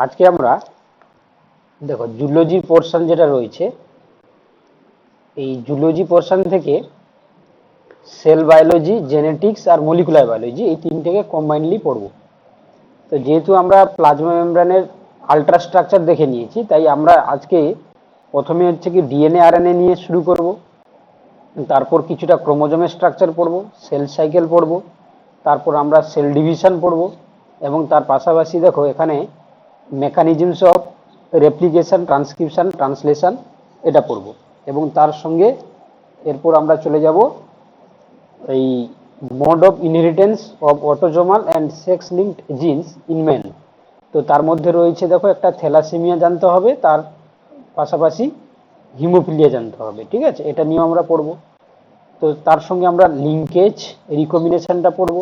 আজকে আমরা দেখো জুলজি পোর্শন যেটা রয়েছে, এই জুলজি পোর্শন থেকে সেল বায়োলজি, জেনেটিক্স আর মলিকুলার বায়োলজি এই তিনটেকে কম্বাইনলি পড়বো। তো যেহেতু আমরা প্লাজমা মেমব্রেনের আল্ট্রা স্ট্রাকচার দেখে নিয়েছি, তাই আমরা আজকে প্রথমে হচ্ছে কি ডিএনএ আরএনএ নিয়ে শুরু করব, তারপর কিছুটা ক্রোমোজোমের স্ট্রাকচার পড়বো, সেল সাইকেল পড়বো, তারপর আমরা সেল ডিভিশন পড়বো, এবং তার পাশাপাশি দেখো এখানে mechanisms of replication, transcription, translation এটা পড়বো। এবং তার সঙ্গে এরপর আমরা চলে যাব এই mode of inheritance of autosomal and sex linked genes in men. তো তার মধ্যে রয়েছে দেখো একটা থ্যালাসেমিয়া জানতে হবে, তার পাশাপাশি হিমোফিলিয়া জানতে হবে। ঠিক আছে, এটা নিয়েও আমরা পড়বো। তো তার সঙ্গে আমরা লিঙ্কেজ, রিকম্বিনেশনটা পড়বো।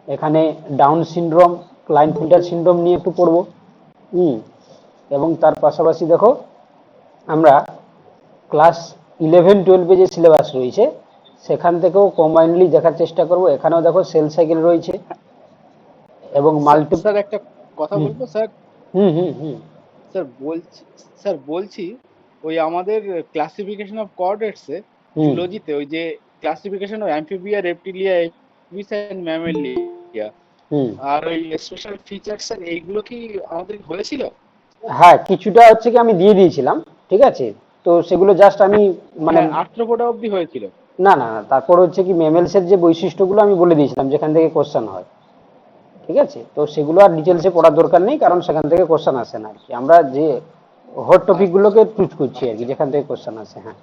এখানে ডাউন সিনড্রোম, ক্লাইনফিল্টার সিনড্রোম নিয়ে একটু পড়বো। এবং তার পাশাপাশি দেখো আমরা ক্লাস 11-12 যে সিলেবাস রয়েছে সেখান থেকেও কম্বাইনলি দেখার চেষ্টা করব। এখানেও দেখো সেল সাইকেল রয়েছে এবং মাল্টি। স্যার একটা কথা বলবো স্যার। হুম হুম হুম স্যার বলছি ওই আমাদের ক্লাসিফিকেশন অফ কোঅর্ডিনেটসে হুম জুলজিতে ওই যে classification of amphibia, reptilia, aves and mammalia হুম আর ওই স্পেশাল ফিচার্স স্যার এইগুলো কি আমাদের হয়েছিল? হ্যাঁ, কিছুটা হচ্ছে কি আমি দিয়ে দিয়েছিলাম। ঠিক আছে, তো সেগুলো জাস্ট আমি মানে হ্যাঁ, আর্থ্রোপোডা অব্দি হয়েছিল। না না না, তারপর হচ্ছে কি মেমেলসের যে বৈশিষ্ট্যগুলো আমি বলে দিয়েছিলাম যেখান থেকে কোশ্চেন হয়। ঠিক আছে, তো সেগুলো আর ডিটেলসে আচ্ছা পড়ার দরকার নেই, কারণ সেখান থেকে কোশ্চেন আসে না আর কি। আমরা যে হট আচ্ছা টপিকগুলোকে চুজ করছি আর কি, আচ্ছা যেখান থেকে কোশ্চেন আসে। হ্যাঁ,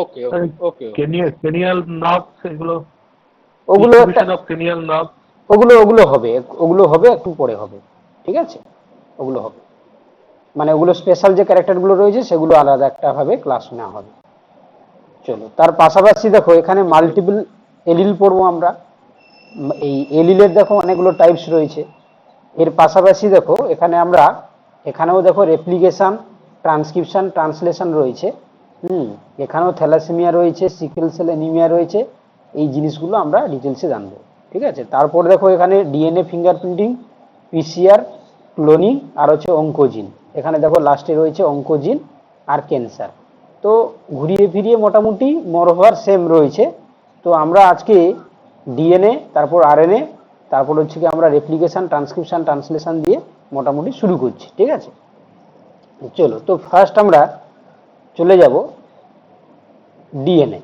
ওকে ওকে ওকে ওকে ক্রেনিয়াল নার্ভস এগুলো, ওগুলো একটা ডিস্ট্রিবিউশন অফ ক্রেনিয়াল নার্ভ। ওগুলো হবে, ওগুলো হবে একটু পরে হবে। ঠিক আছে, ওগুলো হবে, মানে ওগুলো স্পেশাল যে ক্যারেক্টারগুলো রয়েছে সেগুলো আলাদা একটা ভাবে ক্লাস নেওয়া হবে। চলো, তার পাশাপাশি দেখো এখানে ওকে মাল্টিপল এলিল পড়বো আমরা। এই এলিলের দেখো অনেকগুলো টাইপস রয়েছে। এর পাশাপাশি দেখো এখানে আমরা এখানেও দেখো রেপ্লিকেশন, ট্রান্সক্রিপশন, ট্রান্সলেশন রয়েছে। এখানেও থ্যালাসেমিয়া রয়েছে, সিকেল সেল অ্যানিমিয়া রয়েছে। এই জিনিসগুলো আমরা ডিটেলসে জানবো। ঠিক আছে, তারপর দেখো এখানে ডিএনএ ফিঙ্গারপ্রিন্টিং, পিসিআর, ক্লোনিং আর হচ্ছে অঙ্কোজিন। এখানে দেখো লাস্টে রয়েছে অঙ্কোজিন আর ক্যান্সার। তো ঘুরিয়ে ফিরিয়ে মোটামুটি মোরওভার সেম রয়েছে। তো আমরা আজকে ডিএনএ, তারপর আরএনএ, তারপর হচ্ছে কি আমরা রেপ্লিকেশন, ট্রান্সক্রিপশন, ট্রান্সলেশন দিয়ে মোটামুটি শুরু করছি। ঠিক আছে, চলো, তো ফার্স্ট আমরা চলে যাব ডিএনএ।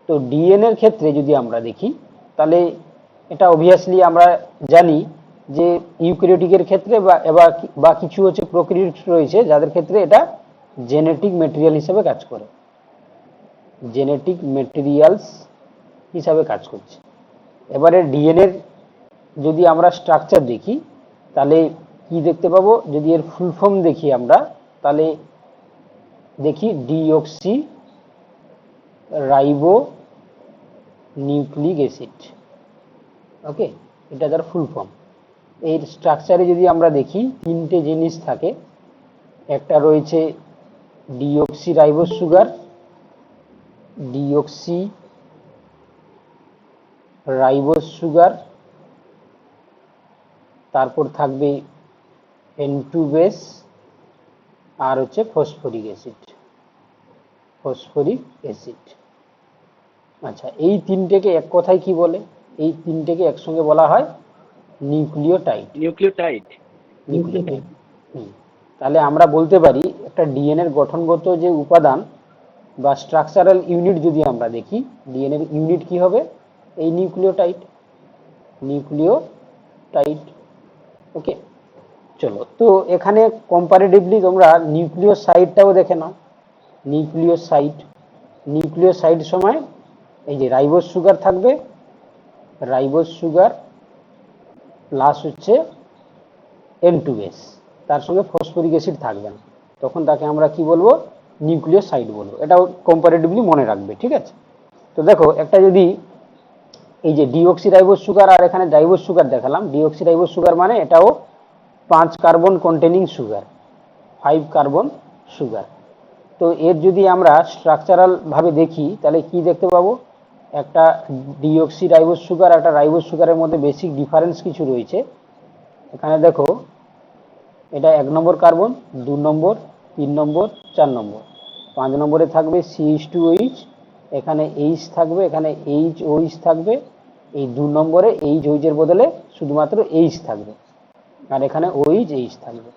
তো ডিএনএ এর ক্ষেত্রে যদি আমরা দেখি, তাহলে এটা অবভিয়াসলি আমরা জানি যে ইউক্যারিওটিকের ক্ষেত্রে বা কিছু হচ্ছে প্রোক্যারিওট রয়েছে যাদের ক্ষেত্রে এটা জেনেটিক মেটেরিয়াল হিসেবে কাজ করে, জেনেটিক মেটেরিয়ালস হিসাবে কাজ করছে। এবারে ডিএনএর যদি আমরা স্ট্রাকচার দেখি তাহলে কি দেখতে পাবো, যদি এর ফুল ফর্ম দেখি আমরা তাহলে দেখি ডিঅক্সি রাইবো নিউক্লিক অ্যাসিড। ওকে, এটা তার ফুল ফর্ম। এর স্ট্রাকচারে যদি আমরা দেখি তিনটে জিনিস থাকে। একটা রয়েছে deoxy ribose sugar, deoxy ribose sugar, তারপর থাকবে N2 বেস, আর হচ্ছে ফসফরিক অ্যাসিড, ফসফরিক অ্যাসিড। আচ্ছা, এই তিনটেকে এক কথায় কি বলে? এই তিনটেকে একসঙ্গে বলা হয় নিউক্লিওটাইড। নিউক্লিওটাইড। নিউক্লিওটাইড। তাহলে আমরা বলতে পারি একটা ডিএনএর গঠনগত যে উপাদান বা স্ট্রাকচারাল ইউনিট যদি আমরা দেখি, ডিএনএর ইউনিট কি হবে? এই নিউক্লিওটাইড, নিউক্লিওটাইড। ওকে, চলো, তো এখানে কম্পারেটিভলি তোমরা নিউক্লিওসাইডটাও দেখে নাও। নিউক্লিওসাইড, নিউক্লিওসাইড সময় এই যে রাইবোজ সুগার থাকবে, রাইবোজ সুগার প্লাস হচ্ছে N2 বেস, তার সঙ্গে ফসফরিক অ্যাসিড থাকবে না, তখন তাকে আমরা কি বলবো? নিউক্লিওসাইড বলবো। এটাও কম্পারেটিভলি মনে রাখবে। ঠিক আছে, তো দেখো একটা যদি এই যে ডিঅক্সি রাইবোজ সুগার আর এখানে রাইবোজ সুগার দেখালাম, ডিঅক্সি রাইবোজ সুগার মানে এটাও 5 carbon containing sugar, 5 carbon sugar. তো এর যদি আমরা স্ট্রাকচারাল ভাবে দেখি তাহলে কি দেখতে পাবো? একটা ডিঅক্সি রাইবোজ সুগার আর একটা রাইবোজ সুগারের মধ্যে বেসিক ডিফারেন্স কিছু রয়েছে। এখানে দেখো এটা 1 নম্বর কার্বন, 2 নম্বর, 3 নম্বর, 4 নম্বর। 5 নম্বরে থাকবে CH2OH, এখানে H থাকবে, এখানে HOH থাকবে। এই 2 নম্বরে HOH এর বদলে শুধুমাত্র H থাকবে, আর এখানে OH থাকবে।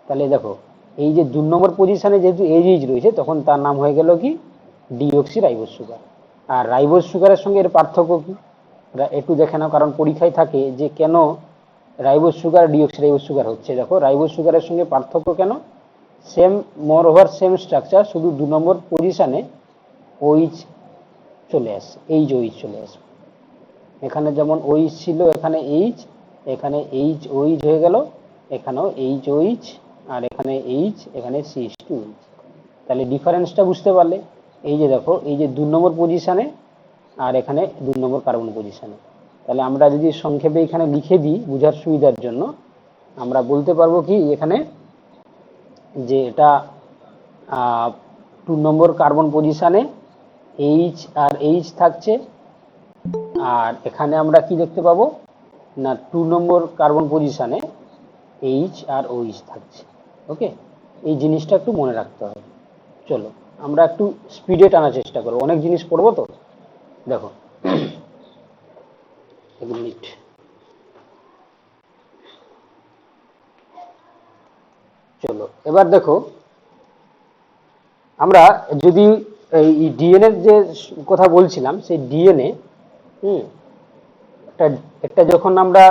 তাহলে দেখো এই যে 2 নম্বর পজিশনে যেহেতু এইচ রয়েছে, তখন তার নাম হয়ে গেল কি ডিঅক্সি রাইবোজ সুগার। আর রাইবোজ সুগারের সঙ্গে এর পার্থক্য কি একটু দেখে নাও, কারণ পরীক্ষায় থাকে যে কেন ribose sugar deoxy ribose sugar হচ্ছে। দেখো রাইবোজ সুগারের সঙ্গে পার্থক্য কেন, সেম মোর ওভার সেম স্ট্রাকচার, শুধু 2 নম্বর পজিশনে OH চলে আসে, OH চলে আসে। এখানে যেমন OH ছিল, এখানে H, এখানে HOH হয়ে গেল, এখানেও HOH, আর এখানে H, এখানে CH2OH। তাহলে ডিফারেন্সটা বুঝতে পারলে। এই যে দেখো এই যে 2 নম্বর পজিশনে আর এখানে 2 নম্বর কার্বন পজিশনে। তাহলে আমরা যদি সংক্ষেপে এখানে লিখে দিই বোঝার সুবিধার জন্য, আমরা বলতে পারবো কি এখানে যে এটা 2 নম্বর কার্বন পজিশনে H আর H থাকছে, আর এখানে আমরা কি দেখতে পাবো না 2 নম্বর কার্বন পজিশনে H আর OH থাকছে। ওকে, এই জিনিসটা একটু মনে রাখতে হবে। চলো আমরা একটু স্পিডে টানার চেষ্টা করবো, অনেক জিনিস পড়বো তো। দেখো এক মিনিট, চলো এবার দেখো আমরা যদি এই ডিএনএ যে কথা বলছিলাম, সেই ডিএনএ একটা একটা যখন আমরা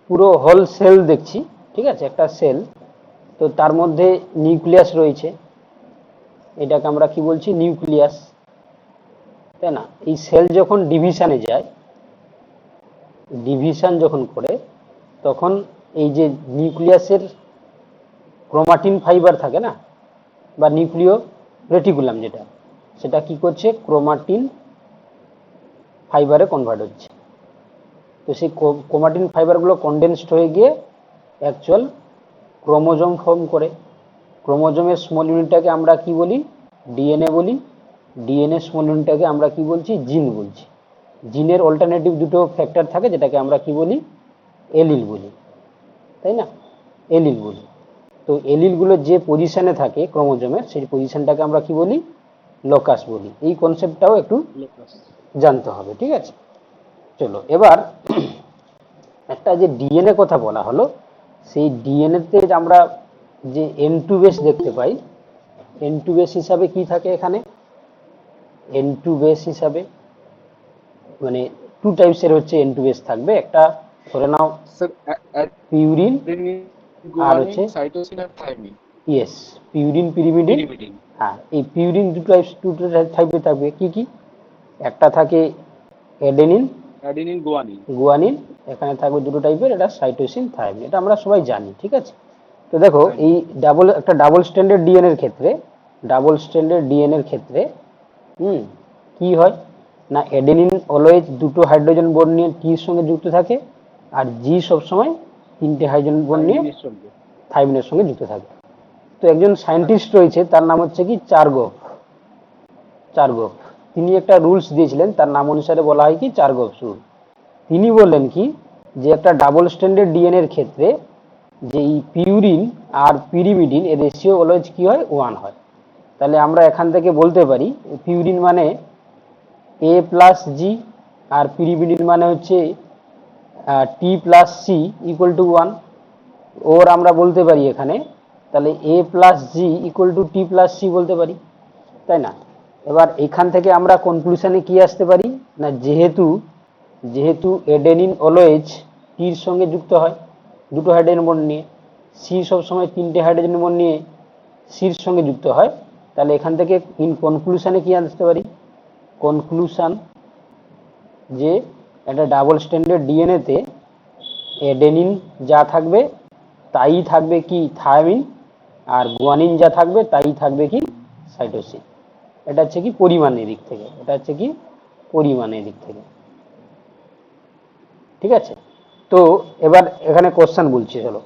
পুরো হোল সেল দেখছি, ঠিক আছে, একটা সেল, তো তার মধ্যে নিউক্লিয়াস রয়েছে, এটাকে আমরা কি বলছি নিউক্লিয়াস, তাই না? এই সেল যখন ডিভিশনে যায়, ডিভিশন যখন করে, তখন এই যে নিউক্লিয়াসের ক্রোমাটিন ফাইবার থাকে না, বা নিউক্লিয় রেটিকুলাম যেটা, সেটা কি করছে ক্রোমাটিন ফাইবারে কনভার্ট হচ্ছে। তো সেই ক্রোমাটিন ফাইবারগুলো কনডেন্সড হয়ে গিয়ে অ্যাকচুয়াল ক্রোমোজোম ফর্ম করে। ক্রোমোজোমের স্মল ইউনিটটাকে আমরা কি বলি ডিএনএ বলি, ডিএনএ স্মল ইউনিটটাকে আমরা কি বলছি জিন বলছি। জিনের অল্টারনেটিভ দুটো ফ্যাক্টর থাকে, যেটাকে আমরা কি বলি এলিল বলি, তাই না, এলিল বলি। তো এলিলগুলো যে পজিশনে থাকে ক্রোমোজোমের, সেই পজিশনটাকে আমরা কি বলি লোকাস বলি। এই কনসেপ্টটাও একটু জানতে হবে, ঠিক আছে। চলো এবার একটা যে ডিএনএ কথা বলা হলো, সেই ডিএনএতে আমরা যে N2 বেস দেখতে পাই, N2 বেস হিসাবে কি থাকে এখানে, N2 বেস হিসাবে মানে 2 টাইপসের হচ্ছে N2 বেস থাকবে। একটা ধরে নাও পিউরিন, আর হচ্ছে সাইটোসিন আর থাইমিন। Yes, purine pyrimidine. হ্যাঁ, এই পিউরিন দুটো টাইপের থাকবে। কি কি? একটা থাকে অ্যাডেনিন, গুয়ানিন, এখানে থাকবে দুটো টাইপের, এটা সাইটোসিন থাইমিন, এটা আমরা সবাই জানি, ঠিক আছে। তো দেখো এই ডাবল স্ট্যান্ডার্ড ডিএনএর ক্ষেত্রে, কি হয় না অ্যাডেনিন অলওয়েজ দুটো হাইড্রোজেন বন্ড নিয়ে টির সঙ্গে যুক্ত থাকে, আর জি সবসময় 3টে হাইড্রোজেন বন্ড নিয়ে থাইমিনের সঙ্গে যুক্ত থাকে। তো একজন সায়েন্টিস্ট রয়েছে, তার নাম হচ্ছে কি চারগোভ। তিনি একটা রুলস দিয়েছিলেন, তার নাম অনুসারে বলা হয় কি চারগোভ রুল। তিনি বললেন কি যে একটা ডাবল স্ট্যান্ডার্ড ডিএনএ এর ক্ষেত্রে যে এই পিউরিন আর পিরিমিডিন এর রেশিও অলওয়েজ কি হয় 1 হয়। তাহলে আমরা এখান থেকে বলতে পারি পিউরিন মানে A+G, আর পিরিমিডিন মানে হচ্ছে T+C = 1। ওর আমরা বলতে পারি এখানে, তাহলে A+G = T+C বলতে পারি, তাই না? এবার এখান থেকে আমরা কনক্লুশনে কি আসতে পারি না, যেহেতু অ্যাডেনিন অলওয়েজ টির সঙ্গে যুক্ত হয় দুটো হাইড্রোজেন বন্ড নিয়ে, সি সবসময় 3টে হাইড্রোজেন বন্ড নিয়ে সির সঙ্গে যুক্ত হয়, তাহলে এখান থেকে কনক্লুশনে কি আসতে পারি, কনক্লুশন যে একটা ডাবল স্ট্যান্ডার্ড ডিএনএতে অ্যাডেনিন যা থাকবে তাই থাকবে কি থায়ামিন, আর গুয়ানিন যা থাকবে তাই থাকবে কি সাইটোসিন। এটা হচ্ছে কি পরিমাণের দিক থেকে, ঠিক আছে। তো এবার এখানে কোশ্চেন বলছি, চলো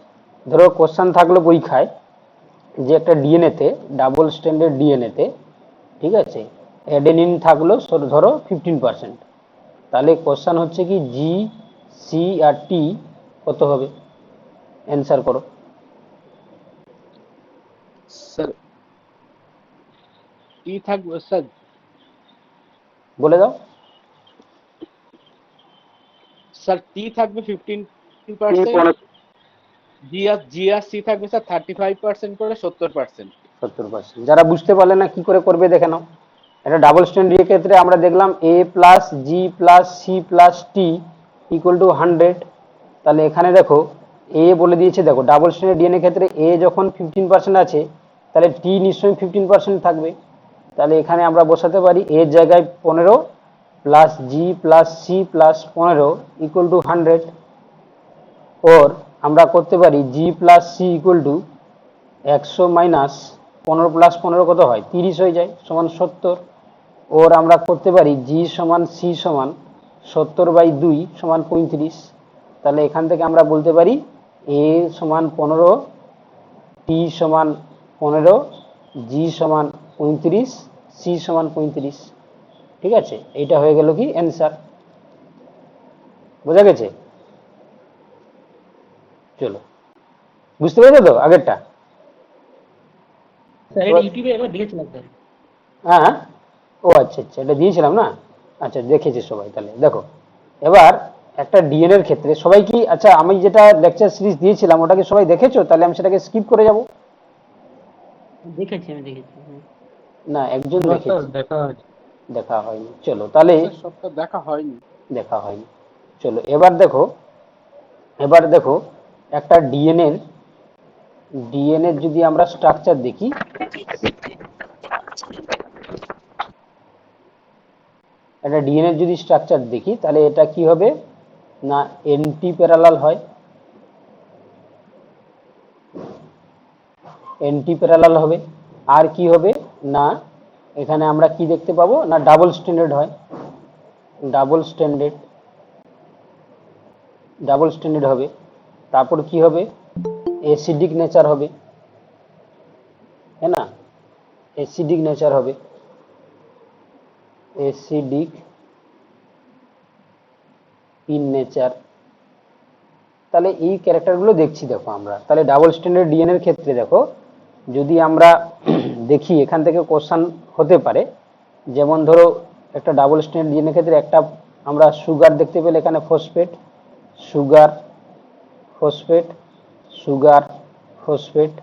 ধরো কোশ্চেন থাকলো পরীক্ষায় যে একটা ডিএনএতে, ডাবল স্ট্যান্ডার্ড ডিএনএতে, ঠিক আছে, অ্যাডেনিন থাকলো ধরো 15%, তাহলে কোশ্চেন হচ্ছে কি জি, সি আর টি কত হবে, অ্যান্সার করো। স্যার টি থাকবে স্যার, বলে দাও। স্যার টি থাকবে 15%, জি আর সি থাকবে স্যার 35% করে 70%। 70%। যারা বুঝতে পারলে না কি করে করবে দেখে নাও। এটা ডাবল স্ট্যান্ডার্ডের ক্ষেত্রে আমরা দেখলাম A plus G plus C plus T equal to 100। তাহলে এখানে দেখো এ বলে দিয়েছে, দেখো ডাবল স্ট্যান্ডার্ড ডিএনএ ক্ষেত্রে এ যখন 15% আছে তাহলে টি নিশ্চয়ই 15% থাকবে। তাহলে এখানে আমরা বসাতে পারি এর জায়গায় 15 plus G plus C plus 15 equal to 100। ওর আমরা করতে পারি G plus C equal to 100 minus 15 plus 15 কত হয় 30 হয়ে যায়, সমান 70। ওর আমরা করতে পারি জি সমান সি সমান 70/2 সমান 35। তাহলে এখান থেকে আমরা বলতে পারি এ সমান 15, টি সমান 15, জি সমান 35, সি সমান 35। ঠিক আছে, এইটা হয়ে গেল কি অ্যান্সার। বোঝা গেছে? চলো, বুঝতে পেরেছো তো আগেরটা? স্যার এটা ইউটিউবে একবার দেখেছিলাম স্যার। হ্যাঁ, ও আচ্ছা আচ্ছা, এটা দিয়েছিলাম না? আচ্ছা, দেখেছি সবাই। তাহলে দেখো এবার একটা ডিএনএ এর ক্ষেত্রে সবাই কি, আচ্ছা আমি যেটা লেকচার সিরিজ দিয়েছিলাম ওটাকে সবাই দেখেছো? তাহলে আমি সেটাকে স্কিপ করে যাব। দেখেছি, আমি দেখেছি, হ্যাঁ। না, একজন না স্যার, দেখেছি, দেখা হয়েছে। দেখা হয়নি। চলো তাহলে, স্যার সবটা দেখা হয়নি। দেখা হয়নি। চলো এবার দেখো একটা ডিএনএ যদি আমরা স্ট্রাকচার দেখি, একটা ডিএনএ যদি স্ট্রাকচার দেখি তাহলে এটা কি হবে না, এন্টি প্যারালাল হয়। এন্টি প্যারালাল হবে। আর কি হবে না, এখানে আমরা কি দেখতে পাবো না, ডাবল স্ট্যান্ডার্ড হয়। ডাবল স্ট্যান্ডার্ড হবে। তারপর কি হবে, অ্যাসিডিক নেচার হবে, তাই না? অ্যাসিডিক নেচার হবে, অ্যাসিডিক ইন নেচার। তাহলে এই ক্যারেক্টারগুলো দেখছি দেখো আমরা। তাহলে ডাবল স্ট্যান্ডার্ড ডিএনএ এর ক্ষেত্রে দেখো, যদি আমরা দেখি এখান থেকে কোশ্চেন হতে পারে, যেমন ধরো একটা ডাবল স্ট্যান্ডার্ড ডিএনএ ক্ষেত্রে একটা আমরা সুগার দেখতে পেলে, এখানে phosphate, sugar, phosphate, sugar, phosphate.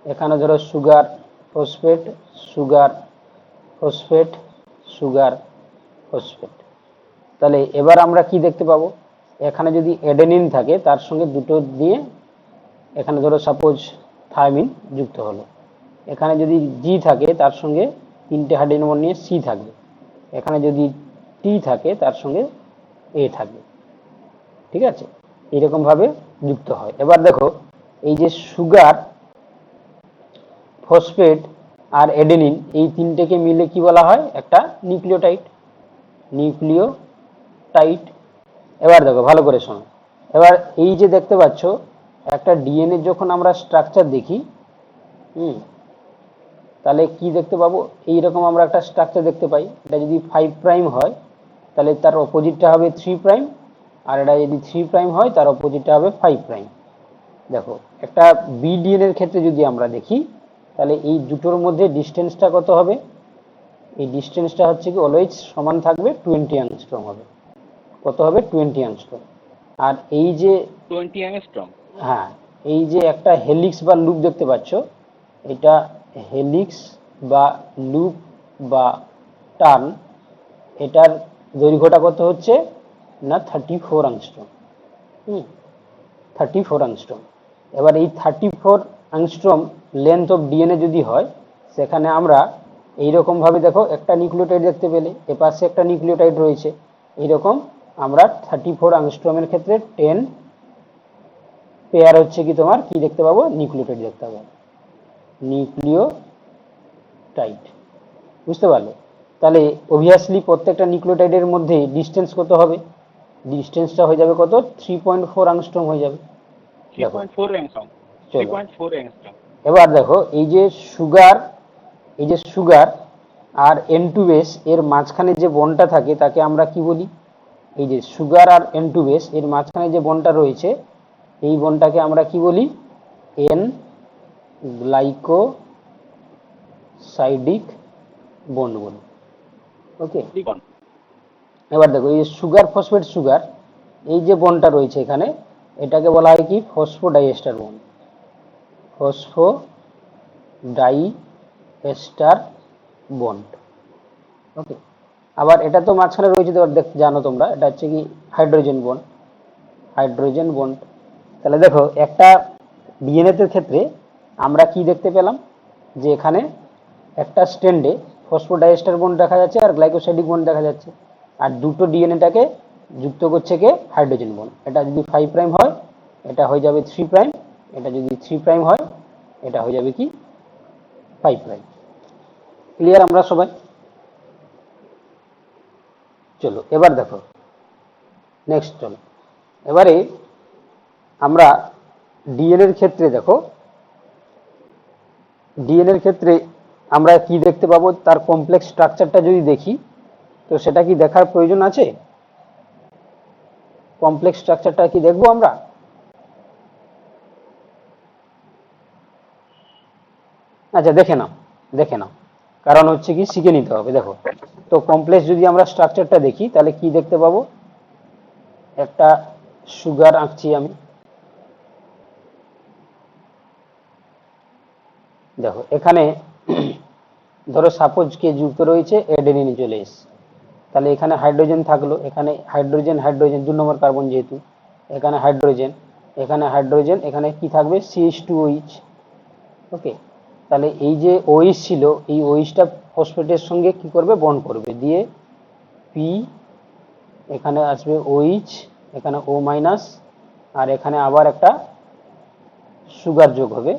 এখানে ধরো sugar, phosphate, sugar, phosphate, sugar, phosphate. তাহলে এবার আমরা কি দেখতে পাবো, এখানে যদি অ্যাডেনিন থাকে তার সঙ্গে দুটো দিয়ে, এখানে ধরো সাপোজ থায়ামিন যুক্ত হলো। এখানে যদি জি থাকে তার সঙ্গে 3টে হাইড্রোজেন নিয়ে সি থাকবে। এখানে যদি টি থাকে তার সঙ্গে এ থাকবে। ঠিক আছে, এরকম ভাবে যুক্ত হয়। এবার দেখো এই যে সুগার, ফসফেট আর অ্যাডেনিন, এই তিনটেকে মিলে কি বলা হয়, একটা নিউক্লিওটাইড। এবার দেখো ভালো করে শোনো। এবার এই যে দেখতে পাচ্ছ একটা ডিএনএ যখন আমরা স্ট্রাকচার দেখি, তাহলে কি দেখতে পাবো, এইরকম আমরা একটা স্ট্রাকচার দেখতে পাই। এটা যদি 5' হয় তাহলে তার অপোজিটটা হবে 3', আর এটা যদি 3' হয় তার অপোজিটটা হবে 5'। দেখো একটা বি ডিএনএ এর ক্ষেত্রে যদি আমরা দেখি, তাহলে এই দুটোর মধ্যে ডিস্টেন্সটা কত হবে, এই ডিস্টেন্সটা হচ্ছে কি অলওয়েজ সমান থাকবে, 20 অ্যাংস্ট্রম হবে। কত হবে, 20 অ্যাংস্ট্রম। আর এই যে 20 অ্যাংস্ট্রম। হ্যাঁ, এই যে একটা হেলিক্স বা লুপ দেখতে পাচ্ছ, এটা হেলিক্স বা লুপ বা টার্ন, এটার দৈর্ঘ্যটা কত হচ্ছে না 34 অ্যাংস্ট্রম। 34 অ্যাংস্ট্রম। এবার এই 34 অ্যাংস্ট্রম লেন্থ অফ ডিএনএ যদি হয়, সেখানে আমরা এইরকম ভাবে দেখো একটা নিউক্লিওটাইড দেখতে পেলে, এপাশে একটা নিউক্লিওটাইড রয়েছে, এইরকম আমরা 34 অ্যাংস্ট্রমের ক্ষেত্রে 10 পেয়ার হচ্ছে কি তোমার কি দেখতে পাবো, নিউক্লিওটাইড দেখতে পাবো, নিউক্লিওটাইড। বুঝতে পারলে? তাহলে অবভিয়াসলি প্রত্যেকটা নিউক্লিওটাইডের মধ্যে ডিস্টেন্স কত হবে, ডিস্টেন্সটা হয়ে যাবে কত, 3.4 অ্যাংস্ট্রম হয়ে যাবে। 3.4 অ্যাংস্ট্রম। 3.4 অ্যাংস্ট্রম। এবার দেখো এই যে সুগার আর N2 বেস এর মাঝখানে যে বন্ডটা থাকে তাকে আমরা কি বলি, এই যে সুগার আর N2 বেস এর মাঝখানে যে বন্ডটা রয়েছে, এই বন্ডটাকে আমরা কি বলি, N গ্লাইকোসাইড সাইডিক বন্ড বলি। ওকে, লিগন। এবার দেখো এই সুগার ফসফেট সুগার, এই যে বন্ডটা রয়েছে এখানে, এটাকে বলা হয় কি ফসফোডাইএস্টার বন্ড, ফসফোডাইএস্টার বন্ড। ওকে, আবার এটা তো মাঝখানে রয়েছে, তো জানো তোমরা, এটা হচ্ছে কি হাইড্রোজেন বন্ড, হাইড্রোজেন বন্ড। তাহলে দেখো একটা ডিএনএ এর ক্ষেত্রে আমরা কি দেখতে পেলাম, যে এখানে একটা স্ট্যান্ডে ফসফোডাইএস্টার বন্ড দেখা যাচ্ছে আর গ্লাইকোসাইডিক বন্ড দেখা যাচ্ছে, আর দুটো ডিএনএটাকে যুক্ত করছে কে হাইড্রোজেন বন্ড। এটা যদি 5 প্রাইম হয় এটা হয়ে যাবে 3 প্রাইম, এটা যদি 3 প্রাইম হয় এটা হয়ে যাবে কি 5 প্রাইম। ক্লিয়ার আমরা সবাই? চলো এবার দেখো নেক্সট, চলো এবারে আমরা ডিএনএ এর ক্ষেত্রে দেখো, ডিএনএ এর ক্ষেত্রে আমরা কি দেখতে পাবো, তার কমপ্লেক্স স্ট্রাকচারটা যদি দেখি, তো সেটা কি দেখার প্রয়োজন আছে? কমপ্লেক্স স্ট্রাকচারটা কি দেখবো আমরা? আচ্ছা দেখে নাও, দেখে নাও, কারণ হচ্ছে কি শিখে নিতে হবে। দেখো তো কমপ্লেক্স যদি আমরা স্ট্রাকচারটা দেখি তাহলে কি দেখতে পাবো, একটা সুগার আঁকছি আমি, দেখো এখানে ধরো সাপোজ কে যুক্ত রয়েছে অ্যাডেনিন চলে এসছে, তাহলে এখানে হাইড্রোজেন থাকলো, এখানে হাইড্রোজেন হাইড্রোজেন 2 নম্বর কার্বন যেহেতু, এখানে হাইড্রোজেন, এখানে হাইড্রোজেন, এখানে কি থাকবে CH2OH। ওকে, তাহলে এই যে OH ছিল, এই OH-টা ফসফেটের সঙ্গে কি করবে, বন্ড করবে, দিয়ে পি, এখানে আসবে OH, এখানে O মাইনাস, আর এখানে আবার একটা সুগার যোগ হবে।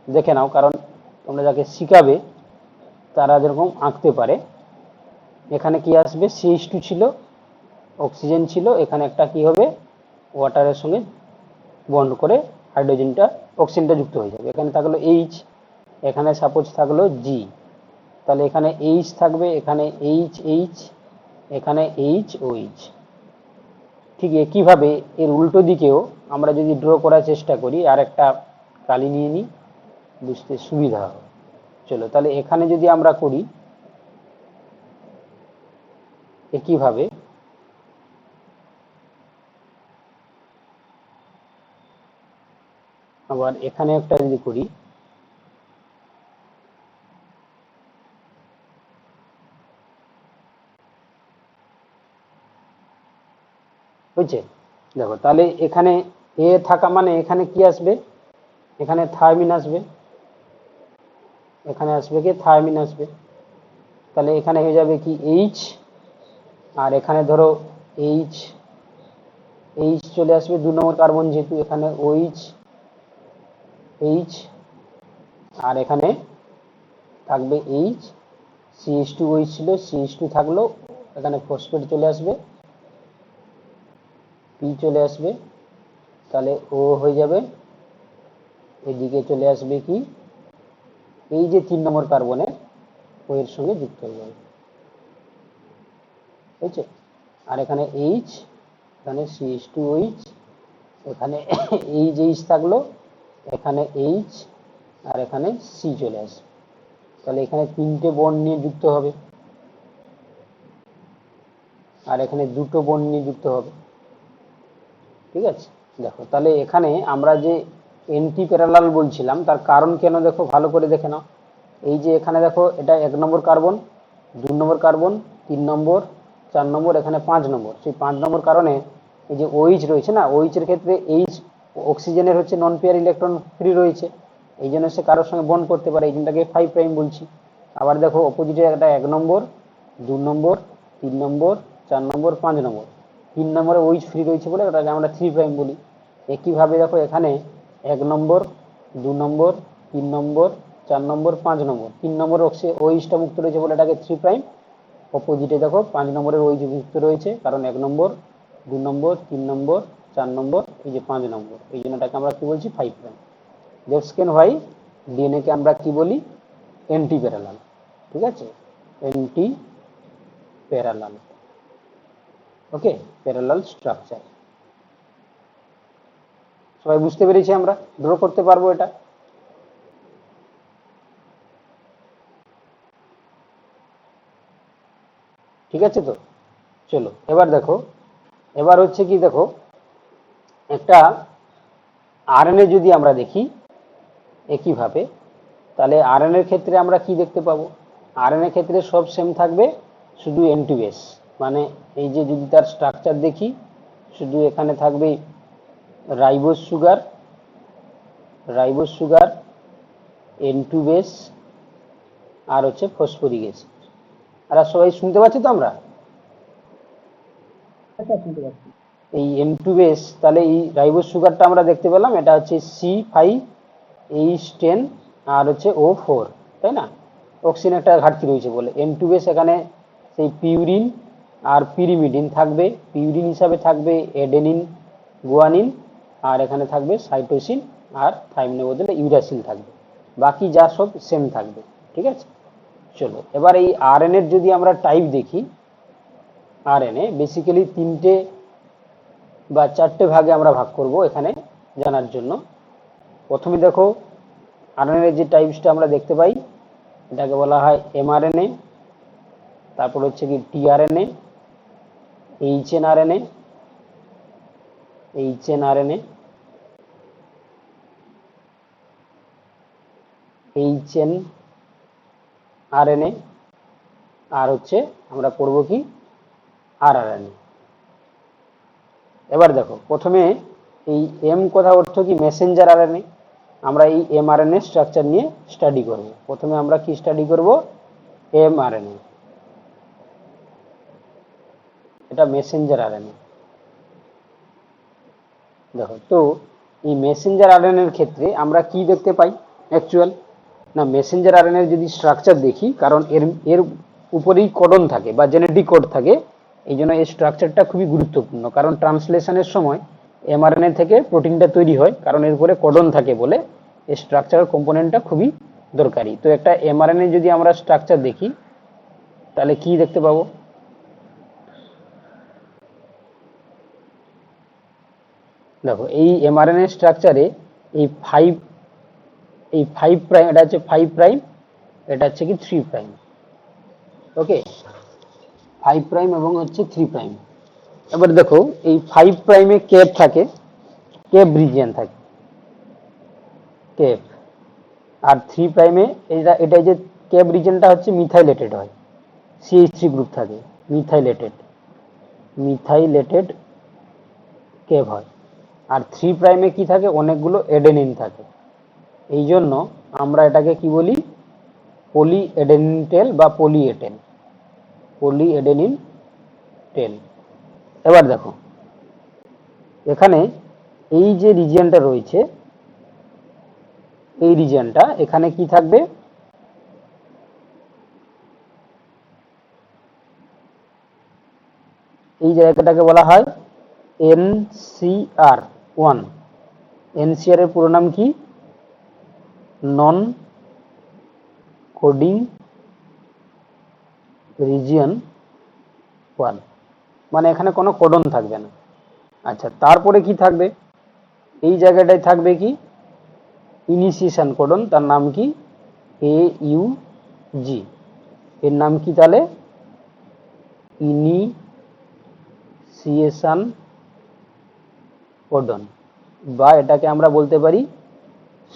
দেখে নাও, কারণ তোমরা যাকে শিখাবে তারা যেরকম আঁকতে পারে। এখানে কি আসবে, CH2 ছিল, অক্সিজেন ছিল, এখানে একটা কি হবে, ওয়াটারের সঙ্গে বন্ড করে হাইড্রোজেনটা অক্সিজেনটা যুক্ত হয়ে যাবে। এখানে থাকলো H, এখানে সাপোজ থাকলো G, তাহলে এখানে H থাকবে, এখানে H, এখানে HOH। ঠিক একইভাবে এর উল্টো দিকেও আমরা যদি ড্র করার চেষ্টা করি, আর একটা কালি নিয়ে নিই, বুঝতে সুবিধা হবে। চলো তাহলে এখানে যদি আমরা করি একইভাবে, আবার এখানে একটা যদি করি, বুঝছে? দেখো তাহলে এখানে এ থাকা মানে এখানে কি আসবে, এখানে থায়ামিন আসবে, এখানে আসবে কি থায়ামিন আসবে, তাহলে এখানে হয়ে যাবে কি H, আর এখানে ধরো H, চলে আসবে 2 নম্বর কার্বন যেহেতু, এখানে OH, আর এখানে থাকবে H, CH2OH ছিল, CH2 থাকলো, এখানে ফসফেট চলে আসবে, পি চলে আসবে, তাহলে ও হয়ে যাবে, এদিকে চলে আসবে কি এই যে 3 নম্বর কার্বনে ও এর সঙ্গে যুক্ত হয়ে যাবে, বুঝছে? আর এখানে H, এখানে CH2OH, এখানে H থাকলো, এখানে H, আর এখানে C চলে আসবে, তাহলে এখানে 3টে বন্ড নিয়ে যুক্ত হবে, আর এখানে 2টো বন্ড নিয়ে যুক্ত হবে। ঠিক আছে, দেখো তাহলে এখানে আমরা যে এন্টি প্যারালাল বলছিলাম তার কারণ কেন, দেখো ভালো করে দেখে নাও। এই যে এখানে দেখো এটা 1 নম্বর কার্বন, 2 নম্বর কার্বন, 3 নম্বর, 4 নম্বর, এখানে 5 নম্বর। সেই 5 নম্বর কারণে এই যে OH রয়েছে না, OH এর ক্ষেত্রে H অক্সিজেনের হচ্ছে নন পেয়ার ইলেকট্রন ফ্রি রয়েছে, এই জন্য সে কারোর সঙ্গে বন্ড করতে পারে, এই জন্যটাকে 5 প্রাইম বলছি। আবার দেখো অপোজিটে একটা 1 নম্বর, 2 নম্বর, 3 নম্বর, 4 নম্বর, 5 নম্বর, 3 নম্বরে OH ফ্রি রয়েছে বলে ওটাকে আমরা 3 প্রাইম বলি। একইভাবে দেখো এখানে 1 নম্বর, 2 নম্বর, 3 নম্বর, 4 নম্বর, 5 নম্বর, 3 নম্বর OH-টা মুক্ত রয়েছে বলে এটাকে 3 প্রাইম। অপোজিটে দেখো 5 নম্বরের OH মুক্ত রয়েছে, কারণ 1 নম্বর, 2 নম্বর, 3 নম্বর, 4 নম্বর, এই যে 5 নম্বর, এই জন্য এটাকে আমরা কি বলছি 5 প্রাইম। দ্যাটস কেন হোয়াই ডিএনএ কে আমরা কি বলি, অ্যান্টি প্যারালাল। ঠিক আছে, অ্যান্টি প্যারালাল। ওকে, প্যারালাল স্ট্রাকচার। সবাই বুঝতে পেরেছি, আমরা ড্র করতে পারবো এটা। ঠিক আছে তো? চলো এবার দেখো, এবার হচ্ছে কি দেখো, একটা আরএনএ যদি আমরা দেখি একইভাবে, তাহলে আরএনএ এর ক্ষেত্রে আমরা কি দেখতে পাবো? আরএনএ ক্ষেত্রে সব সেম থাকবে, শুধু এন টু বেস, মানে এই যে যদি তার স্ট্রাকচার দেখি, শুধু এখানে থাকবে ribose sugar, ribose sugar, N two base, আর হচ্ছে ফসফরিক অ্যাসিড। আর সবাই শুনতে পাচ্ছি তো আমরা? আচ্ছা, শুনতে পাচ্ছি। এই এন টু বেস, তাহলে এই রাইবোজ সুগারটা আমরা দেখতে পেলাম, এটা হচ্ছে C5H10 আর হচ্ছে O4, তাই না? অক্সিজেন একটা ঘাটতি রয়েছে বলে এন টু বেস, এখানে সেই পিউরিন আর পিরিমিডিন থাকবে, পিউরিন হিসাবে থাকবে এডেনিন, গুয়ানিন, আর এখানে থাকবে সাইটোসিন, আর থাইমিনের বদলে ইউরাসিল থাকবে, বাকি যা সব সেম থাকবে। ঠিক আছে, চলো এবার এই আরএনএ এর যদি আমরা টাইপ দেখি, আরএনএ বেসিক্যালি 3টে বা 4টে ভাগে আমরা ভাগ করব এখানে জানার জন্য। প্রথমে দেখো, আরএনএ এর যে টাইপসটা আমরা দেখতে পাই, এটাকে বলা হয় এমআরএনএ, তারপর হচ্ছে কি টিআরএনএ, এইচএনআরএনএ, এইচএনআরএনএ, এইচএনআরএনএ, আর হচ্ছে আমরা পড়বো কি আরআরএনএ। এবার দেখো, প্রথমে এই এম কথা অর্থ কি মেসেঞ্জার আরএনএ, আমরা এই এমআরএনএ স্ট্রাকচার নিয়ে স্টাডি করব। প্রথমে আমরা কি স্টাডি করব? এমআরএনএ, এটা মেসেঞ্জার আরএনএ। দেখো তো, এই মেসেঞ্জার আরএনএ এর ক্ষেত্রে আমরা কি দেখতে পাই অ্যাকচুয়াল? না, মেসেঞ্জার আরএনএ এর যদি স্ট্রাকচার দেখি, কারণ এর এর উপরেই কোডন থাকে বা জেনেটিক কোড থাকে, এই জন্য এই স্ট্রাকচারটা খুবই গুরুত্বপূর্ণ, কারণ ট্রান্সলেশনের সময় এমআরএনএ থেকে প্রোটিনটা তৈরি হয়, কারণ এর উপরে কোডন থাকে বলে এই স্ট্রাকচারাল কম্পোনেন্টটা খুবই দরকারি। তো একটা এমআরএনএ যদি আমরা স্ট্রাকচার দেখি, তাহলে কি দেখতে পাবো? দেখো, এই এমআরএনএ স্ট্রাকচারে এই ফাইভ প্রাইম, এটা হচ্ছে 5 প্রাইম, এটা হচ্ছে কি 3 প্রাইম। ওকে, 5 প্রাইম এবং হচ্ছে 3 প্রাইম। এবার দেখো, এই 5 প্রাইমে কেপ থাকে, কেপ রিজিয়ন থাকে, কেপ। আর 3 প্রাইমে এটা যে কেপ রিজিয়নটা হচ্ছে মিথাইলেটেড হয়, CH3 গ্রুপ থাকে, মিথাইলেটেড, মিথাইলেটেড কেপ হয়। আর 3 প্রাইমে কি থাকে? অনেকগুলো এডেনিন থাকে। এই জন্য আমরা এটাকে কি বলি? পলি এডেনিন টেল বা পলি এটেল, পলি এডেনিন টেল। এবার দেখো, এখানে এই যে রিজিয়নটা রয়েছে, এই রিজিয়নটা এখানে কি থাকবে? এই জায়গাটাকে বলা হয় NCR1। NCR এর পুরো নাম কি? নন কোডিং রিজিয়ন 1, মানে এখানে কোনো কোডন থাকবে না। আচ্ছা, তারপরে কি থাকবে? এই জায়গাটায় থাকবে কি? ইনিশিয়েশন কোডন, তার নাম কি? AUG। এর নাম কি তাহলে? ইনিশিয়েশন কোডন, বা এটাকে আমরা বলতে পারি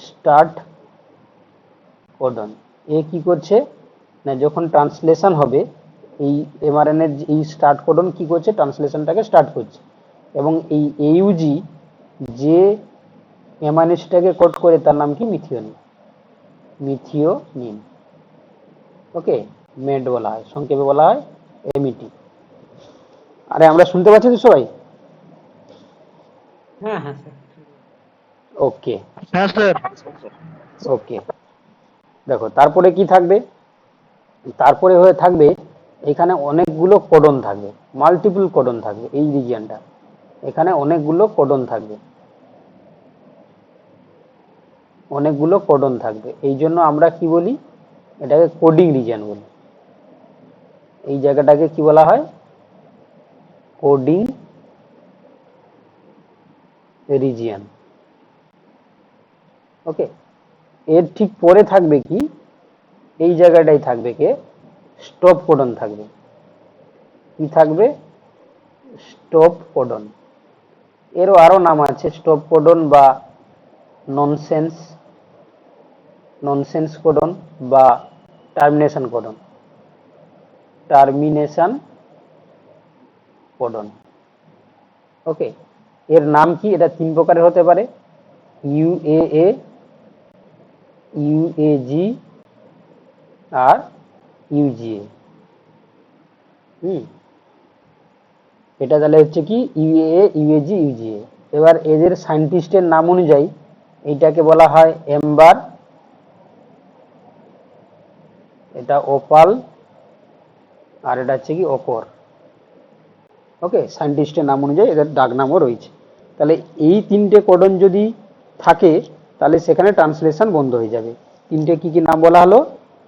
স্টার্ট কোডন। এ কি করছে না, যখন ট্রান্সলেশন হবে এই এমআরএনএ এর এই স্টার্ট কোডন কি করছে? ট্রান্সলেশনটাকে স্টার্ট করছে। এবং এই AUG যে এমআরএনএটাকে কোড করে, তার নাম কি? Methionine, methionine. ওকে, মেড বলা হয়, সংক্ষেপে বলা হয় MET। আরে আমরা শুনতে পাচ্ছি তো সবাই? হ্যাঁ হ্যাঁ স্যার। ওকে, হ্যাঁ স্যার। ওকে। দেখো, তারপরে কি থাকবে? তারপরে হয়ে থাকবে এখানে অনেকগুলো কোডন থাকবে, মাল্টিপল কোডন থাকবে। এই রিজিয়নটা এখানে অনেকগুলো কোডন থাকবে, অনেকগুলো কোডন থাকবে। এই জন্য আমরা কি বলি? এটাকে কোডিং রিজিয়ন বলি। এই জায়গাটাকে কি বলা হয়? Coding region. ওকে, এর ঠিক পরে থাকবে কি? এই জায়গাটাই থাকবে কে? স্টপ কোডন থাকবে। কি থাকবে, স্টপ কোডন। এরও আরো নাম আছে, স্টপ কোডন বা ননসেন্স ননসেন্স কোডন বা টার্মিনেশন কোডন। টার্মিনেশন কোডন, ওকে। এর নাম কি, এটা তিন প্রকারের হতে পারে, ইউএএ, ইউএজি আর ইউজিএ। এটা তাহলে হচ্ছে কি ইউএএ, ইউএজি, ইউজিএ। এবার এদের সায়েন্টিস্টের নাম অনুযায়ী এইটাকে বলা হয় এম্বার, এটা ওপাল, আর এটা হচ্ছে কি অকর। ওকে, সায়েন্টিস্টের নাম অনুযায়ী এদের ডাক নামও রয়েছে। তাহলে এই তিনটে কোডন যদি থাকে তাহলে সেখানে ট্রান্সলেশন বন্ধ হয়ে যাবে। তিনটে কি কি নাম বলা হলো,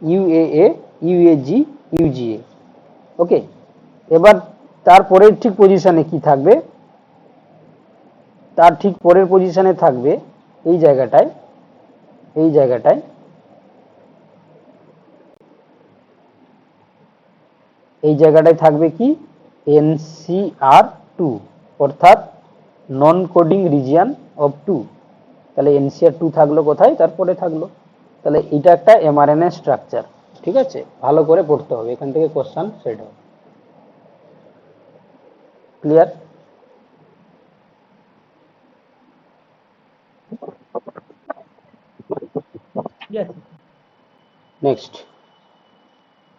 ইউএএ, ইউএজি, ইউজিএ। ওকে, এবার তারপরের ঠিক পজিশনে কি থাকবে, তার ঠিক পরের পজিশনে থাকবে এই জায়গাটায়, এই জায়গাটায় এই জায়গাটায় থাকবে কি NCR2, অর্থাৎ নন কোডিং রিজিয়ন অফ 2। তাহলে NCR2 থাকলো কোথায়, তারপরে থাকলো। তাহলে এটা একটা mRNA স্ট্রাকচার। ঠিক আছে, ভালো করে পড়তে হবে, এখান থেকে কোশ্চেন সেট হবে। ক্লিয়ার? ঠিক আছে। Next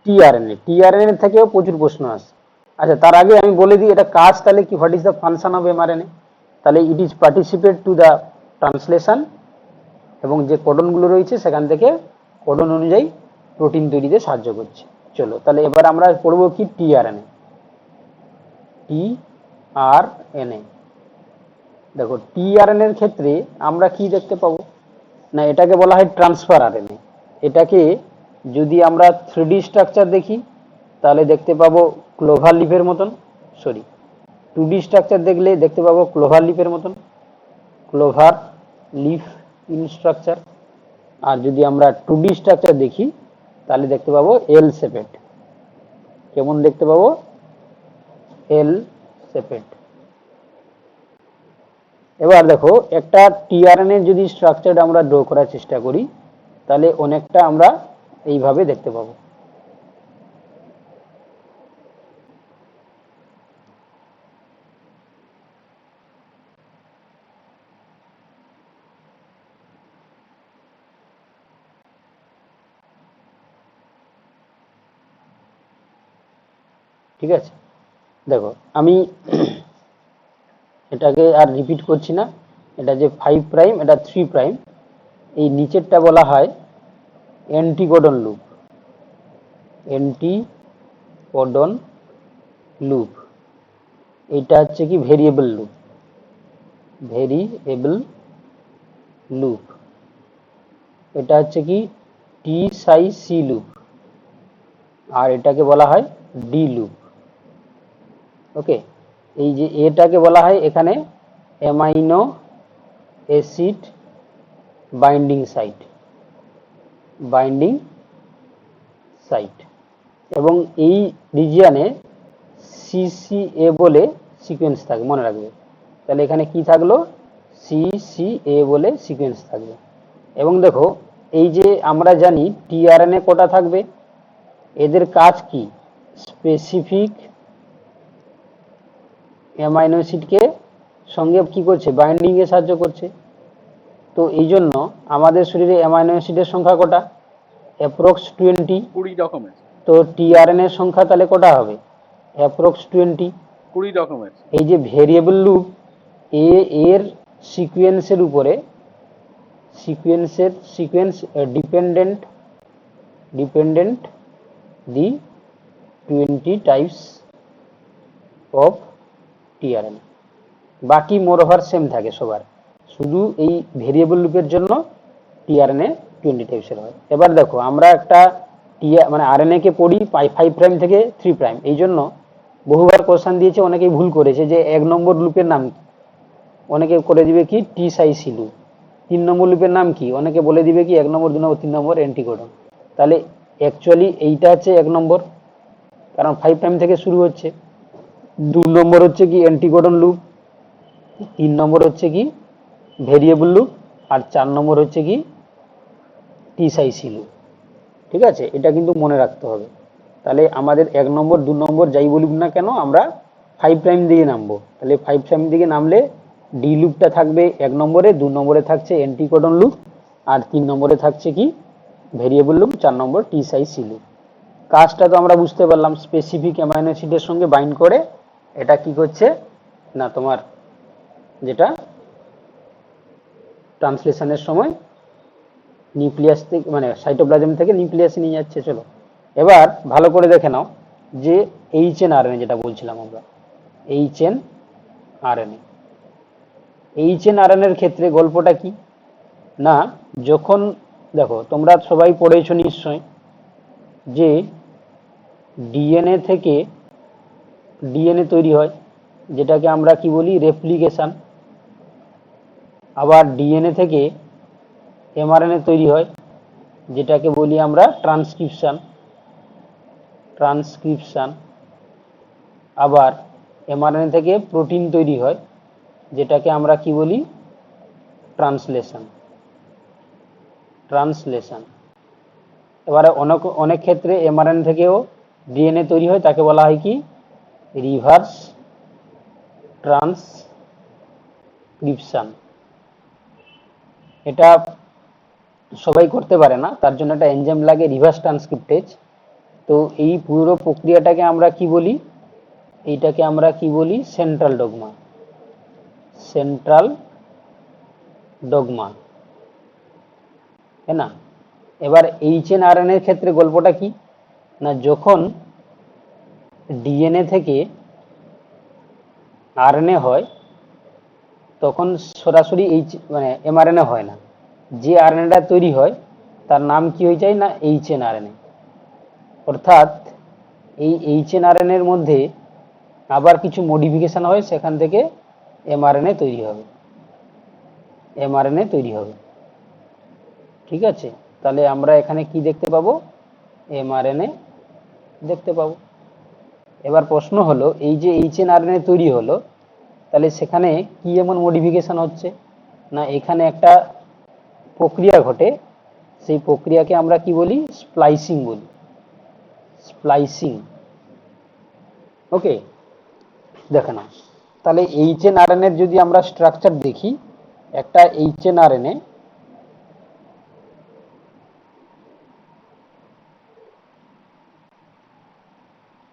tRNA. টিআরএনএ থেকেও প্রচুর প্রশ্ন আসে। আচ্ছা, তার আগে আমি বলে দিই এটা কাজ তাহলে কি, what is the function of mRNA. তাহলে it is participate to the translation, এবং যে কোডনগুলো রয়েছে সেখান থেকে কোডন অনুযায়ী প্রোটিন তৈরিতে সাহায্য করছে। চলো তাহলে এবার আমরা পড়বো কি টিআরএনএ। টিআরএনএ, দেখো টিআরএনএ এর ক্ষেত্রে আমরা কি দেখতে পাবো না, এটাকে বলা হয় ট্রান্সফার আরএনএ। এটাকে যদি আমরা 3D স্ট্রাকচার দেখি তাহলে দেখতে পাবো ক্লোভার লিফের মতন, সরি 2D স্ট্রাকচার দেখলে দেখতে পাবো ক্লোভার লিফের মতন, ক্লোভার লিফ ইন স্ট্রাকচার। আর যদি আমরা 2D স্ট্রাকচার দেখি তাহলে দেখতে পাবো এল শেপেড। কেমন দেখতে পাবো, এল শেপেড। এবার দেখো একটা টিআরএনএ যদি স্ট্রাকচার আমরা ড্র করার চেষ্টা করি তাহলে অনেকটা আমরা এইভাবে দেখতে পাবো। ঠিক আছে, দেখো আমি এটাকে আর রিপিট করছি না। এটা যে 5 প্রাইম, এটা 3 প্রাইম। এই নিচেরটা বলা হয় অ্যান্টিকোডন লুপ, অ্যান্টিকোডন লুপ। এটা হচ্ছে কি ভেরিয়েবল লুপ, ভেরিয়েবল লুপ। এটা হচ্ছে কি টি সাই সি লুপ, আর এটাকে বলা হয় ডি লুপ। ওকে, এই যে এটাকে বলা হয় এখানে amino acid binding site, binding site. এবং এই রিজিয়নে সিসিএ বলে সিকোয়েন্স থাকে, মনে রাখবে। তাহলে এখানে কি থাকলো, সিসিএ বলে সিকোয়েন্স থাকবে। এবং দেখো এই যে আমরা জানি টিআরএনএ কটা থাকবে, এদের কাজ কি, স্পেসিফিক অ্যামাইনো অ্যাসিডকে সঙ্গে কি করছে, বাইন্ডিং এ সাহায্য করছে। তো এই জন্য আমাদের শরীরে অ্যামাইনো অ্যাসিডের সংখ্যা কটা, অ্যাপ্রক্স 20। 20 রকমের, তো টিআরএনএ এর সংখ্যা তাহলে কটা হবে, অ্যাপ্রক্স 20। 20 রকমের। এই যে ভেরিয়েবল লুপ, এর সিকোয়েন্সের উপরে, sequence dependent the 20 types of tRNA. বাকি মোর ওভার সেম থাকে সবার, শুধু এই ভেরিয়েবল লুপের জন্য টিআরএনএ 20 টাইপসের হয়। এবার দেখো আমরা একটা মানে আরএনএ কে পড়ি 5 প্রাইম থেকে 3 প্রাইম, এই জন্য বহুবার কোশ্চেন দিয়েছে, অনেকেই ভুল করেছে যে 1 নম্বর লুপের নাম কি, অনেকে করে দিবে কি টি সাই সি লুপ। 3 নম্বর লুপের নাম কি, অনেকে বলে দিবে কি 1 নম্বর 2 নম্বর 3 নম্বর অ্যান্টিকোডন। তাহলে অ্যাকচুয়ালি এইটা হচ্ছে 1 নম্বর, কারণ 5 প্রাইম থেকে শুরু হচ্ছে। 2 নম্বর হচ্ছে কি অ্যান্টিকোডন লুপ, 3 নম্বর হচ্ছে কি ভেরিয়েবল লুপ, আর 4 নম্বর হচ্ছে কি টিসাইসি লুপ। ঠিক আছে, এটা কিন্তু মনে রাখতে হবে। তাহলে আমাদের 1 নম্বর 2 নম্বর যাই বলুক না কেন আমরা 5 প্রাইম দিকে নামবো। তাহলে 5 প্রাইম দিকে নামলে ডি লুপটা থাকবে 1 নম্বরে, 2 নম্বরে থাকছে অ্যান্টিকোডন লুপ, আর 3 নম্বরে থাকছে কি ভেরিয়েবল লুপ, 4 নম্বর টিসাইসি লুপ। কাজটা তো আমরা বুঝতে পারলাম, স্পেসিফিক অ্যামাইনো অ্যাসিডের সঙ্গে বাইন্ড করে এটা কি করছে না তোমার যেটা ট্রান্সলেশনের সময় নিউক্লিয়াস থেকে মানে সাইটোপ্লাজম থেকে নিউক্লিয়াসে নিয়ে যাচ্ছে। চলো এবার ভালো করে দেখে নাও যে এইচএন আরএনএ যেটা বলছিলাম আমরা, এইচএন আরএনএ। এইচএন আরএনএর ক্ষেত্রে গল্পটা কি না, যখন দেখো তোমরা সবাই পড়েছো নিশ্চয় যে ডিএনএ থেকে ডিএনএ তৈরি হয়, যেটাকে আমরা কি বলি রেপ্লিকেশন। আবার ডিএনএ থেকে এমআরএনএ তৈরি হয়, যেটাকে বলি আমরা ট্রান্সক্রিপশন। ট্রান্সক্রিপশন। আবার এমআরএনএ থেকে প্রোটিন তৈরি হয়, যেটাকে আমরা কি বলি ট্রান্সলেশন। ট্রান্সলেশন। এবারে অনেক অনেক ক্ষেত্রে এমআরএনএ থেকেও ডিএনএ তৈরি হয়, তাকে বলা হয় কি রিভার্স ট্রান্সক্রিপশন। এটা সবাই করতে পারে না, তার জন্য একটা এনজাইম লাগে রিভার্স ট্রান্সক্রিপ্টেজ। তো এই পুরো প্রক্রিয়াটাকে আমরা কি বলি, এইটাকে আমরা কি বলি সেন্ট্রাল ডগমা। সেন্ট্রাল ডগমা, তাই না? এবার এইচএন আরএনএ এর ক্ষেত্রে গল্পটা কি না, যখন ডিএনএ থেকে আরএনএ হয় তখন সরাসরি মানে এমআরএনএ হয় না, যে আরএনএটা তৈরি হয় তার নাম কি হয়ে যায় না এইচএন আরএনএ। অর্থাৎ এই এইচএন আরএনএ এর মধ্যে আবার কিছু মডিফিকেশন হয়, সেখান থেকে এমআরএনএ তৈরি হবে। এমআরএনএ তৈরি হবে। ঠিক আছে, তাহলে আমরা এখানে কি দেখতে পাবো এমআরএনএ দেখতে পাবো। এবার প্রশ্ন হলো এই যে এইচএন আরএনএ তৈরি হলো, তাহলে সেখানে কি এমন মডিফিকেশন হচ্ছে না, এখানে একটা প্রক্রিয়া ঘটে, সেই প্রক্রিয়াকে আমরা কি বলি স্প্লাইসিং বলি। স্প্লাইসিং। ওকে, দেখে নাও তাহলে এইচএন আরএনএ এর যদি আমরা স্ট্রাকচার দেখি, একটা এইচএন আরএনএ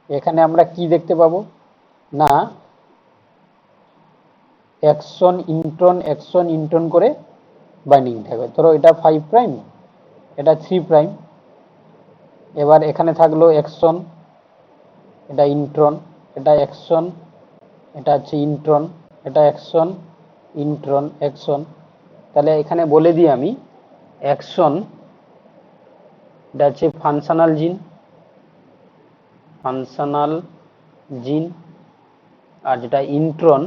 এখানে আমরা কি দেখতে পাবো না অ্যাকশন ইন্ট্রন করে বাইন্ডিং থাকবে। ধরো এটা 5 প্রাইম, এটা 3 প্রাইম। এবার এখানে থাকলো অ্যাকশন, এটা ইন্ট্রন, এটা অ্যাকশন, এটা হচ্ছে ইন্ট্রন, এটা অ্যাকশন ইন্ট্রন অ্যাকশন। তাহলে এখানে বলে দিই আমি, অ্যাকশন এটা হচ্ছে ফাংশনাল জিন, ফাংশনাল জিন। আর যেটা ইন্ট্রন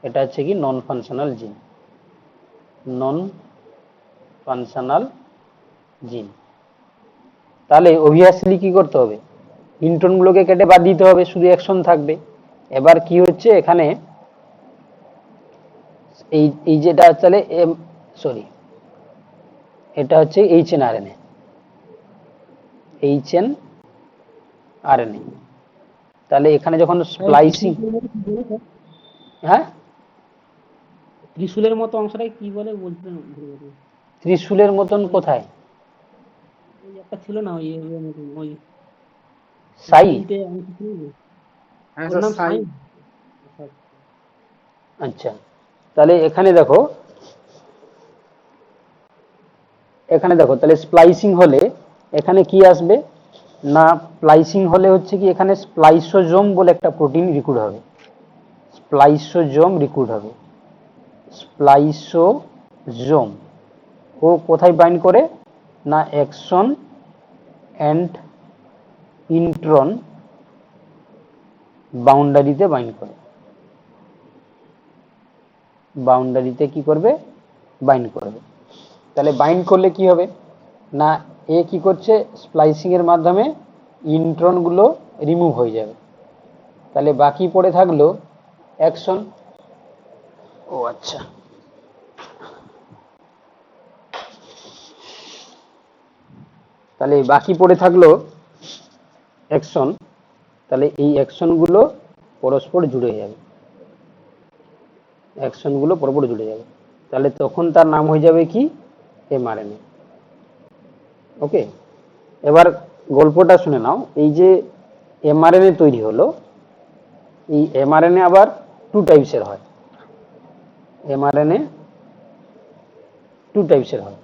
এটা হচ্ছে কি নন ফাংশনাল জিন, নন ফাংশনাল জিন। তাহলে অবভিয়াসলি কি করতে হবে, ইন্ট্রন গুলোকে কেটে বাদ দিতে হবে, শুধু অ্যাকশন থাকবে। এবার কি হচ্ছে এখানে এই যেটা তাহলে সরি এটা হচ্ছে এইচএন আরএনএ। HN RNA. তাহলে এখানে যখন স্প্লাইসিং, হ্যাঁ ত্রিশূলের মতো অংশটাই কি বলে বলছিলেন ভুলে গেছি। ত্রিশূলের মতন কোথায়? ওই একটা ছিল না ওই ওই সাই। তিনটে অংশ ছিল না? হ্যাঁ ওর স্যার, নাম সাই। সাইন। আচ্ছা, তাহলে এখানে দেখো, এখানে দেখো তাহলে স্প্লাইসিং হলে এখানে কি আসবে না, স্প্লাইসিং হলে হচ্ছে কি এখানে স্প্লাইসোজোম বলে একটা প্রোটিন রিক্রুট হবে। স্প্লাইসোজোম রিক্রুট হবে। স্প্লাইসোজোম ও কোথায় বাইন্ড করে না অ্যাকশন অ্যান্ড ইন্ট্রন বাউন্ডারিতে বাইন্ড করে। বাউন্ডারিতে কি করবে বাইন্ড করবে। তাহলে বাইন্ড করলে কি হবে না, এ কি করছে স্প্লাইসিং এর মাধ্যমে ইন্ট্রন গুলো রিমুভ হয়ে যাবে। তাহলে বাকি পড়ে থাকলো অ্যাকশন। ও আচ্ছা, তাহলে বাকি পড়ে থাকলো অ্যাকশন। তাহলে এই অ্যাকশনগুলো পরস্পর জুড়ে যাবে, অ্যাকশনগুলো পরস্পর জুড়ে যাবে, তাহলে তখন তার নাম হয়ে যাবে কি, এমআরএনএ। ওকে, এবার গল্পটা শুনে নাও। এই যে এমআরএনএ তৈরি হলো, এই এমআরএনএ আবার টু টাইপসের হয়। এমআরএনএ টু টাইপসের হয়।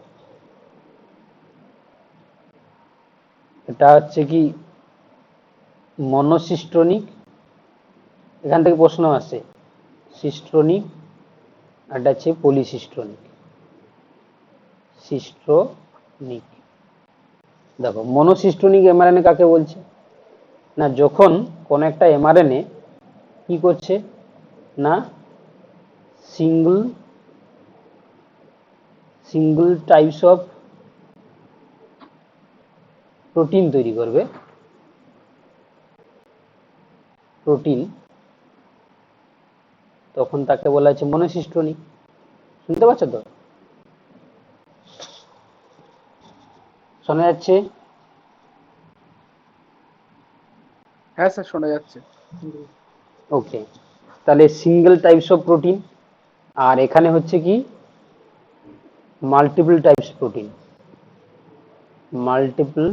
এটা হচ্ছে কি মনোসিস্টোনিক, এখান থেকে প্রশ্ন আসে, সিস্টোনিক, আর এটা হচ্ছে পলিসিস্টোনিক। সিস্টোনিক, দেখো মনোসিস্টোনিক এমআরএনএ কাকে বলছে না, যখন কোন একটা এমআরএনএ কি করছে না, সিঙ্গল টাইপস অফ প্রোটিন তৈরি করবে, প্রোটিন, তখন তাকে বলা হচ্ছে মনোসিস্টোনিক। শুনতে পাচ্ছ তো? শোনা যাচ্ছে? হ্যাঁ স্যার, শোনা যাচ্ছে। ওকে, তাহলে সিঙ্গেল টাইপস অফ প্রোটিন, আর এখানে হচ্ছে কি multiple types protein, multiple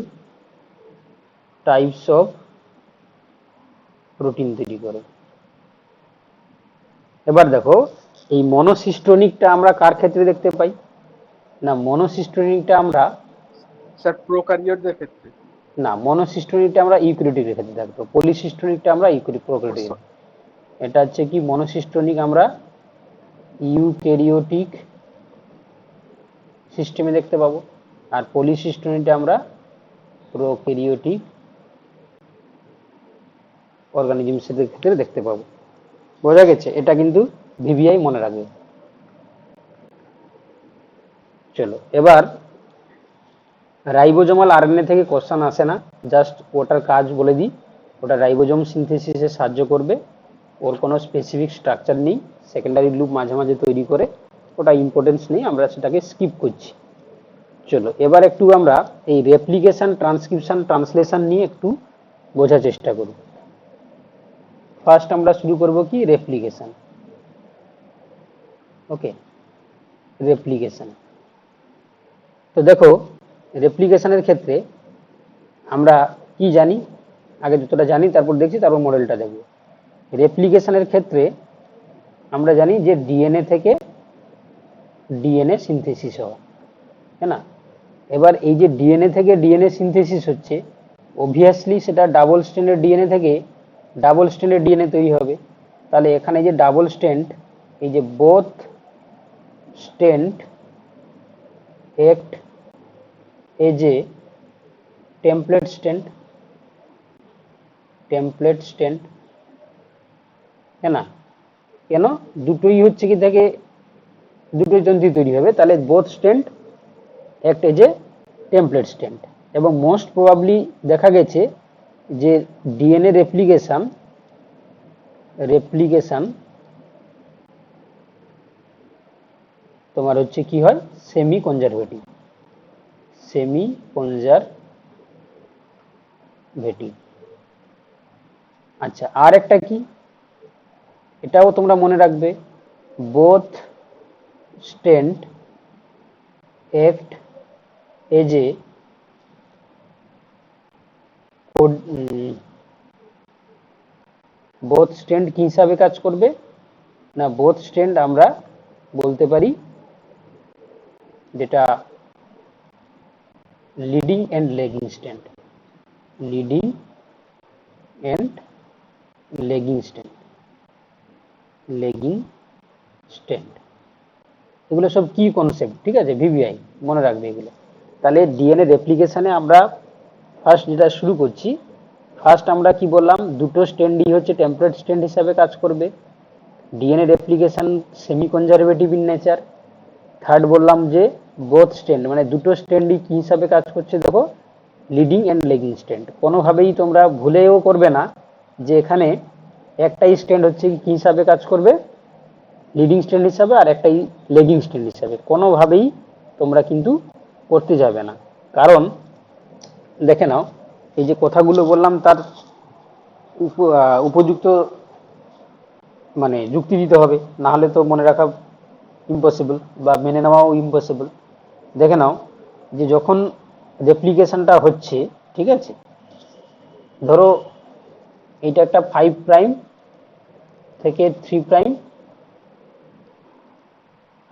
types of protein তৈরি করে। এবার দেখো এই মনোসিস্টোনিকটা আমরা কার ক্ষেত্রে দেখতে পাই না, মনোসিস্টোনিকটা আমরা স্যার প্রোক্যারিওটদের ক্ষেত্রে। না, মনোসিস্টোনিকটা আমরা ইউক্যারিওটিকের ক্ষেত্রে থাকতো, পলিসিস্টোনিকটা আমরা প্রোক্যারিওটিক। এটা হচ্ছে কি মনোসিস্টোনিক আমরা ইউক্যারিওটিক সিস্টেমে দেখতে পাবো, আর পলিসিস্টোনিকটা আমরা প্রোক্যারিওটিক অর্গানিজমসের ক্ষেত্রে দেখতে পাবো। বোঝা গেছে? এটা কিন্তু ভিভিআই মনে রাখবে। চলো এবার রাইবোজোমাল আরএনএ থেকে কোশ্চেন আসে না, জাস্ট ওটার কাজ বলে দিই। ওটা রাইবোজোম সিনথেসিসে সাহায্য করবে, ওর কোনো স্পেসিফিক স্ট্রাকচার নেই, সেকেন্ডারি লুপ মাঝে মাঝে তৈরি করে, ওটা ইম্পর্টেন্স নেই, আমরা সেটাকে স্কিপ করছি। চলো এবার একটু আমরা এই রেপ্লিকেশন, ট্রান্সক্রিপশন, ট্রান্সলেশন নিয়ে একটু বোঝার চেষ্টা করি। ফার্স্ট আমরা শুরু করব কি রেপ্লিকেশন। ওকে, রেপ্লিকেশন। তো দেখো রেপ্লিকেশনের ক্ষেত্রে আমরা কি জানি, আগে যতটা জানি তারপর দেখছি, তারপর মডেলটা দেখব। রেপ্লিকেশনের ক্ষেত্রে আমরা জানি যে ডিএনএ থেকে ডিএনএ সিনথেসিস হয়, তাই না? এবার এই যে ডিএনএ থেকে ডিএনএ সিনথেসিস হচ্ছে, অবভিয়াসলি সেটা ডাবল স্ট্র্যান্ডের ডিএনএ থেকে ডাবল স্ট্র্যান্ডের ডিএনএ তৈরি হবে। তাহলে এখানে যে ডাবল স্ট্র্যান্ড, এই যে both strand act as a template strand, template strand, তাই না? কেন? দুটোই হচ্ছে কি থেকে দুটোই তন্ত্রী তৈরি হবে, তাহলে both strand act as a template strand. এবং মোস্ট প্রবাবলি দেখা গেছে যে ডিএনএ রেপ্লিকেশন তোমার হচ্ছে কি হয়, সেমি কনজারভেটিভ, সেমি কনজারভেটিভ। আচ্ছা, আর একটা কি, এটাও তোমরা মনে রাখবে, both stand act as a both stand কি হিসাবে কাজ করবে না, বোথ স্ট্যান্ড আমরা বলতে পারি যেটা leading and lagging strand, leading and lagging strand, lagging strand. এগুলো সব কি কনসেপ্ট, ঠিক আছে, ভিভিআই মনে রাখবে এগুলো। তাহলে ডিএনএ রেপ্লিকেশনে আমরা ফার্স্ট যেটা শুরু করছি, ফার্স্ট আমরা কি বললাম, দুটো স্ট্যান্ডই হচ্ছে টেমপ্লেট স্ট্যান্ড হিসাবে কাজ করবে। DNA replication semi conservative in nature. Third বললাম যে বোথ স্ট্যান্ড, মানে দুটো স্ট্যান্ডই কি হিসাবে কাজ করছে, দেখো লিডিং এন্ড লেগিং স্ট্যান্ড। কোনোভাবেই তোমরা ভুলেও করবে না যে এখানে একটাই স্ট্যান্ড হচ্ছে কি হিসাবে কাজ করবে, লিডিং স্ট্যান্ড হিসাবে, আর একটাই লেগিং স্ট্যান্ড হিসাবে। কোনোভাবেই তোমরা কিন্তু করতে যাবে না, কারণ দেখে নাও এই যে কথাগুলো বললাম তার উপযুক্ত মানে যুক্তি দিতে হবে, না হলে তো মনে রাখা ইম্পসিবল বা মেনে নেওয়াও ইম্পসিবল। দেখে নাও যে যখন রেপ্লিকেশনটা হচ্ছে, ঠিক আছে, ধরো এটা একটা 5' থেকে 3',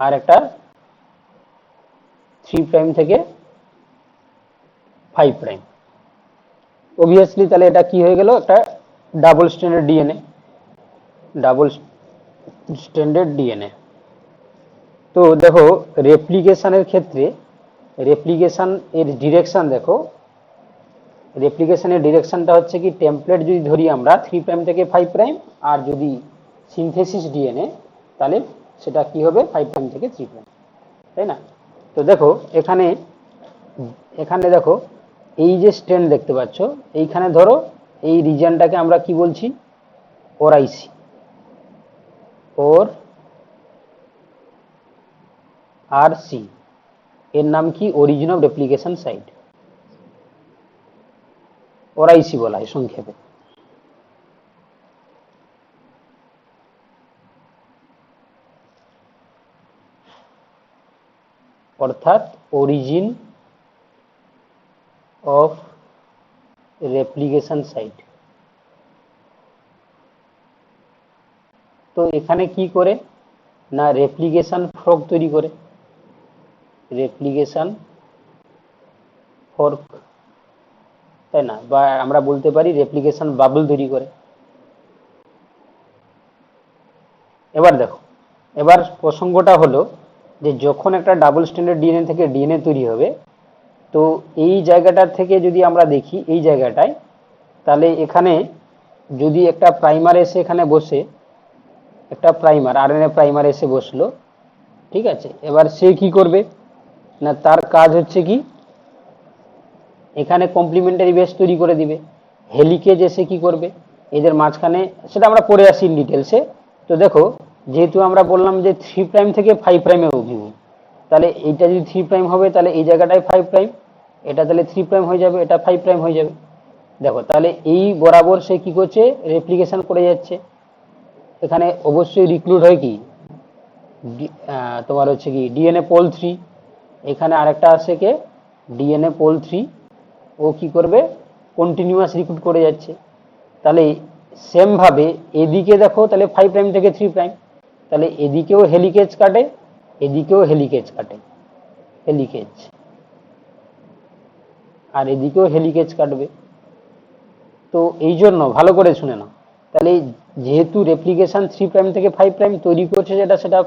আর একটা 3' থেকে 5'। অবভিয়াসলি তাহলে এটা কি হয়ে গেল, একটা double standard DNA, double standard DNA. তো দেখো রেপ্লিকেশনের ক্ষেত্রে রেপ্লিকেশন এর ডিরেকশন দেখো, রেপ্লিকেশনের ডিরেকশনটা হচ্ছে কি, টেমপ্লেট যদি ধরি আমরা 3' থেকে 5', আর যদি সিনথেসিস ডিএনএ তাহলে সেটা কি হবে 5' থেকে 3', তাই না? তো দেখো এখানে এখানে দেখো এই যে স্ট্যান্ড দেখতে পাচ্ছ, এইখানে ধরো এই রিজিয়নটাকে আমরা কি বলছি, ওআরআইসি, ওর আর সি, এর নাম কি, অরিজিন অফ রেপ্লিকেশন সাইট, ওআরআইসি বলা হয় সংক্ষেপে। অর্থাৎ অরিজিন অফ রেপ্লিকেশন সাইট। তো এখানে কি করে না, রেপ্লিকেশন ফর্ক তৈরি করে, রেপ্লিকেশন ফর্ক, তাই না, বা আমরা বলতে পারি রেপ্লিকেশন বাবল তৈরি করে। এবার দেখো, এবার প্রসঙ্গটা হলো যে যখন একটা ডাবল স্ট্যান্ডার্ড ডিএনএ থেকে ডিএনএ তৈরি হবে, তো এই জায়গাটার থেকে যদি আমরা দেখি এই জায়গাটায়, তাহলে এখানে যদি একটা প্রাইমার এসে এখানে বসে, একটা প্রাইমার আরএনএ প্রাইমার এসে বসলো, ঠিক আছে, এবার সে কি করবে না, তার কাজ হচ্ছে কি, এখানে কমপ্লিমেন্টারি বেস তৈরি করে দিবে। হেলিকেজ এসে কি করবে, এদের মাঝখানে, সেটা আমরা পরে আসি ইন ডিটেলসে। তো দেখো যেহেতু আমরা বললাম যে 3' থেকে 5'-এ অভিমুখ, তাহলে এইটা যদি 3' হবে তাহলে এই জায়গাটায় 5', এটা তাহলে 3' হয়ে যাবে, এটা 5' হয়ে যাবে। দেখো তাহলে এই বরাবর সে কি করছে, রেপ্লিকেশন করে যাচ্ছে। এখানে অবশ্যই রিক্রুট হয় কি, তোমার হচ্ছে কি ডিএনএ পোল 3, এখানে আরেকটা আছে কে, ডিএনএ পোল 3, ও কি করবে, কন্টিনিউয়াস রিক্রুট করে যাচ্ছে। তাহলে সেম ভাবে এদিকে দেখো, তাহলে 5' থেকে 3', তাহলে এদিকেও হেলিকেজ কাটে, এদিকেও হেলিকেজ কাটে, হেলিকেজ, আর এদিকেও হেলিকেজ কাটবে। তো এই জন্য ভালো করে শুনে নাও, তাহলে যেহেতু রেপ্লিকেশন 3' থেকে 5' তৈরি করছে, যেটা সেটা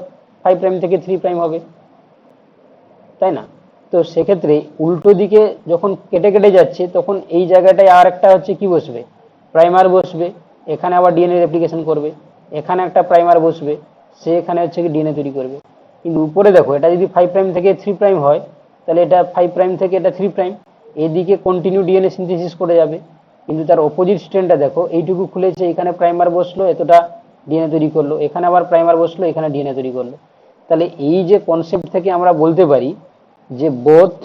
5' থেকে 3' হবে, তাই না? তো সেক্ষেত্রে উল্টো দিকে যখন কেটে কেটে যাচ্ছে, তখন এই জায়গাটায় আর একটা হচ্ছে কি বসবে, প্রাইমার বসবে, এখানে আবার ডিএনএ রেপ্লিকেশন করবে, এখানে একটা প্রাইমার বসবে, সে এখানে হচ্ছে কি ডিএনএ তৈরি করবে। কিন্তু উপরে দেখো, এটা যদি 5' থেকে 3' হয়, তাহলে এটা 5' থেকে এটা 3', এদিকে কন্টিনিউ ডিএনএ সিনথেসিস করে যাবে। কিন্তু তার অপোজিট স্ট্র্যান্ডটা দেখো, এইটুকু খুলেছে, এখানে প্রাইমার বসলো, এতটা ডিএনএ তৈরি করলো, এখানে আবার প্রাইমার বসলো, এখানে ডিএনএ তৈরি করলো। তাহলে এই যে কনসেপ্ট থেকে আমরা বলতে পারি যে both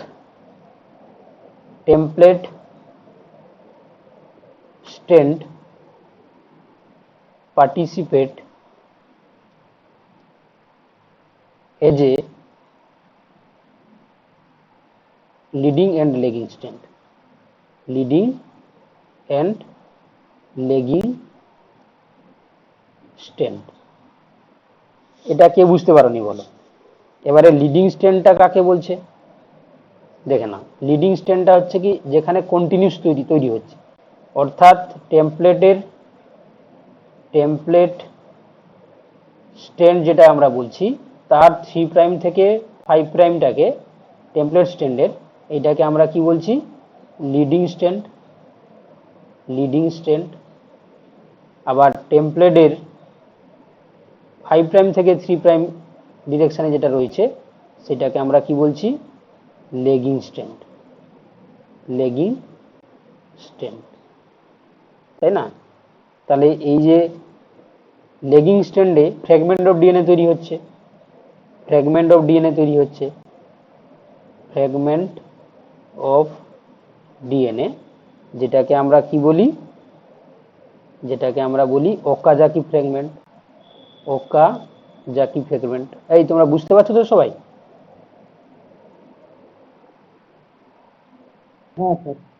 template stand participate as a leading and lagging strand, leading and lagging strand। এটা কে বুঝতে পারোনি বলো? এবারে লিডিং স্ট্যান্ডটা কাকে বলছে দেখে না, লিডিং স্ট্যান্ডটা হচ্ছে কি, যেখানে কন্টিনিউস তৈরি হচ্ছে, অর্থাৎ টেমপ্লেট স্ট্যান্ড যেটা আমরা বলছি, তার 3' থেকে 5'টাকে টেমপ্লেট স্ট্যান্ডের, এটাকে আমরা কি বলছি, লিডিং স্ট্যান্ড, লিডিং স্ট্যান্ড। আবার টেমপ্লেটের 5' থেকে 3' ডিরেকশনে যেটা রয়েছে, সেটাকে আমরা কি বলছি, লেগিং স্ট্যান্ড, লেগিং স্ট্যান্ড, তাই না? তাহলে এই যে লেগিং স্ট্র্যান্ডে ফ্র্যাগমেন্ট অফ ডিএনএ তৈরি হচ্ছে, ফ্র্যাগমেন্ট অফ ডিএনএ তৈরি হচ্ছে, ফ্র্যাগমেন্ট অফ ডিএনএ, যেটাকে আমরা কি বলি, যেটাকে আমরা বলি ওকাজাকি ফ্র্যাগমেন্ট, ওকাজাকি ফ্র্যাগমেন্ট। এই তোমরা বুঝতে পারছো তো সবাই? হ্যাঁ স্যার। স্যার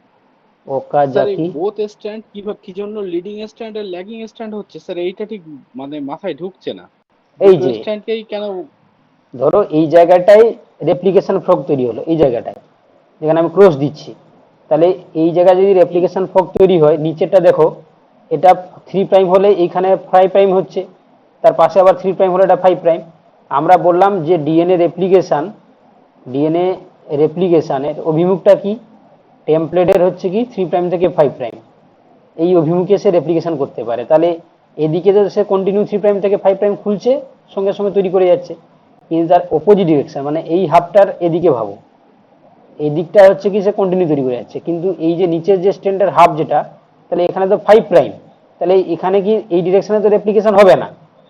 এই ওকাজাকি, বোথ স্ট্যান্ড কি জন্য লিডিং স্ট্যান্ড আর ল্যাগিং স্ট্যান্ড হচ্ছে স্যার, এইটা ঠিক মানে মাথায় ঢুকছে না। এই দুটো যে স্ট্যান্ডকেই কেন? ধরো এই জায়গাটায় রেপ্লিকেশন ফর্ক তৈরি হলো, এই জায়গাটায় যেখানে আমি ক্রস দিচ্ছি, তাহলে এই জায়গায় যদি রেপ্লিকেশন ফর্ক তৈরি হয়, নিচেরটা দেখো এটা 3' হলে এইখানে 5' হচ্ছে, তার পাশে আবার 3' হলে এটা 5'। আমরা বললাম যে ডিএনএ রেপ্লিকেশনের অভিমুখটা কি, টেমপ্লেটের হচ্ছে কি 3' থেকে 5', এই অভিমুখে সে রেপ্লিকেশন করতে পারে। তাহলে এদিকে তো সে কন্টিনিউ 3' থেকে 5' খুলছে, সঙ্গে সঙ্গে তৈরি করে যাচ্ছে, কিন্তু তার অপোজিট ডিরেকশন মানে এই হাফটার এদিকে ভাবো, এই দিকটা হচ্ছে কি সে কন্টিনিউ তৈরি করে যাচ্ছে, কিন্তু এই যে নিচের যে স্ট্যান্ডার্ড হাফ যেটা, তাহলে এখানে তো 5', তাহলে এখানে কি এই ডিরেকশনে তো রেপ্লিকেশন হবে না,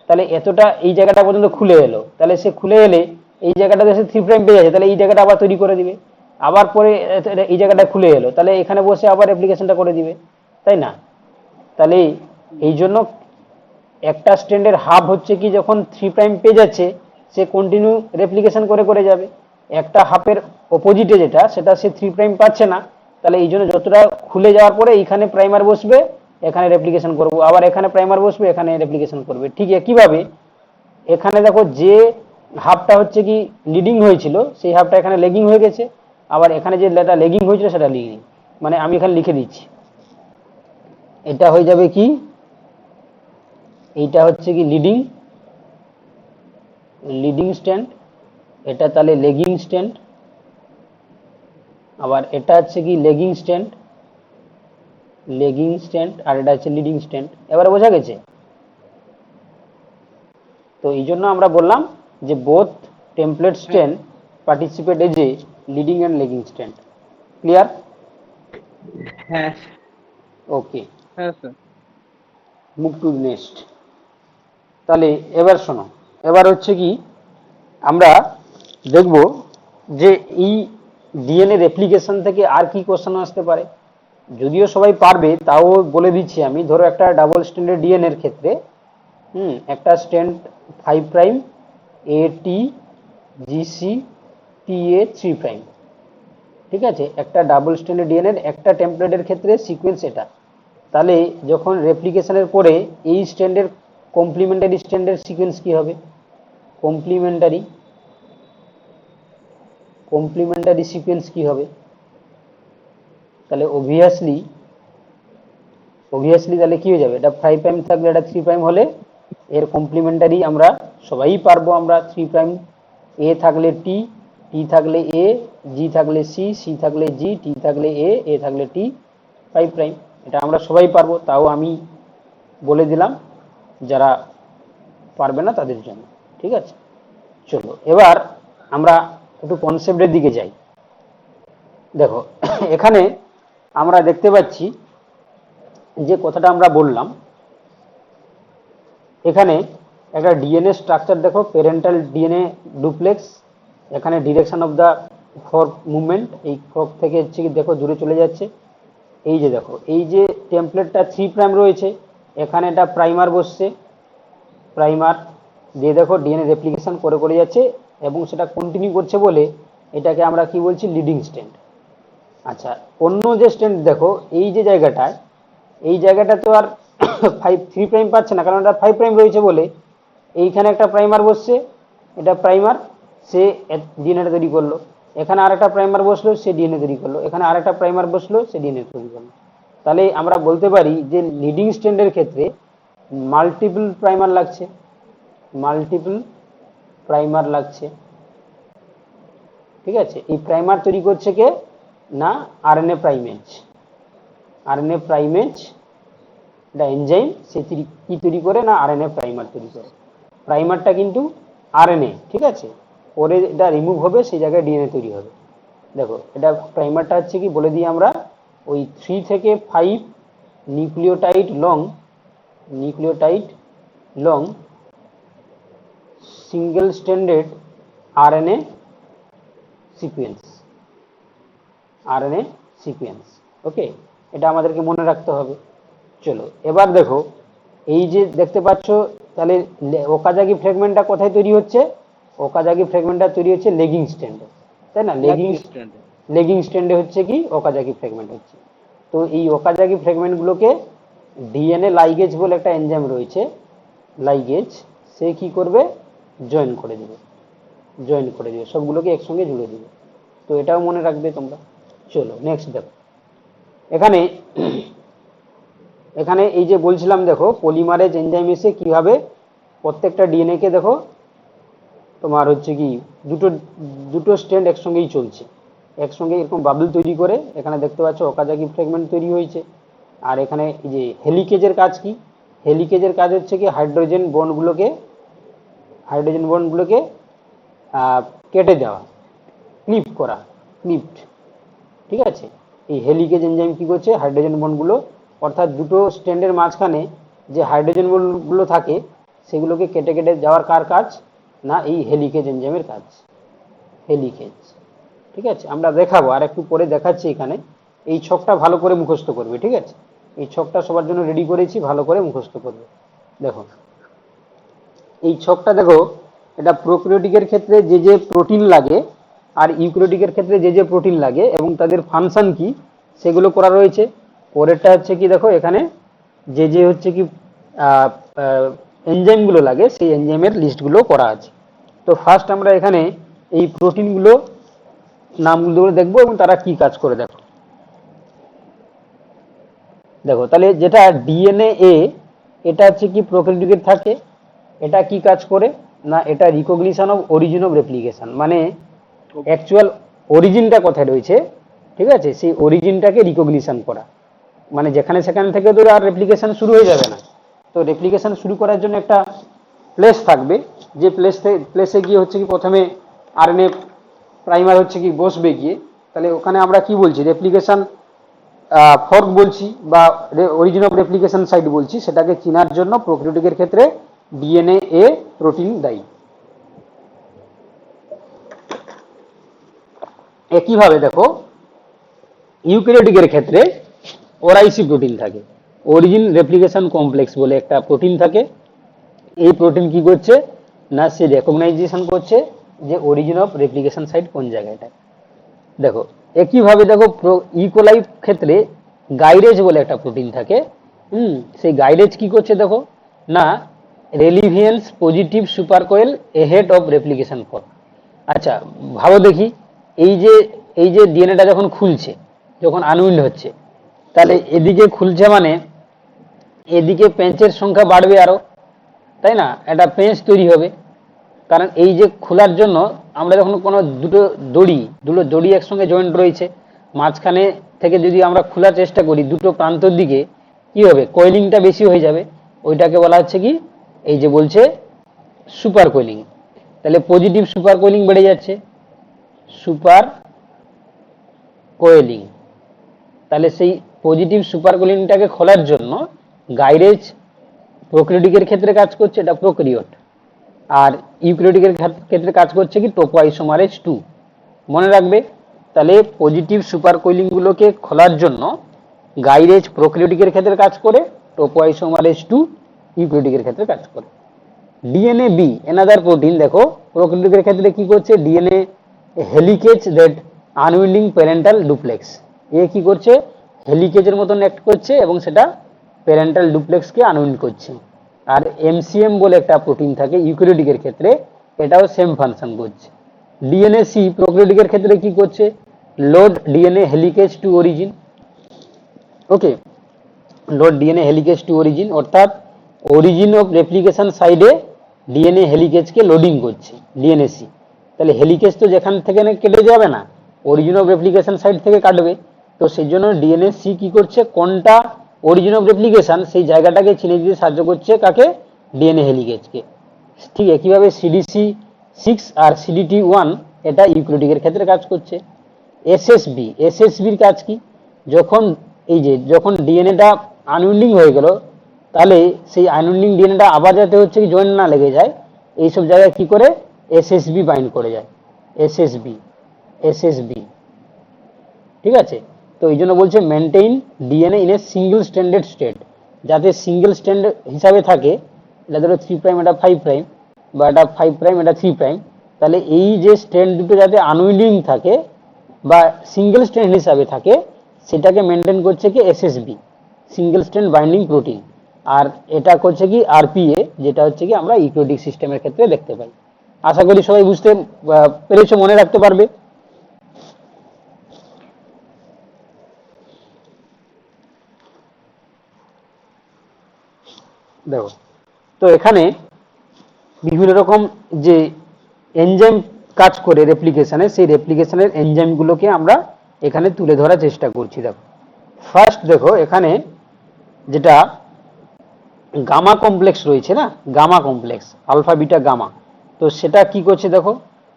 তাহলে এতটা এই জায়গাটা পর্যন্ত খুলে এলো, তাহলে সে খুলে এলে এই জায়গাটাতে সে 3' পেয়ে যাচ্ছে, তাহলে এই জায়গাটা আবার তৈরি করে দিবে, আবার পরে এই জায়গাটা খুলে এলো, তাহলে এখানে বসে আবার রেপ্লিকেশনটা করে দিবে, তাই না? তাহলে এই জন্য একটা স্ট্যান্ডের হাফ হচ্ছে কি যখন 3' পেয়ে যাচ্ছে সে কন্টিনিউ রেপ্লিকেশন করে করে যাবে, একটা হাফের অপোজিটে যেটা সেটা সে 3' পাচ্ছে না, তাহলে এই জন্য যতটা খুলে যাওয়ার পরে এইখানে প্রাইমার বসবে, এখানে রেপ্লিকেশন করবো, আবার এখানে প্রাইমার বসবে, এখানে রেপ্লিকেশন করবে। ঠিক একইভাবে এখানে দেখো যে হাফটা হচ্ছে কি লিডিং হয়েছিল সেই হাফটা এখানে লেগিং হয়ে গেছে, আবার এখানে যে লেগিং হয়েছিল সেটা লিডিং, মানে আমি এখানে লিখে দিচ্ছি, এটা হয়ে যাবে কি, এইটা হচ্ছে কি লিডিং লিডিং স্ট্যান্ড, এটা তাহলে লেগিং স্ট্যান্ড, আবার এটা হচ্ছে কি লেগিং স্ট্যান্ড, আর এটা হচ্ছে লিডিং স্ট্যান্ড। এবারে বোঝা গেছে? তো এই জন্য আমরা বললাম যে both template stand participate as a leading and lagging stand. Clear? হ্যাঁ ওকে, হ্যাঁ স্যার। Move to next. তাহলে এবার শোনো, এবার হচ্ছে কি আমরা দেখব যে এই ডিএনএ রেপ্লিকেশন থেকে আর কি কোশ্চেন আসতে পারে। যদিও সবাই পারবে তাও বলে দিচ্ছি আমি। ধরো একটা ডাবল স্ট্যান্ডার্ড ডিএনএ এর ক্ষেত্রে একটা স্ট্যান্ড 5' AT GC TA 3', ঠিক আছে, একটা ডাবল স্ট্যান্ডার্ড ডিএনএ এর একটা টেমপ্লেটের ক্ষেত্রে সিকোয়েন্স এটা। তাহলে যখন রেপ্লিকেশনের পরে এই স্ট্যান্ডের কমপ্লিমেন্টারি স্ট্যান্ডের সিকোয়েন্স কি হবে, কমপ্লিমেন্টারি সিকোয়েন্স কি হবে, তাহলে অবভিয়াসলি তাহলে কি হয়ে যাবে, এটা 5' থাকলে এটা 3' হলে এর কমপ্লিমেন্টারি আমরা সবাই পারবো, আমরা 3', এ থাকলে টি, টি থাকলে এ, জি থাকলে সি, সি থাকলে জি, টি থাকলে এ থাকলে টি, 5', এটা আমরা সবাই পারবো, তাও আমি বলে দিলাম যারা পারবে না তাদের জন্য। ঠিক আছে, চলো এবার আমরা একটু কনসেপ্টের দিকে যাই। দেখো এখানে আমরা দেখতে পাচ্ছি যে কথাটা আমরা বললাম, এখানে একটা ডিএনএ স্ট্রাকচার দেখো, প্যারেন্টাল ডিএনএ ডুপ্লেক্স, এখানে direction of the fork movement, এই ফর্ক থেকে হচ্ছে কি দেখো দূরে চলে যাচ্ছে। এই যে দেখো এই যে টেমপ্লেটটা 3' রয়েছে, এখানে এটা প্রাইমার বসছে, প্রাইমার দিয়ে দেখো ডিএনএ রেপ্লিকেশন করে করে যাচ্ছে এবং সেটা কন্টিনিউ করছে বলে এটাকে আমরা কি বলছি, লিডিং স্ট্যান্ড। আচ্ছা, অন্য যে স্ট্যান্ড দেখো এই যে জায়গাটায়, এই জায়গাটা তো আর 3' পাচ্ছে না, কারণ এটা 5' রয়েছে বলে এইখানে একটা প্রাইমার বসছে, এটা প্রাইমার, সে ডিএনএ তৈরি করলো, এখানে আর একটা প্রাইমার বসলো, সে ডিএনএ তৈরি করলো, এখানে আর একটা প্রাইমার বসলো, সে ডিএনএ তৈরি করলো। তাহলে আমরা বলতে পারি যে লিডিং স্ট্যান্ডের ক্ষেত্রে মাল্টিপল প্রাইমার লাগছে, ঠিক আছে। এই প্রাইমার তৈরি করছে কে না, আরএনএ প্রাইমেজ, এটা এনজাইম, সে কি তৈরি করে না, আরএনএ প্রাইমার তৈরি করে। প্রাইমারটা কিন্তু আরএনএ, ঠিক আছে, পরে এটা রিমুভ হবে, সেই জায়গায় ডিএনএ তৈরি হবে। দেখো এটা প্রাইমারটা হচ্ছে কি বলে দিই আমরা, ওই 3 থেকে 5 nucleotide long single standard RNA sequence, RNA sequence. Okay, এটা আমাদেরকে মনে রাখতে হবে। চলো এবার দেখো, এই যে দেখতে পাচ্ছ, তাহলে ওকাজাকি ফ্র্যাগমেন্টটা কোথায় তৈরি হচ্ছে? ওকাজাকি ফ্র্যাগমেন্টটা তৈরি হচ্ছে লেগিং স্ট্যান্ডে, তাই না? লেগিং স্ট্যান্ডে হচ্ছে কি ওকাজাকি ফ্র্যাগমেন্ট হচ্ছে। তো এই ওকাজাকি ফ্র্যাগমেন্টগুলোকে ডিএনএ লাইগেজ বলে একটা এনজাইম রয়েছে, লাইগেজ, সে কি করবে? জয়েন করে দেবে, জয়েন করে দেবে, সবগুলোকে একসঙ্গে জুড়ে দেবে। তো এটাও মনে রাখবে তোমরা। চলো নেক্সট দেখো, এখানে এখানে এই যে বলছিলাম দেখো, পলিমারেজ এনজাইম এসে কিভাবে প্রত্যেকটা ডিএনএ কে দেখো তোমার হচ্ছে কি দুটো দুটো স্ট্যান্ড একসঙ্গেই চলছে, একসঙ্গে এরকম বাবল তৈরি করে। এখানে দেখতে পাচ্ছ ওকাজাকি ফ্র্যাগমেন্ট তৈরি হয়েছে। আর এখানে এই যে হেলিকেজের কাজ কি? হেলিকেজের কাজ হচ্ছে কি হাইড্রোজেন বন্ডগুলোকে কেটে দেওয়া, ক্লিপ করা, ক্লিপড। ঠিক আছে, এই হেলিকেজ এনজাইম কি করছে? হাইড্রোজেন বন্ডগুলো, অর্থাৎ দুটো স্ট্যান্ডের মাঝখানে যে হাইড্রোজেন বন্ডগুলো থাকে সেগুলোকে কেটে কেটে যাওয়ার কার কাজ? না, এই হেলিকেজ এনজাইমের কাজ, হেলিকেজ। ঠিক আছে, আমরা দেখাবো, আর একটু পরে দেখাচ্ছি। এখানে এই ছকটা ভালো করে মুখস্থ করবে। ঠিক আছে, এই ছকটা সবার জন্য রেডি করেছি, ভালো করে মুখস্থ করবে। দেখো এই ছকটা দেখো, এটা প্রোক্যারিওটিকের ক্ষেত্রে যে যে প্রোটিন লাগে আর ইউক্যারিওটিকের ক্ষেত্রে যে যে প্রোটিন লাগে এবং তাদের ফাংশন কি সেগুলো করা রয়েছে। পরেরটা হচ্ছে কি দেখো, এখানে যে যে হচ্ছে কি এনজাইমগুলো লাগে সেই এনজাইমের লিস্টগুলো করা আছে। তো ফার্স্ট আমরা এখানে এই প্রোটিনগুলো নামগুলো দেখবো এবং তারা কি কাজ করে। দেখো দেখো তাহলে যেটা ডিএনএ এ, এটা হচ্ছে কি প্রোক্যারিওটিকের থাকে। এটা কি কাজ করে? না, এটা recognition of origin of replication, মানে অ্যাকচুয়াল অরিজিনটা কোথায় রয়েছে, ঠিক আছে, সেই অরিজিনটাকে রিকগনিশন করা। মানে যেখানে সেখান থেকে তো আর রেপ্লিকেশন শুরু হয়ে যাবে না, তো রেপ্লিকেশন শুরু করার জন্য একটা প্লেস থাকবে, যে প্লেসে গিয়ে হচ্ছে কি প্রথমে আরএনএ প্রাইমার হচ্ছে কি বসবে গিয়ে। তাহলে ওখানে আমরা কি বলছি? রেপ্লিকেশন ফর্ক বলছি বা অরিজিন অফ রেপ্লিকেশন সাইট বলছি। সেটাকে চেনার জন্য প্রোক্যারিওটিকের ক্ষেত্রে ডিএনএ এ প্রোটিন দায়ী। একইভাবে দেখো ইউক্যারিওটিকের ক্ষেত্রে ওরাইসি প্রোটিন থাকে, অরিজিন রেপ্লিকেশন কমপ্লেক্স বলে একটা প্রোটিন থাকে। এই প্রোটিন কি করছে? না, সে রেকগনাইজেশন করছে যে অরিজিন অফ রেপ্লিকেশন সাইট কোন জায়গাটা। দেখো একইভাবে দেখো ইকোলাই ক্ষেত্রে গাইরেজ বলে একটা প্রোটিন থাকে। সেই গাইরেজ কি করছে দেখো, না, relieving positive supercoil ahead of replication fork. আচ্ছা ভাবো দেখি, এই যে ডিএনএটা যখন খুলছে, যখন আনউইন্ড হচ্ছে, তাহলে এদিকে খুলছে মানে এদিকে পেঁচের সংখ্যা বাড়বে আরো, তাই না? একটা পেঁচ তৈরি হবে, কারণ এই যে খোলার জন্য আমরা যখন কোনো দুটো দড়ি একসঙ্গে জয়েন্ট রয়েছে, মাঝখানে থেকে যদি আমরা খোলার চেষ্টা করি দুটো প্রান্তর দিকে, কি হবে? কয়েলিংটা বেশি হয়ে যাবে। ওইটাকে বলা হচ্ছে কি, এই যে বলছে সুপার কয়েলিং। তাহলে পজিটিভ সুপার কয়েলিং বেড়ে যাচ্ছে, সুপার কোয়েলিং। তাহলে সেই পজিটিভ সুপার কোয়েলিংটাকে খোলার জন্য গাইরেজ প্রোক্যারিওটিকের ক্ষেত্রে কাজ করছে, এটা প্রোক্যারিওট। আর ইউক্যারিওটিকের ক্ষেত্রে কাজ করছে কি টোপোআইসোমারেজ 2। মনে রাখবে, তাহলে পজিটিভ সুপার কোয়েলিং গুলোকে খোলার জন্য গাইরেজ প্রোক্যারিওটিকের ক্ষেত্রে কাজ করে, টোপোআইসোমারেজ 2 ইউক্যারিওটিকের ক্ষেত্রে কাজ করে। ডিএনএ বি এনাদার প্রোটিন, দেখো প্রোক্যারিওটিকের ক্ষেত্রে কি করছে? DNA helicase that unwinding parental duplex. এ কি করছে? হেলিকেজের মতন অ্যাক্ট করছে এবং সেটা প্যারেন্টাল ডুপ্লেক্সকে আনউইন্ড করছে। আর এমসিএম বলে একটা প্রোটিন থাকে ইউক্যারিওটিকের ক্ষেত্রে, এটাও সেম ফাংশন করছে। ডিএনএ সি প্রোক্যারিওটিকের ক্ষেত্রে কি করছে? Load DNA helicase to origin. Okay, load DNA helicase to origin, অর্থাৎ অরিজিন অফ রেপ্লিকেশন সাইডে ডিএনএ হেলিকেজকে লোডিং করছে ডিএনএ সি। তাহলে হেলিকেজ তো যেখান থেকে কেটে যাবে না, অরিজিন অফ রেপ্লিকেশন সাইড থেকে কাটবে। তো সেই জন্য ডিএনএ সি কি করছে? কোনটা অরিজিন অফ রেপ্লিকেশন সেই জায়গাটাকে চিনে দিতে সাহায্য করছে কাকে? ডিএনএ হেলিকেজকে। ঠিক একইভাবে সিডিসি 6 আর সিডিটি 1 এটা ইউক্যারিওটিকের ক্ষেত্রে কাজ করছে। এসএসবির কাজ কি? যখন ডিএনএটা আনউইন্ডিং হয়ে গেল, তাহলে সেই আনউইন্ডিং ডিএনএটা আবার যাতে হচ্ছে কি জয়েন না লেগে যায়, এইসব জায়গায় কি করে এসএসবি বাইন্ড করে যায়, এসএসবি, এসএসবি, ঠিক আছে। তো এই জন্য বলছে maintain DNA in a single standard state, যাতে সিঙ্গেল স্ট্যান্ড হিসাবে থাকে, এটা ধরো 3 প্রাইম এটা 5 প্রাইম, বা এটা 5 প্রাইম এটা 3 প্রাইম, তাহলে এই যে স্ট্যান্ড দুটো যাতে আনউইন্ডিং থাকে বা সিঙ্গেল স্ট্যান্ড হিসাবে থাকে, সেটাকে মেনটেন করছে কি SSB, single stand binding protein. আর এটা করছে কি আরপিএ, যেটা হচ্ছে কি আমরা ইউক্যারিওটিক সিস্টেমের ক্ষেত্রে দেখতে পাই। আশা করি সবাই বুঝতে পেরেছো, মনে রাখতে পারবে। দেখো, তো এখানে বিভিন্ন রকম যে এনজাইম কাজ করে রেপ্লিকেশনে, সেই রেপ্লিকেশনের এনজাইমগুলোকে আমরা এখানে তুলে ধরার চেষ্টা করছি। দেখো ফার্স্ট, দেখো এখানে যেটা গামা কমপ্লেক্স রয়েছে না, gamma complex, alpha beta gamma, তো সেটা কি করছে দেখো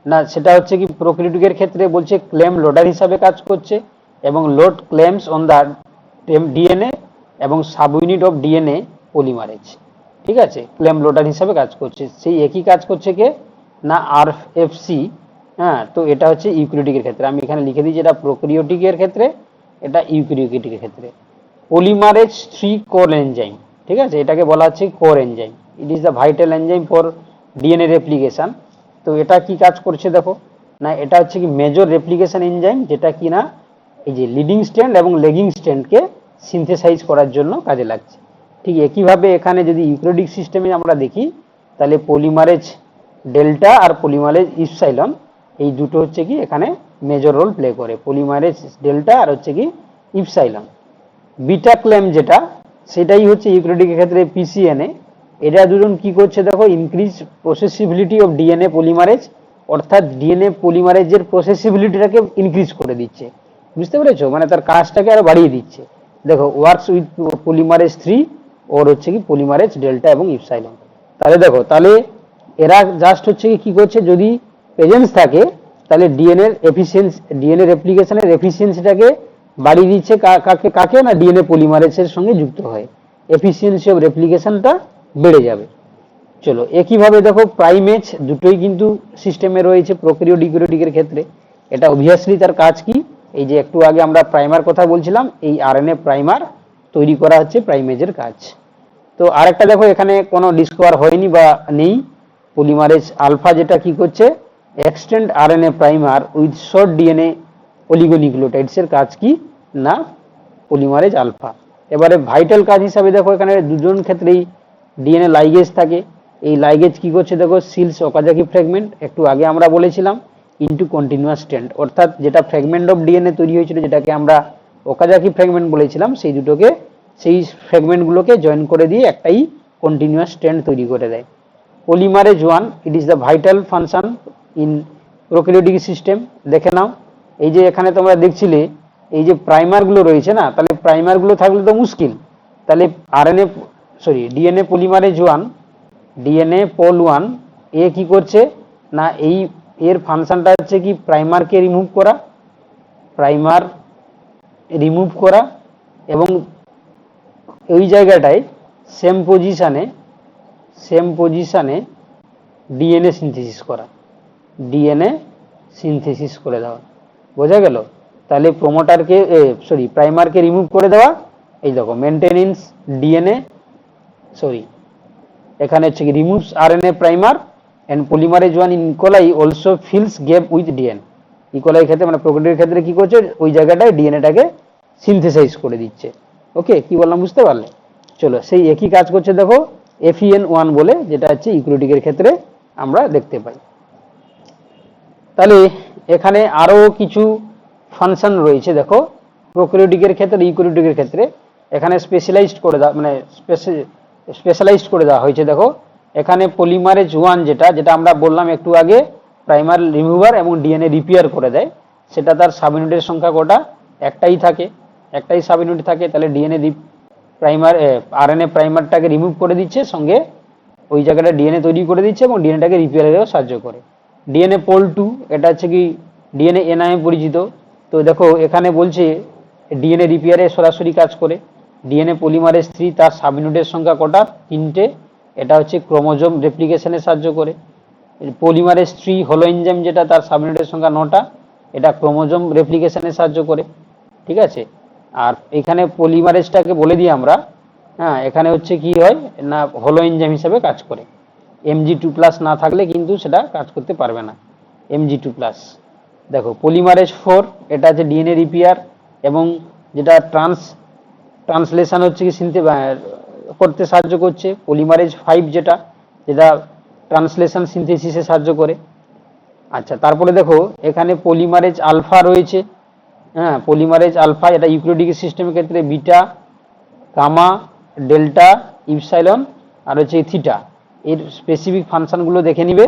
না, সেটা হচ্ছে কি প্রোক্যারিওটিকের ক্ষেত্রে বলছে ক্লেম লোডার হিসাবে কাজ করছে, এবং load clamps on the DNA এবং subunit of DNA polymerase, ঠিক আছে, ক্লেম লোডার হিসাবে কাজ করছে। সেই একই কাজ করছে কে না আরএফসি। হ্যাঁ, তো এটা হচ্ছে ইউক্যারিওটিকের ক্ষেত্রে, আমি এখানে লিখে দিই যেটা প্রোক্যারিওটিকের ক্ষেত্রে, এটা ইউক্যারিওটিকের ক্ষেত্রে। পলিমারেজ 3 কোর এনজাইম, ঠিক আছে, এটাকে বলা হচ্ছে core enzyme, it is the vital enzyme for DNA replication. তো এটা কি কাজ করছে দেখো না, এটা হচ্ছে কি মেজর রেপ্লিকেশন এনজাইম, যেটা কি না এই যে লিডিং স্ট্র্যান্ড এবং লেগিং স্ট্র্যান্ডকে সিনথেসাইজ করার জন্য কাজে লাগছে। ঠিক একইভাবে এখানে যদি ইউক্যারিওটিক সিস্টেমে আমরা দেখি, তাহলে পলিমারেজ ডেল্টা আর পলিমারেজ ইপসাইলন, এই দুটো হচ্ছে কি এখানে মেজর রোল প্লে করে, পলিমারেজ ডেল্টা আর হচ্ছে কি ইপসাইলন। বিটা ক্লেম যেটা, সেটাই হচ্ছে ইউক্যারিওটিকের ক্ষেত্রে পিসিএনএ। এরা দুজন কি করছে দেখো, ইনক্রিজ প্রসেসিবিলিটি অফ ডিএনএ পলিমারেজ, অর্থাৎ ডিএনএ পলিমারেজের প্রসেসিবিলিটিটাকে ইনক্রিজ করে দিচ্ছে, বুঝতে পেরেছো, মানে তার কাজটাকে আরো বাড়িয়ে দিচ্ছে। দেখো ওয়ার্কস উইথ পলিমারেজ 3 ওর হচ্ছে কি পলিমারেজ ডেল্টা এবং ইপসাইলন। তাহলে দেখো, তাহলে এরা জাস্ট হচ্ছে কি করছে, যদি প্রেজেন্স থাকে তাহলে ডিএনএ এফিসিয়েন্সি, ডিএনএ রেপ্লিকেশনের এফিসিয়েন্সিটাকে বাড়িয়ে দিচ্ছে, কাকে কাকে না ডিএনএ পলিমারেজের সঙ্গে যুক্ত হয়, এফিসিয়েন্সি অফ রেপ্লিকেশনটা বেড়ে যাবে। চলো একইভাবে দেখো প্রাইমেজ দুটোই কিন্তু সিস্টেমে রয়েছে প্রোক্যারিওট ইউক্যারিওটিকের ক্ষেত্রে। এটা অবভিয়াসলি তার কাজ কি, এই যে একটু আগে আমরা প্রাইমার কথা বলছিলাম, এই আরএনএ প্রাইমার তৈরি করা হচ্ছে প্রাইমেজের কাজ। তো আরেকটা দেখো এখানে কোনো ডিসকভার হয়নি বা নেই, পলিমারেজ আলফা যেটা কি করছে, extend RNA primer with short DNA oligonucleotides এর কাজ কি না পলিমারেজ আলফা। এবারে ভাইটাল কাজ হিসাবে দেখো এখানে দুজন ক্ষেত্রেই ডিএনএ লাইগেজ থাকে, এই লাইগেজ কি করছে দেখো, সিলস ওকাজাকি ফ্র্যাগমেন্ট, একটু আগে আমরা বলেছিলাম ইনটু কন্টিনিউয়াস স্ট্র্যান্ড, অর্থাৎ যেটা ফ্র্যাগমেন্ট অফ ডিএনএ তৈরি হয়েছিল, যেটাকে আমরা ওকাজাকি ফ্র্যাগমেন্ট বলেছিলাম, সেই দুটোকে, সেই ফ্র্যাগমেন্টগুলোকে জয়েন করে দিয়ে একটাই কন্টিনিউয়াস স্ট্র্যান্ড তৈরি করে দেয়। Polymerase 1, it is the vital function in prokaryotic system. দেখে নাও, এই যে এখানে তোমরা দেখছিলে এই যে প্রাইমারগুলো রয়েছে না, তাহলে প্রাইমারগুলো থাকলে তো মুশকিল, তাহলে RNA sorry DNA polymerase 1, DNA pol 1 এ কি করছে না, এই এর ফাংশনটা হচ্ছে কি প্রাইমারকে রিমুভ করা, প্রাইমার রিমুভ করা, এবং ওই জায়গাটায় সেম পজিশনে ডিএনএ সিনথেসিস করা, ডিএনএ সিনথেসিস করে দেওয়া, বোঝা গেল। তাহলে প্রোমোটারকে সরি প্রাইমারকে রিমুভ করে দেওয়া, এই দেখো মেনটেনেন্স ডিএনএ সরি এখানে হচ্ছে কি removes RNA primer and polymerase 1 in E coli also fills gap with DNA. E coli ক্ষেত্রে মানে প্রোক্যারিওটিকের ক্ষেত্রে কি করছে, ওই জায়গাটায় ডিএনএটাকে সিনথেসাইজ করে দিচ্ছে। ওকে, কি বললাম বুঝতে পারলে? চলো সেই একই কাজ করছে দেখো FEN1 বলে, যেটা হচ্ছে ইউক্যারিওটিকের ক্ষেত্রে আমরা দেখতে পাই। তাহলে এখানে আরো কিছু ফাংশন রয়েছে দেখো প্রোক্যারিওটিকের ক্ষেত্রে, ইউক্যারিওটিকের ক্ষেত্রে এখানে স্পেশালাইজড করে দেওয়া, মানে স্পেশালাইজড করে দেওয়া হয়েছে। দেখো এখানে পলিমারেজ 1 যেটা আমরা বললাম একটু আগে, প্রাইমার রিমুভার এবং ডিএনএ রিপেয়ার করে দেয়, সেটা তার সাব ইউনিটের সংখ্যা কটা, একটাই সাব ইউনিট থাকে, তাহলে ডিএনএ প্রাইমার আরএনএ প্রাইমারটাকে রিমুভ করে দিচ্ছে, সঙ্গে ওই জায়গাটা ডিএনএ তৈরি করে দিচ্ছে এবং ডিএনএটাকে রিপেয়ারেও সাহায্য করে। ডিএনএ পোল 2 এটা হচ্ছে কি ডিএনএ এ নামে পরিচিত। তো দেখো এখানে বলছে ডিএনএ রিপেয়ারে সরাসরি কাজ করে, ডিএনএ পলিমারেজ 3 তার সাবইউনিটের সংখ্যা কটা? 3টে। এটা হচ্ছে ক্রোমোজোম রেপ্লিকেশনে সাহায্য করে। পলিমারেজ 3 হলো এনজাইম যেটা, তার সাবইউনিটের সংখ্যা 9টা, এটা ক্রোমোজোম রেপ্লিকেশনে সাহায্য করে। ঠিক আছে, আর এখানে পলিমারেজটাকে বলে দিই আমরা, হ্যাঁ, এখানে হচ্ছে কি হয় না, হলো এনজাইম হিসেবে কাজ করে। Mg2+ না থাকলে কিন্তু সেটা কাজ করতে পারবে না, Mg2+। দেখো পলিমারেজ 4 এটা হচ্ছে ডিএনএ রিপেয়ার এবং যেটা ট্রান্সলেশন হচ্ছে কি করতে সাহায্য করছে। পলিমারেজ 5 যেটা যেটা ট্রান্সলেশন সিনথেসিসে সাহায্য করে। আচ্ছা, তারপরে দেখো এখানে পলিমারেজ আলফা রয়েছে। হ্যাঁ, পলিমারেজ আলফা এটা ইউক্যারিওটিক সিস্টেমের ক্ষেত্রে বিটা, গামা, ডেল্টা, ইপসাইলন আর হচ্ছে থিটা, এর স্পেসিফিক ফাংশনগুলো দেখে নিবে।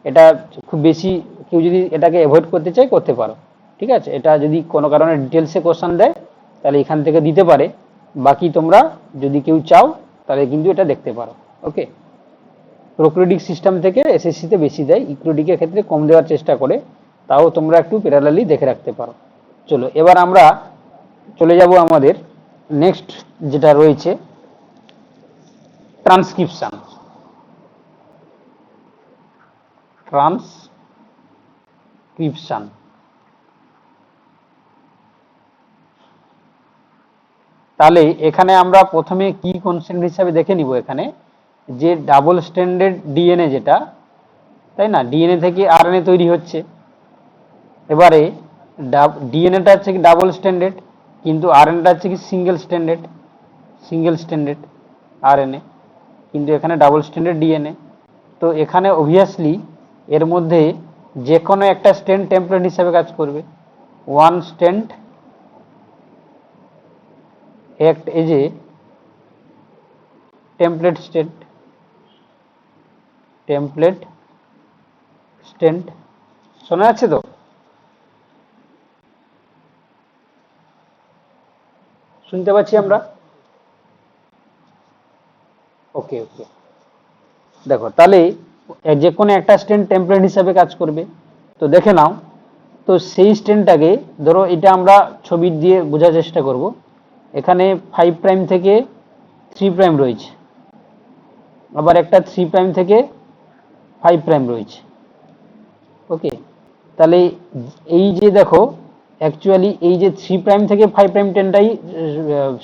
এটা খুব বেশি কেউ যদি এটাকে অ্যাভয়েড করতে চায় করতে পারো। ঠিক আছে, এটা যদি কোনো কারণে ডিটেলসে কোশ্চেন দেয় তাহলে এখান থেকে দিতে পারে, বাকি তোমরা যদি কেউ চাও তাহলে কিন্তু এটা দেখতে পারো। ওকে, প্রোক্রিওটিক সিস্টেম থেকে এসএসসিতে বেশি দেয়, ইউক্যারিওটিকের ক্ষেত্রে কম দেওয়ার চেষ্টা করে, তাও তোমরা একটু প্যারালালি দেখে রাখতে পারো। চলো এবার আমরা চলে যাব আমাদের নেক্সট যেটা রয়েছে, ট্রান্সক্রিপশন। ট্রান্সক্রিপশন তাহলে এখানে আমরা প্রথমে কি কনসেপ্ট হিসাবে দেখে নিব, এখানে যে ডাবল স্ট্যান্ডার্ড ডিএনএ যেটা, তাই না, ডিএনএ থেকে আরএনএ তৈরি হচ্ছে। এবারে ডিএনএটা হচ্ছে কি ডাবল স্ট্যান্ডার্ড, কিন্তু আরএনএটা হচ্ছে কি সিঙ্গেল স্ট্যান্ডার্ড আরএনএ, কিন্তু এখানে ডাবল স্ট্যান্ডার্ড ডিএনএ। তো এখানে অবভিয়াসলি এর মধ্যে যে কোনো একটা স্ট্যান্ড টেমপ্লেট হিসেবে কাজ করবে। One stand act as a template stand. শোনা যাচ্ছে তো? শুনতে পাচ্ছি আমরা? ওকে ওকে, দেখো তাহলে যে কোনো একটা স্ট্যান্ড টেমপ্লেট হিসাবে কাজ করবে। তো দেখে নাও, তো সেই স্ট্যান্ডটাকে ধরো, এটা আমরা ছবি দিয়ে বোঝার চেষ্টা করব। এখানে 5 প্রাইম থেকে 3 প্রাইম রয়েছে, আবার একটা 3 প্রাইম থেকে 5 প্রাইম রয়েছে। ওকে, তাহলে এই যে দেখো অ্যাকচুয়ালি এই যে 3 প্রাইম থেকে 5 প্রাইম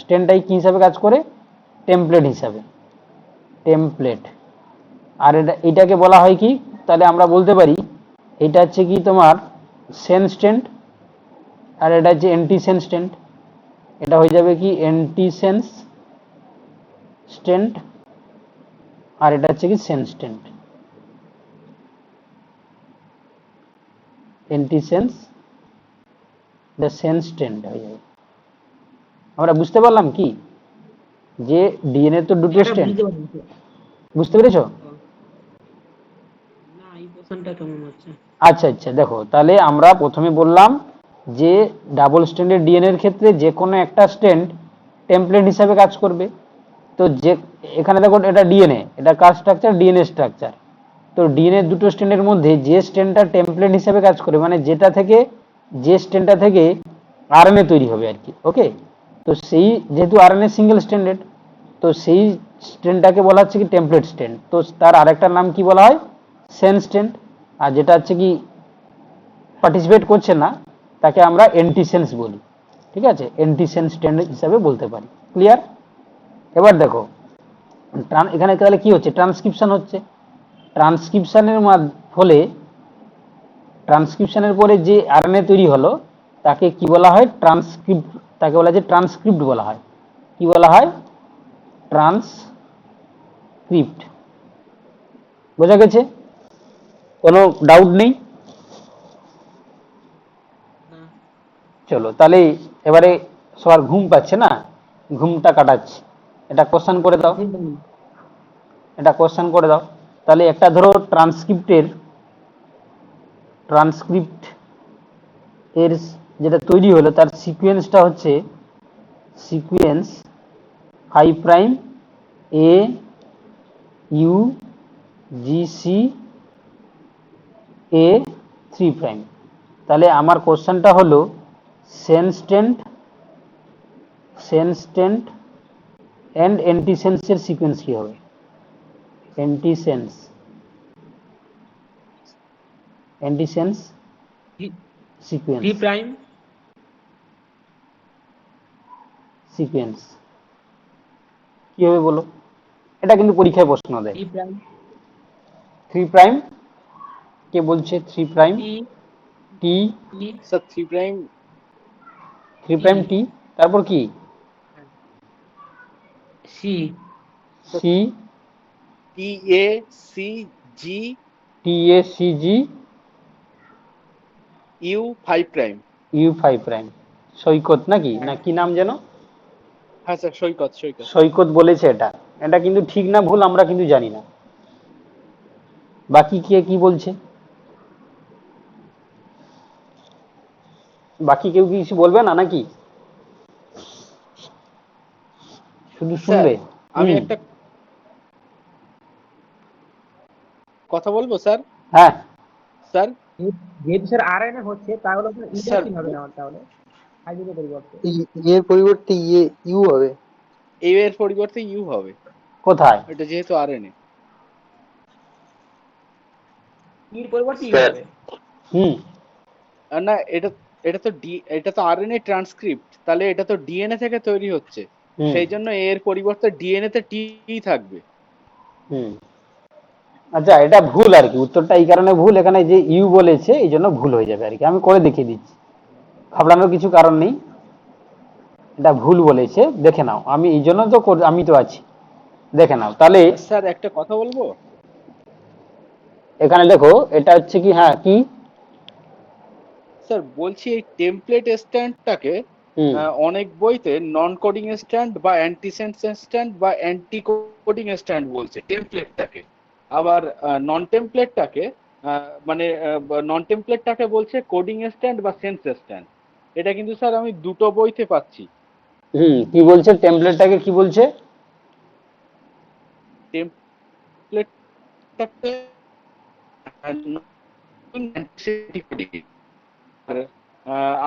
স্ট্যান্ডটাই কি হিসাবে কাজ করে? টেমপ্লেট হিসাবে, টেমপ্লেট। আর এটাকে বলা হয় কি, তাহলে আমরা বলতে পারি এটা হচ্ছে কি তোমার সেন্স স্ট্যান্ড, আর এটা হচ্ছে অ্যান্টিসেন্স স্ট্যান্ড। এটা হয়ে যাবে কি অ্যান্টিসেন্স স্ট্যান্ড, আর এটা হচ্ছে কি sense stand, antisense the sense stand হয়ে যাবে। আমরা বুঝতে পারলাম কি যে ডিএনএ তো দুটো এটা স্ট্যান্ড, বুঝতে পারছি। বুঝতে পেরেছো? না, এই পোর্শনটা কেমন হচ্ছে? আচ্ছা আচ্ছা, দেখো তাহলে আমরা প্রথমে বললাম যে ডাবল স্ট্যান্ডের ডিএনএ এর ক্ষেত্রে যে কোনো একটা স্ট্যান্ড টেমপ্লেট হিসাবে কাজ করবে। তো যে এখানে দেখো এটা ডিএনএ, এটা কার স্ট্রাকচার? DNA structure. তো ডিএনএ দুটো স্ট্যান্ডের মধ্যে যে স্ট্যান্ডটা টেমপ্লেট হিসাবে কাজ করে, মানে যেটা থেকে যে স্ট্যান্ডটা থেকে আরএনএ তৈরি হবে আর কি। ওকে, তো সেই যেহেতু আরএনএ সিঙ্গেল স্ট্যান্ডার্ড, তো সেই স্ট্যান্ডটাকে বলা হচ্ছে কি টেমপ্লেট স্ট্যান্ড। তো তার আরেকটার নাম কি বলা হয়? Sense stand. আর যেটা হচ্ছে কি পার্টিসিপেট করছে না তাকে আমরা অ্যান্টিসেন্স বলি। ঠিক আছে, অ্যান্টিসেন্স স্ট্যান্ড হিসাবে বলতে পারি। ক্লিয়ার? এবার দেখো এখানে তাহলে কি হচ্ছে? ট্রান্সক্রিপশন হচ্ছে। ট্রান্সক্রিপশনের ফলে ট্রান্সক্রিপশনের পরে যে আরএনএ তৈরি হলো তাকে কি বলা হয়? ট্রান্সক্রিপ্ট। তাকে বলা যায় ট্রান্সক্রিপ্ট বলা হয়। কি বলা হয়? ট্রান্সক্রিপ্ট। বোঝা গেছে? কোনো ডাউট নেই? না, চলো তাহলে এবারে সবার ঘুম পাচ্ছে না, ঘুমটা কাটাচ্ছি। এটা কোশ্চেন করে দাও, এটা কোশ্চেন করে দাও। তাহলে একটা ধরো ট্রান্সক্রিপ্ট এর যেটা তৈরি হলো তার সিকোয়েন্সটা হচ্ছে sequence 5 prime A U G C A 3 prime. তাহলে আমার কোশ্চেনটা হলো সেন্স স্ট্যান্ড এন্ড অ্যান্টিসেন্সের সিকোয়েন্স কি হবে? Antisense three sequence prime sequence কি হবে বলো? এটা কিন্তু পরীক্ষায় প্রশ্ন দেয়। थ्री प्राइम 3 প্রাইম, কে বলছে 3 prime? T T, T sir 3 prime 3 T prime T, তারপর কি? C C, T A C G T A C G, U 5 prime. U 5 prime. Saikat নাকি, না কি নাম যেন? হ্যাঁ স্যার, সৈকত সৈকত। সৈকত বলেছে এটা। এটা কিন্তু ঠিক না ভুল আমরা কিন্তু জানি না। বাকি কে কি বলছে? বাকি কেউ কি কিছু বলবে না নাকি শুধু স্যার শুনবে? আমি হুম, একটা কথা বলবো স্যার। হ্যাঁ, স্যার যেহেতু স্যার আরএনএ হচ্ছে তাহলে আপনার স্যার ইন্ডাস্ট্রি হবে না তাহলে হাইড্রোজেনের পরিবর্তে এর পরিবর্তে ইউ হবে। এ এর পরিবর্তে ইউ হবে, কোথায়? এটা যেহেতু আরএনএ। ইর পরিবর্তে ইউ স্যার হবে। হুম, না, এটা এটা তো আরএনএ ট্রান্সক্রিপ্ট, তাহলে এটা তো ডিএনএ থেকে তৈরি হচ্ছে, হুম, সেই জন্য এর পরিবর্তে ডিএনএ তে টি থাকবে। হুম। আচ্ছা, এটা ভুল আর কি, উত্তরটা এই কারণে ভুল, এখানে যে ইউ বলেছে এই জন্য ভুল হয়ে যাবে আর কি। আমি করে দেখিয়ে দিচ্ছি, ঘাবড়ানোর কিছু কারণ নেই। এটা ভুল বলেছে, দেখে নাও। আমি এই জন্য তো আমি তো আছি, দেখে নাও তাহলে। স্যার একটা কথা বলবো। এখানে দেখো, এটা হচ্ছে কি, হ্যাঁ কি? স্যার বলছি এই টেমপ্লেট স্ট্যান্ডটাকে হুম, অনেক বইতে নন কোডিং স্ট্যান্ড বা অ্যান্টিসেন্স স্ট্যান্ড বা অ্যান্টি কোডিং স্ট্যান্ড বলছে টেমপ্লেটটাকে। আবার নন টেমপ্লেটটাকে বলছে কোডিং স্ট্যান্ড বা সেন্স স্ট্যান্ড। এটা কিন্তু স্যার আমি দুটো বইতে পাচ্ছি। হুম, কি বলছে টেমপ্লেটটাকে, কি বলছে? টেমপ্লেটটাকে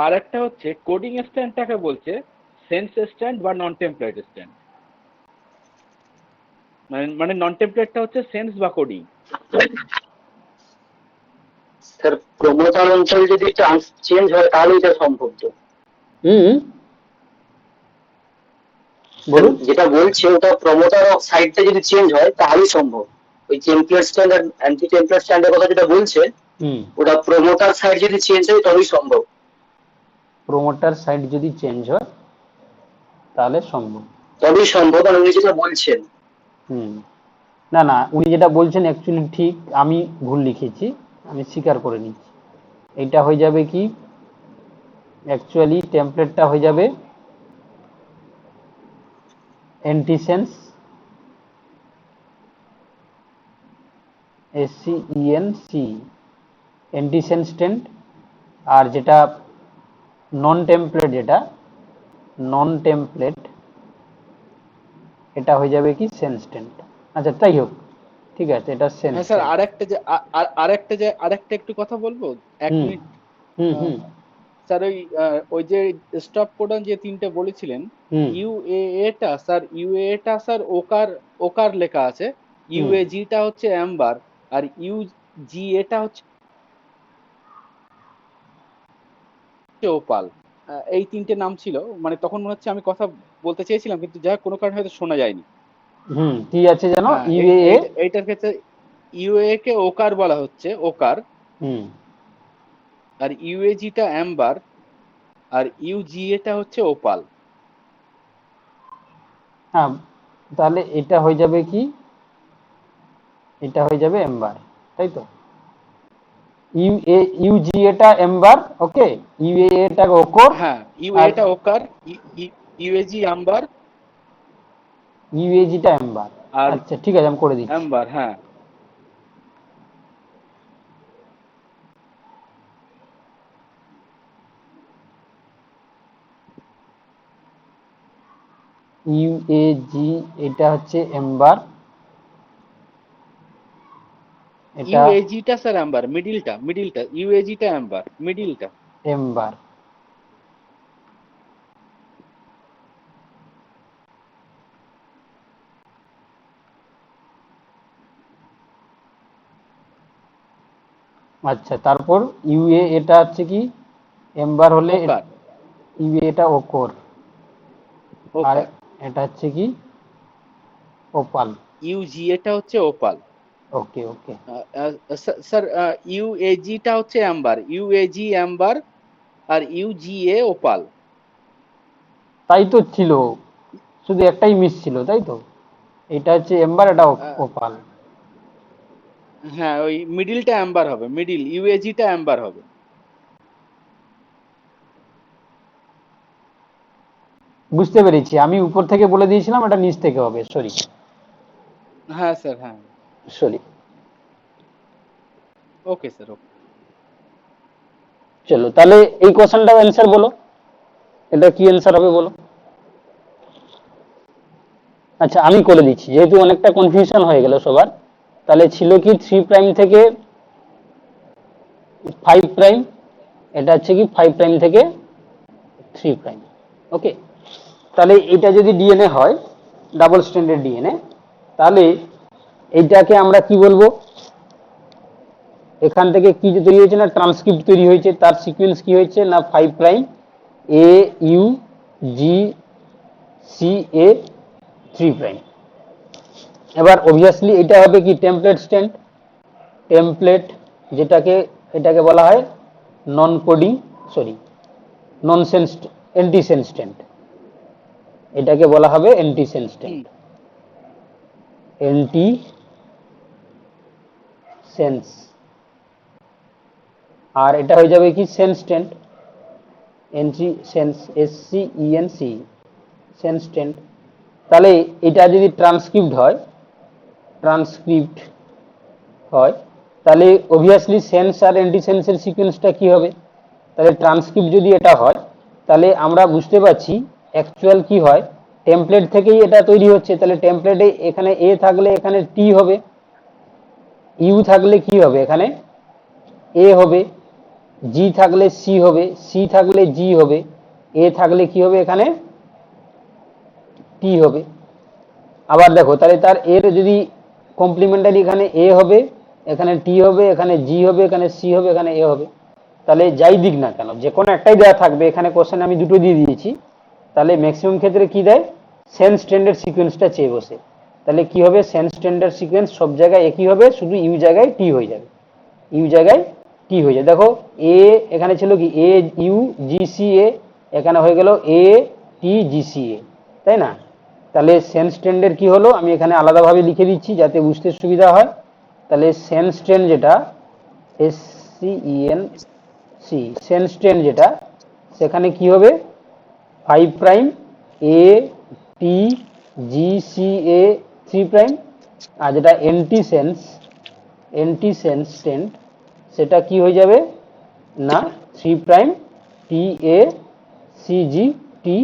আর একটা হচ্ছে কোডিং স্ট্যান্ডটাকে বলছে সেন্স স্ট্যান্ড বা নন টেমপ্লেট স্ট্যান্ড। মানে নন টেমপ্লেটটা হচ্ছে সেন্স বা কোডিং। স্যার প্রমোটার অঞ্চল যদি চেঞ্জ হয় তাহলে এটা সম্ভব তো। হুম, স্যার বলুন। যেটা বলছে ওটা প্রমোটার সাইডটা যদি চেঞ্জ হয় তাহলেই সম্ভব। ওই টেমপ্লেট স্ট্যান্ড আর অ্যান্টি টেমপ্লেট স্ট্যান্ডের কথা যেটা বলছে হুম, ওটা প্রমোটার সাইড যদি চেঞ্জ হয় তবেই সম্ভব। প্রোমোটার সাইড যদি চেঞ্জ হয় তাহলে সম্ভব। তবেই সম্ভব আর উনি যেটা বলছেন। হুম, না না, উনি যেটা বলছেন অ্যাকচুয়ালি ঠিক, আমি ভুল লিখেছি, আমি স্বীকার করে নিচ্ছি। এইটা হয়ে যাবে কি, অ্যাকচুয়ালি টেমপ্লেটটা হয়ে যাবে অ্যান্টিসেন্স, SCENC, অ্যান্টিসেন্স স্ট্যান্ড। আর যেটা নন টেমপ্লেট, যেটা নন টেমপ্লেট, এটা হয়ে যাবে কি সেন্স স্ট্যান্ড। আচ্ছা, তাই হোক, ঠিক আছে, এটা সেন্স হ্যাঁ স্যার, স্ট্যান্ড। আরেকটা একটু কথা বলবো, এক হুম, মিনিট। হুম, আহ, হুম, স্যার ওই যে স্টপ কোডন যে তিনটে বলেছিলেন, হুম, ইউএএটা স্যার, ইউএএটা স্যার ওকার ওকার লেখা আছে, হুম। ইউএজিটা হচ্ছে অ্যাম্বার, আর ইউজিএটা হচ্ছে ওপাল। এই তিনটে নাম ছিল, মানে তখন মনে হচ্ছে আমি কথা বলতে চেয়েছিলাম কিন্তু যাই হোক কোনো কারণে হয়তো শোনা যায়নি। হুম, কি আছে যেন, হ্যাঁ, ইউএএ। এইটার ক্ষেত্রে ইউএ কে ওকার বলা হচ্ছে, ওকার। হুম, আর ইউএজিটা অ্যাম্বার, আর ইউজিএটা হচ্ছে ওপাল। হ্যাঁ, তাহলে এটা হয়ে যাবে কি, এটা হয়ে যাবে এম্বার, তাই তো? ইউজি এটা এম্বার, ওকে, ইউএ এটা ওকর, হ্যাঁ, আর ইউএটা ওকার, ইউএজি অ্যাম্বার, ইউএজিটা এম্বার। আর আচ্ছা, ঠিক আছে, আমি করে দিচ্ছি। অ্যাম্বার। হ্যাঁ ইউএজি এটা হচ্ছে এম্বার, এটা ইউএজিটা স্যার অ্যাম্বার, মিডিলটা ইউএজিটা অ্যাম্বার, মিডিলটা। এম্বার। আচ্ছা, তারপর ইউএ এটা হচ্ছে কি এম্বার হলে ওকার ইউএ এটা ওকোর, আর ওকার এটা হচ্ছে কি ওপাল। ইউজি এটা হচ্ছে ওপাল। ওকে ওকে। স্যার ইউএজি টা হচ্ছে অ্যাম্বার, ইউএজি অ্যাম্বার আর ইউজিএ ওপাল। তাই তো ছিল, শুধু একটাই মিস ছিল তাই তো, এটা হচ্ছে এম্বার এটা আহ, ওপাল। হ্যাঁ ওই মিডিলটা অ্যাম্বার হবে, মিডিল ইউএজি টা অ্যাম্বার হবে। বুঝতে পেরেছি, আমি উপর থেকে বলে দিয়েছিলাম এটা নিচ থেকে হবে, সরি হ্যাঁ স্যার হ্যাঁ। সরি। Okay sir okay. চলো তাহলে এই কোশ্চেনটার অ্যান্সার বলো, এটা কি অ্যান্সার হবে বলো। আচ্ছা আমি করে দিচ্ছি, যেহেতু অনেকটা কনফিউশন হয়ে গেল সবার। তাহলে ছিল কি 3 প্রাইম থেকে 5 প্রাইম, এটা হচ্ছে কি 5 প্রাইম থেকে 3 প্রাইম। ওকে, তাহলে এটা যদি ডিএনএ হয়, ডাবল স্ট্যান্ডার্ড ডিএনএ, তাহলে এইটাকে আমরা কি বলবো, এখান থেকে কি যে তৈরি হয়েছে না ট্রান্সক্রিপ্ট তৈরি হয়েছে, তার সিকোয়েন্স কি হয়েছে না 5 prime A U G C A 3 prime. এবার অবভিয়াসলি এটা হবে কি টেমপ্লেট স্ট্যান্ড, টেমপ্লেট যেটাকে এটাকে বলা হয় non coding, sorry nonsense antisense strand, এটাকে বলা হবে antisense strand, hmm antisense. আর এটা হয়ে যাবে কি sense strand, antisense S C E N C, sense strand. তাহলে এটা যদি ট্রান্সক্রিপ্ট হয়, ট্রান্সক্রিপ্ট হয়, তাহলে অবভিয়াসলি সেন্স আর অ্যান্টিসেন্সের সিকোয়েন্সটা কি হবে, তাহলে ট্রান্সক্রিপ্ট যদি এটা হয়, তাহলে আমরা বুঝতে পারছি অ্যাকচুয়াল কি হয়, টেমপ্লেট থেকেই এটা তৈরি হচ্ছে, তাহলে টেমপ্লেটে এখানে এ থাকলে এখানে টি হবে, ইউ থাকলে কি হবে এখানে এ হবে, জি থাকলে সি হবে, সি থাকলে জি হবে, এ থাকলে কি হবে এখানে টি হবে। আবার দেখো তাহলে তার এর যদি কমপ্লিমেন্টারি এখানে এ হবে, এখানে টি হবে, এখানে জি হবে, এখানে সি হবে, এখানে এ হবে। তাহলে যাই দিক না কেন যে কোনো একটাই দেওয়া থাকবে, এখানে কোশ্চেন আমি দুটো দিয়ে দিয়েছি, তাহলে ম্যাক্সিমাম ক্ষেত্রে কি দেয় সেন্স স্ট্যান্ডার্ড সিকোয়েন্সটা চেয়ে বসে। তাহলে কি হবে সেন্স স্ট্যান্ডার্ড সিকোয়েন্স সব জায়গায় একই হবে, শুধু ইউ জায়গায় টি হয়ে যাবে, ইউ জায়গায় টি হয়ে যায়। দেখো এ এখানে ছিল কি এ ইউ জি সি এ, এখানে হয়ে গেল এ টি জি সি এ, তাই না। তাহলে সেন্স স্ট্যান্ডের কি হলো, আমি এখানে আলাদাভাবে লিখে দিচ্ছি যাতে বুঝতে সুবিধা হয়। তাহলে সেন্স স্ট্যান্ড যেটা S C E N C, sense strand যেটা, সেখানে কি হবে 5 prime A T G C A 3 prime, আর যেটা অ্যান্টিসেন্স স্ট্যান্ড সেটা কি হয়ে যাবে না 3 prime T A C G T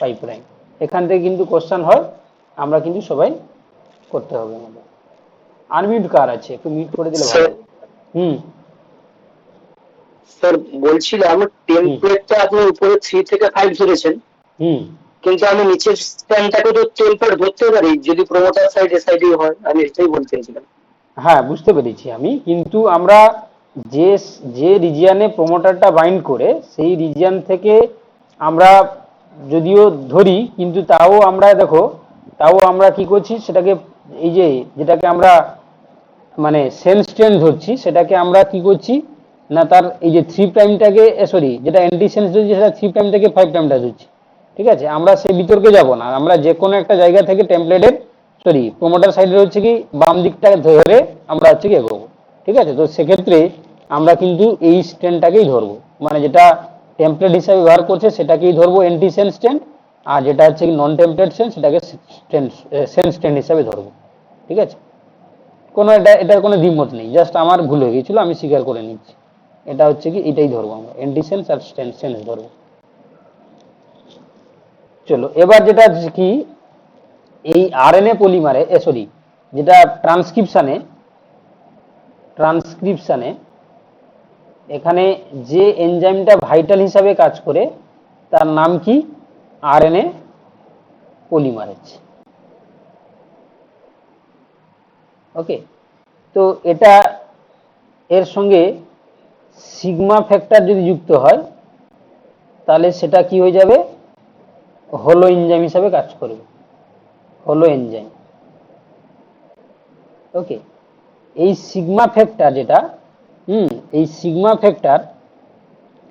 5 prime. এখান থেকে কিন্তু কোশ্চেন হয়, আমরা কিন্তু সবাই করতে হবে আমাদের। আনমিউট কার আছে একটু মিউট করে দিলে ভালো স্যার হয়। হুম স্যার বলছিলাম হুম টেমপ্লেটটা আপনি উপরে 3 থেকে 5 ধরেছেন, হুম কিন্তু আমি নিচের স্ট্যান্ডটাকে তো টেম্পার ধরতে পারি যদি প্রোমোটার সাইড এসআইডি হয়, আমি এটাই বলতে চাইছিলাম। হ্যাঁ বুঝতে পেরেছি আমি, কিন্তু আমরা যে যে রিজিয়ানে প্রমোটারটা বাইন্ড করে সেই রিজিয়ান থেকে আমরা যদিও ধরি, কিন্তু তাও আমরা দেখো, তাও আমরা কি করছি সেটাকে, এই যে যেটাকে আমরা মানে সেন্স স্ট্রেন ধরছি সেটাকে আমরা কি করছি না তার এই যে 3 প্রাইমটাকে, সরি যেটা অ্যান্টি সেন্স ধরছি সেটা 3 প্রাইম থেকে 5 প্রাইমটা ধরছি। ঠিক আছে, আমরা সেই বিতর্কে যাব না, আমরা যে কোনো একটা জায়গা থেকে টেমপ্লেটের সরি প্রোমোটার সাইডের হচ্ছে কি বাম দিকটা ধরে আমরা হচ্ছে কি এগোবো। ঠিক আছে, তো সেক্ষেত্রে আমরা কিন্তু এই স্ট্যান্ডটাকেই ধরবো, মানে যেটা টেমপ্লেট হিসাবে ব্যবহার করছে সেটাকেই ধরবো অ্যান্টি সেন্স স্ট্যান্ড, আর যেটা হচ্ছে কি নন টেমপ্লেট সেন্স সেটাকে সেন্স স্ট্যান্ড হিসাবে ধরবো। ঠিক আছে, কোনো এটার কোনো দ্বিমত নেই, জাস্ট আমার ভুল হয়ে গেছিল, আমি স্বীকার করে নিচ্ছি। এটা হচ্ছে কি এটাই ধরবো আমরা, অ্যান্টিসেন্স আর সেন্স ধরবো। চলো এবার যেটা হচ্ছে কি এই আরএনএ পলিমারে সরি যেটা ট্রান্সক্রিপশনে এখানে যে এনজাইমটা ভাইটাল হিসাবে কাজ করে তার নাম কি আরএনএ পলিমারেজ। ওকে, তো এটা এর সঙ্গে সিগমা ফ্যাক্টর যদি যুক্ত হয় তাহলে সেটা কি হয়ে যাবে, হলো এনজাইম হিসাবে কাজ করবে, হলো এনজাইম। ওকে, এই সিগমা ফ্যাক্টর যেটা এই সিগমা ফ্যাক্টর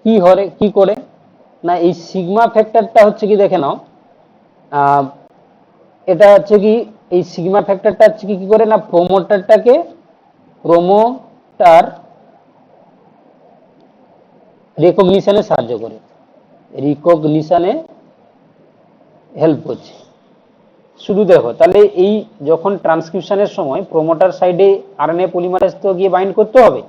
কি করে না, এই সিগমা ফ্যাক্টরটা হচ্ছে কি দেখে নাও, এটা হচ্ছে কি, এই সিগমা ফ্যাক্টরটা হচ্ছে কি করে না, প্রমোটার রেকগনিশনে সাহায্য করে, রিকগনিশনে হেল্প করছে। শুধু দেখো তাহলে এই যখন ট্রান্সক্রিপশনের সময় প্রমোটার সাইডে আরএনএ পলিমারেজ তো গিয়ে বাইন্ড করতে হবে,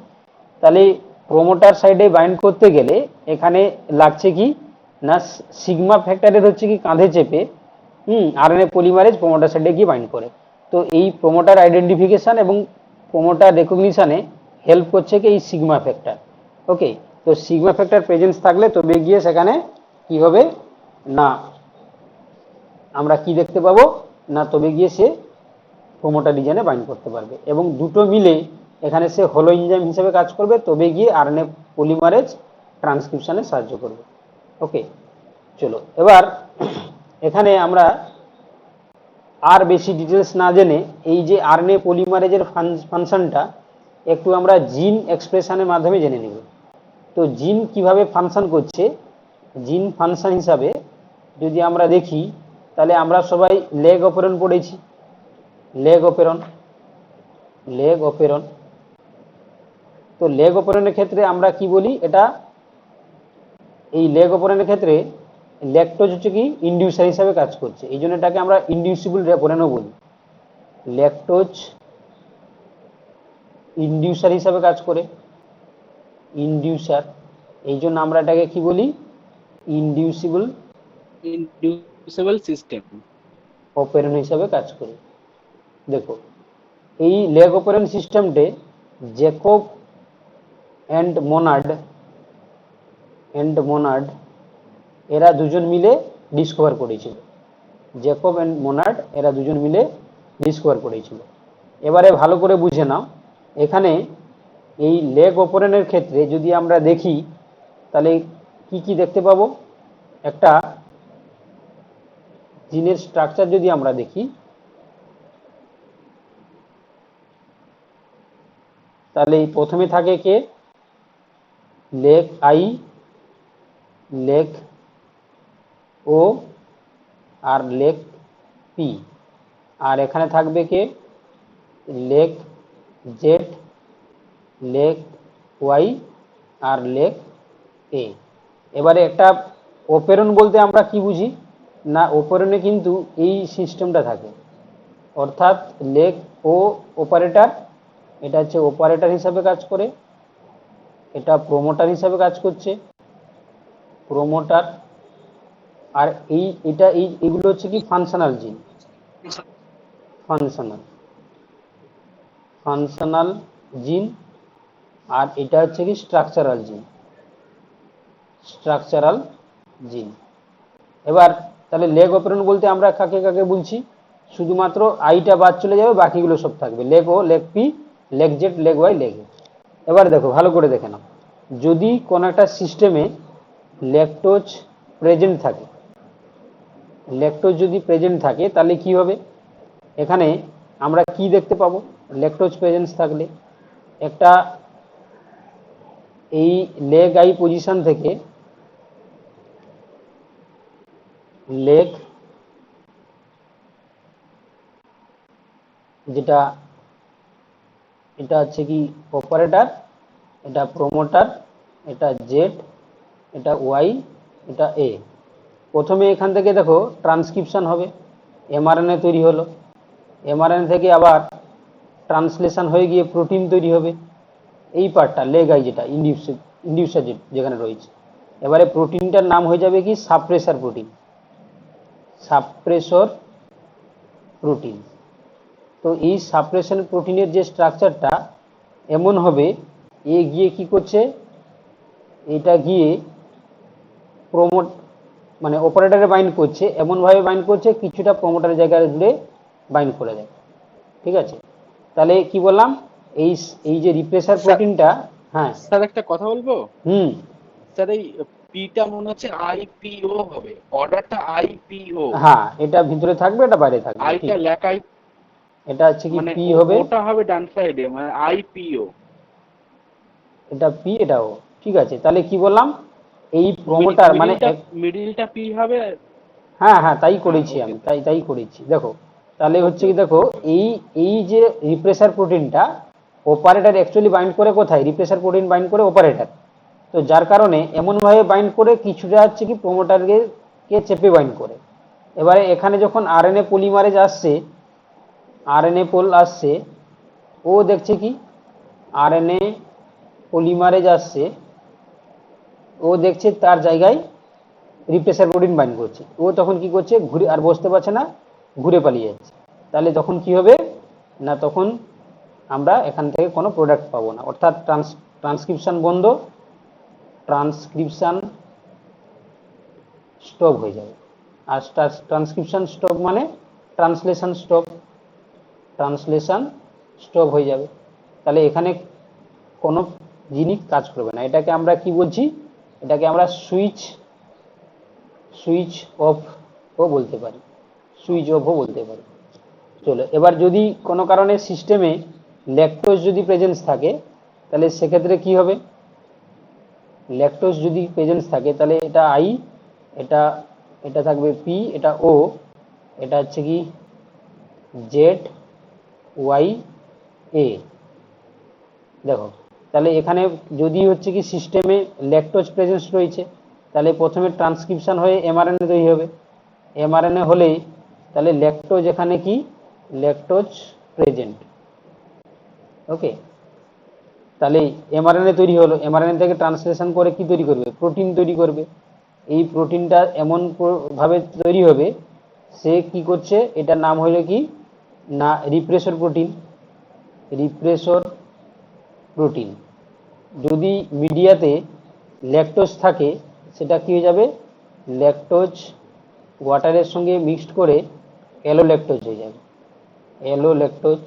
তাহলে প্রমোটার সাইডে বাইন্ড করতে গেলে এখানে লাগছে কি না, সিগমা ফ্যাক্টরের হচ্ছে কি কাঁধে চেপে আরএনএ পলিমারেজ প্রমোটার সাইডে গিয়ে বাইন্ড করে। তো এই প্রমোটার আইডেন্টিফিকেশন এবং প্রমোটার রেকগনিশনে হেল্প করছে কি এই সিগমা ফ্যাক্টর। ওকে, তো সিগমা ফ্যাক্টর প্রেজেন্স থাকলে তবে গিয়ে সেখানে কি হবে না, আমরা কি দেখতে পাবো না, তবে গিয়ে সে প্রমোটার রিজনে বাইন্ড করতে পারবে এবং দুটো মিলে এখানে সে হলো এনজাইম হিসেবে কাজ করবে, তবে গিয়ে আরএনএ পলিমারেজ ট্রান্সক্রিপশনে সাহায্য করবে। ওকে, চলো এবার এখানে আমরা আর বেশি ডিটেলস না জেনে এই যে আরএনএ পলিমারেজের ফাংশনটা একটু আমরা জিন এক্সপ্রেশনের মাধ্যমে জেনে নিব। তো জিন কিভাবে ফাংশন করছে, জিন ফাংশন হিসাবে যদি আমরা দেখি তাহলে আমরা সবাই লেগ অপেরন পড়েছি, লেগ অপেরন। তো লেগ অপেরনের ক্ষেত্রে আমরা কি বলি, এটা এই লেগ অপেরনের ক্ষেত্রে ল্যাকটোজ হচ্ছে কি ইন্ডিউসার হিসাবে কাজ করছে, এই জন্য এটাকে আমরা ইন্ডিউসিবল অপেরনও বলি। ল্যাকটোজ ইন্ডিউসার হিসাবে কাজ করে, ইন্ডিউসার, এই জন্য আমরা এটাকে কি বলি, ইন্ডিউসিবল সিস্টেম অপেরন হিসাবে কাজ করে। দেখো এই লেগ অপেরন সিস্টেমটে জ্যাকব অ্যান্ড মোনার্ড এরা দুজন মিলে ডিসকভার করেছিল, জ্যাকব অ্যান্ড মোনার্ড এরা দুজন মিলে ডিসকভার করেছিল। এবারে ভালো করে বুঝে নাও, এখানে এই লেগ অপেরনের ক্ষেত্রে যদি আমরা দেখি তাহলে কি কি দেখতে পাবো, একটা জিনের স্ট্রাকচার যদি আমরা দেখি তাহলে প্রথমে থাকে কে, লেগ আই, লেগ ও আর লেগ পি, আর এখানে থাকবে কে, লেগ জেড, লেগ ওয়াই আর লেগ এ। এবারে একটা অপেরন বলতে আমরা কি বুঝি না, অপেরনে কিন্তু এই সিস্টেমটা থাকে, অর্থাৎ লেগ ও অপারেটর, এটা হচ্ছে অপারেটর হিসাবে কাজ করে, এটা প্রমোটার হিসাবে কাজ করছে, প্রমোটার, আর এইগুলো হচ্ছে কি ফাংশনাল জিন, ফাংশনাল জিন, আর এটা হচ্ছে কি স্ট্রাকচারাল জিন। এবার তাহলে লেগ অপেরন বলতে আমরা কাকে কাকে বলছি, শুধুমাত্র আইটা বাদ চলে যাবে, বাকিগুলো সব থাকবে, lac O, lac P, lac Z, lac Y, lac A. এবার দেখো ভালো করে দেখে নাও, যদি কোন একটা সিস্টেমে ল্যাকটোজ প্রেজেন্ট থাকে, ল্যাকটোজ যদি প্রেজেন্ট থাকে তাহলে কি হবে, এখানে আমরা কি দেখতে পাবো, ল্যাকটোজ প্রেজেন্স থাকলে একটা এই লেগ আই পজিশন থেকে লেগ, যেটা এটা হচ্ছে কি অপারেটর, এটা প্রমোটার, এটা জেড, এটা ওয়াই, এটা এ। প্রথমে এখান থেকে দেখো ট্রান্সক্রিপশন হবে, এমআরএনএ তৈরি হলো, এমআরএনএ থেকে আবার ট্রান্সলেশন হয়ে গিয়ে প্রোটিন তৈরি হবে, এই পার্টটা লেগ আই যেটা ইন্ডিউসার যেখানে রয়েছে। এবারে প্রোটিনটার নাম হয়ে যাবে কি সাপ্রেসার প্রোটিন। তো এই সাপ্রেশন প্রোটিনের যে স্ট্রাকচারটা এমন হবে, এ গিয়ে কি করছে, এটা গিয়ে মানে অপারেটরে বাইন্ড করছে, এমনভাবে বাইন্ড করছে কিছুটা প্রমোটারের জায়গায় জুড়ে বাইন্ড করে দেয়। ঠিক আছে, তাহলে কি বললাম, এই যে রিপ্রেসার প্রোটিনটা হ্যাঁ। স্যার একটা কথা বলবো, হুম। স্যার এই পিটা মনে হচ্ছে আইপিও হবে, অর্ডারটা আইপিও, হ্যাঁ, এটা ভিতরে থাকবে, এটা বাইরে থাকবে, ঠিক। আইটা লেখাই এটা হচ্ছে কি মানে পি হবে, ওটা হবে ডান সাইডে, মানে আইপিও। এটা পি, এটা ও। ঠিক আছে, তাহলে কি বললাম, এই প্রমোটার মানে মিডিলটা পি হবে। হ্যাঁ হ্যাঁ, তাই হ্যাঁ করেছি ওকে আমি, স্যার, তাই করেছি। দেখো, তাহলে হচ্ছে ওকে কি, ওকে। দেখো, এই এই যে রিপ্রেসার প্রোটিনটা, অপারেটর অ্যাকচুয়ালি বাইন্ড করে কোথায়, রিপ্রেসার প্রোটিন বাইন্ড করে অপারেটর। তো যার কারণে এমন ভাবে বাইন্ড করে, কিছুটা হচ্ছে কি প্রমোটারকে কে চেপে বাইন্ড করে। এবারে এখানে যখন আরএনএ পলিমারেজ আসছে, আরএনএ পোল আসছে, ও দেখছে কি আরএনএ পলিমারেজ আসছে, ও দেখছে তার জায়গায় রিপ্রেসার প্রোটিন বাইন্ড করছে। ও তখন কি করছে, ঘুরে আর বসতে পারছে না, ঘুরে পালিয়ে যাচ্ছে। তাহলে তখন কি হবে না, তখন আমরা এখান থেকে কোনো প্রোডাক্ট পাবো না, অর্থাৎ ট্রান্সক্রিপশন বন্ধ, ট্রান্সক্রিপশন স্টপ হয়ে যাবে। আর ট্রান্সক্রিপশন স্টপ মানে ট্রান্সলেশন স্টপ, ট্রান্সলেশন স্টপ হয়ে যাবে। তাহলে এখানে কোনো জিনিস কাজ করবে না। এটাকে আমরা কি বলছি, এটাকে আমরা সুইচ সুইচ অফ ও বলতে পারি, সুইচ অফও বলতে পারি। চলো, এবার যদি কোনো কারণে সিস্টেমে ল্যাকটোজ যদি প্রেজেন্স থাকে, তাহলে সেক্ষেত্রে কি হবে, ল্যাকটোজ যদি প্রেজেন্স থাকে, তাহলে এটা আই, এটা এটা থাকবে পি, এটা ও, এটা হচ্ছে কি জেড ওয়াই এ। দেখো, তাহলে এখানে যদি হচ্ছে কি সিস্টেমে ল্যাকটোজ প্রেজেন্স রয়েছে, তাহলে প্রথমে ট্রান্সক্রিপশন হয়ে এমআরএনএ তৈরি হবে। এমআরএনএ হলেই তাহলে ল্যাকটোজ, এখানে কি ল্যাকটোজ প্রেজেন্ট। ওকে, তাহলে এমআরএনএ তৈরি হলো, এমআরএনএ থেকে ট্রান্সলেশন করে কি তৈরি করবে, প্রোটিন তৈরি করবে। এই প্রোটিনটা এমন ভাবে তৈরি হবে, সে কি করছে, এটার নাম হলো কি না রিপ্রেসর প্রোটিন, রিপ্রেসর প্রোটিন। যদি মিডিয়াতে ল্যাকটোজ থাকে, সেটা কি হয়ে যাবে, ল্যাকটোজ ওয়াটারের সঙ্গে মিক্সড করে অ্যালোল্যাকটোজ হয়ে যাবে, অ্যালোল্যাকটোজ।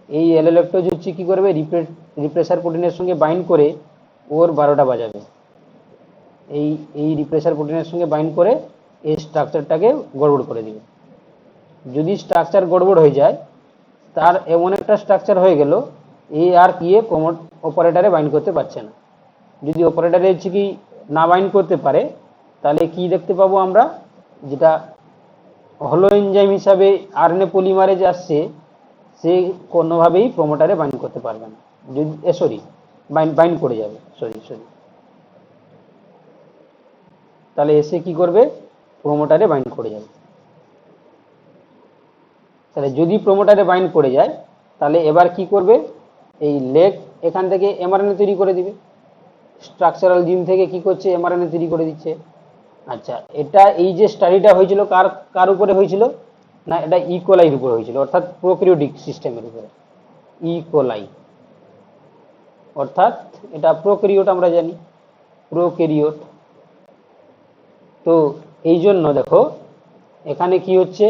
এই অ্যালোল্যাকটোজ হচ্ছে কি করবে, রিপ্রেসার প্রোটিনের সঙ্গে বাইন্ড করে ওর 12টা বাজাবে। এই এই রিপ্রেসার প্রোটিনের সঙ্গে বাইন্ড করে এই স্ট্রাকচারটাকে গড়বড় করে দিবে। যদি স্ট্রাকচার গড়বড় হয়ে যায়, তার এমন একটা স্ট্রাকচার হয়ে গেল, এ আর কি অপারেটারে বাইন্ড করতে পারছে না। যদি অপারেটারে হচ্ছে কি না বাইন্ড করতে পারে, তাহলে কি দেখতে পাবো আমরা, যেটা হলো এনজাইম হিসাবে আরএনএ পলিমারেজ আসছে, সে কোনোভাবেই প্রমোটারে বাইন্ড করতে পারবে না। যদি সরি, বাইন্ড করে যাবে, সরি, তাহলে এসে কি করবে, প্রমোটারে বাইন্ড করে যাবে। তাহলে যদি প্রমোটারে বাইন্ড করে যায়, তাহলে এবার কি করবে, এই লেগ এখান থেকে এমআরএনএ তৈরি করে দিবে। স্ট্রাকচারাল জিন থেকে কি করছে, এমআরএনএ তৈরি করে দিচ্ছে। আচ্ছা, এটা এই যে স্টাডিটা হয়েছিল কার কার উপরে হয়েছিল, না এটা ইকোলাইর উপরে হয়েছিল, অর্থাৎ প্রোক্রিওটিক সিস্টেমের উপরে। ইকোলাই অর্থাৎ এটা প্রোক্যারিওট, আমরা জানি প্রোক্যারিওট। তো এই জন্য দেখো, এখানে কি হচ্ছে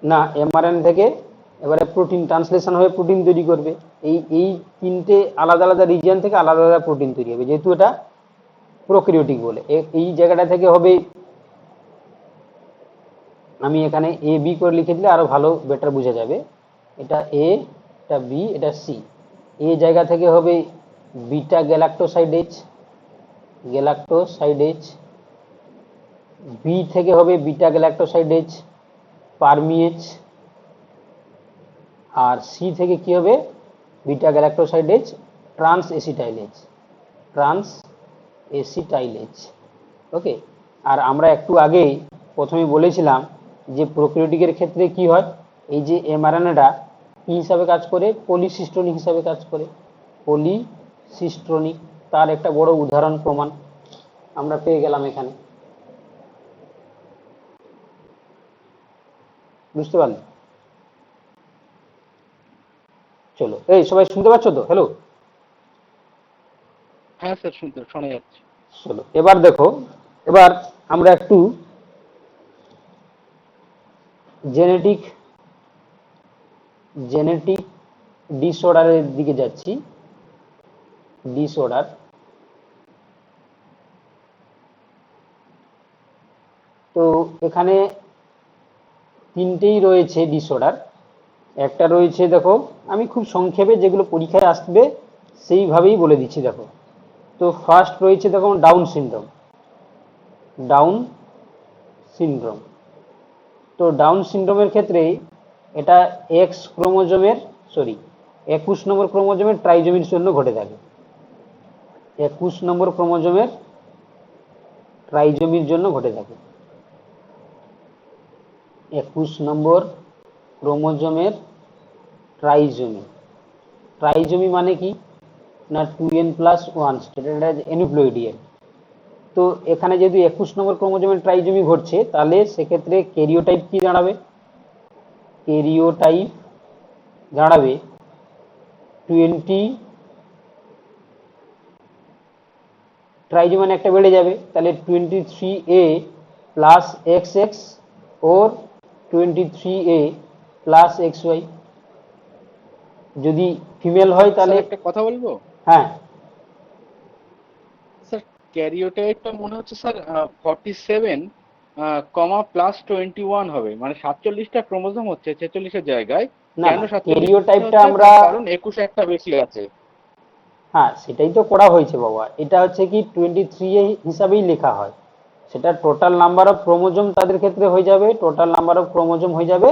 না, এমআরএনএ থেকে এবারে প্রোটিন ট্রান্সলেশন হয়ে প্রোটিন তৈরি করবে। এই এই তিনটে আলাদা আলাদা রিজিয়ন থেকে আলাদা আলাদা প্রোটিন তৈরি হবে, যেহেতু এটা প্রোক্যারিওটিক বলে। এই জায়গাটা থেকে হবে, আমি এখানে এ বি করে লিখে দিলে আরো ভালো বেটার বোঝা যাবে। এটা এ, এটা বি, এটা সি। এই জায়গা থেকে হবে বিটা গ্যালাক্টোসাইডেজ, গ্যালাক্টোসাইডেজ। বি থেকে হবে বিটা গ্যালাক্টোসাইডেজ, পারমিয়েজ। আর সি থেকে কি হবে, বিটা গ্যালাক্টোসাইডেজ ট্রান্স এসিটাইলেজ, ট্রান্স এসিটাইলেজ। ওকে, আর আমরা একটু আগেই প্রথমে বলেছিলাম যে প্রোক্যারিওটিকের ক্ষেত্রে কি হয়, এই যে এমআরএনএটা কি হিসাবে কাজ করে, পলিসিস্ট্রনিক হিসাবে কাজ করে, পলিসিস্ট্রনিক। তার একটা বড় উদাহরণ প্রমাণ আমরা পেয়ে গেলাম এখানে, বুঝতে পারলে। চলো, এই সবাই শুনতে পাচ্ছ তো, হ্যালো? হ্যাঁ স্যার, শোনা যাচ্ছে। চলো, এবার দেখো, এবার আমরা একটু জেনেটিক জেনেটিক ডিসঅর্ডারের দিকে যাচ্ছি। ডিসঅর্ডার, তো এখানে তিনটেই রয়েছে ডিসঅর্ডার। একটা রয়েছে, দেখো আমি খুব সংক্ষেপে যেগুলো পরীক্ষায় আসবে সেইভাবেই বলে দিচ্ছি। দেখো, তো ফার্স্ট রয়েছে দেখো ডাউন সিনড্রোম। ডাউন সিনড্রোম, তো ডাউন সিনড্রোমের ক্ষেত্রে এটা এক্স ক্রোমোজোমের 21 নম্বর ক্রোমোজোমের ট্রাইজোমির জন্য ঘটে থাকে। 21 নম্বর ক্রোমোজোমের ট্রাইজোমির জন্য ঘটে থাকে। 21 নম্বর ক্রোমোজোমের ট্রাইজোমি। ট্রাইজোমি মানে কি না 2n+1 স্টেটেড এনুপ্লয়েডিয়াল। তো এখানে যেহেতু 21 নম্বর ক্রোমোজোমের ট্রাইজোমি ঘটছে, তাহলে সেক্ষেত্রে ক্যারিওটাইপ কি দাঁড়াবে? ক্যারিওটাইপ দাঁড়াবে 20, ট্রাইজোমি মানে একটা বেড়ে যাবে, তাহলে 23A প্লাস XX ওর 23A প্লাস XY। যদি ফিমেল হয় তাহলে একটা কথা বলবো হ্যাঁ, স্যার, ক্যারিওটাইপটা মনে হচ্ছে স্যার 47 প্লাস 21 হবে, মানে 47টা ক্রোমোজোম হচ্ছে 46 এর জায়গায়। না কেন না, 47 ক্যারিওটাইপটা হচ্ছে? আমরা, তার কারণ 21 একটা বেশি আছে। হ্যাঁ সেটাই তো করা হয়েছে বাবা। এটা হচ্ছে কি 23 হিসাবেই লেখা হয়। সেটা টোটাল নাম্বার অফ ক্রোমোজোম তাদের ক্ষেত্রে হয়ে যাবে, টোটাল নাম্বার অফ ক্রোমোজোম হয়ে যাবে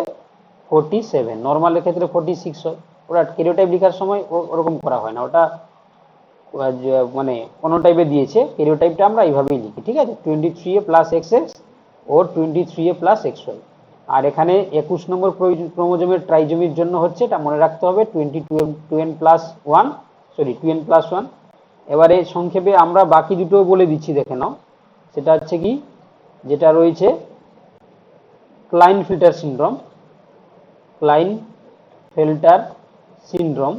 47। নর্মালের ক্ষেত্রে 46 হয়। ওরা ক্যারিওটাইপ লেখার সময় ওরকম করা হয় না, ওটা মানে অন্য টাইপে দিয়েছে। ক্যারিওটাইপটা আমরা এইভাবেই লিখি, ঠিক আছে? 23A প্লাস XX ওর 23A প্লাস XY। আর এখানে 21 নম্বর ক্রোমোজোমের ট্রাইজোমির জন্য হচ্ছে, এটা মনে রাখতে হবে 2n+1। এবারে সংক্ষেপে আমরা বাকি দুটো বলে দিচ্ছি, দেখে নাও। সেটা হচ্ছে কি, যেটা রয়েছে ক্লাইনফিল্টার সিনড্রোম। ক্লাইনফেল্টার সিনড্রোম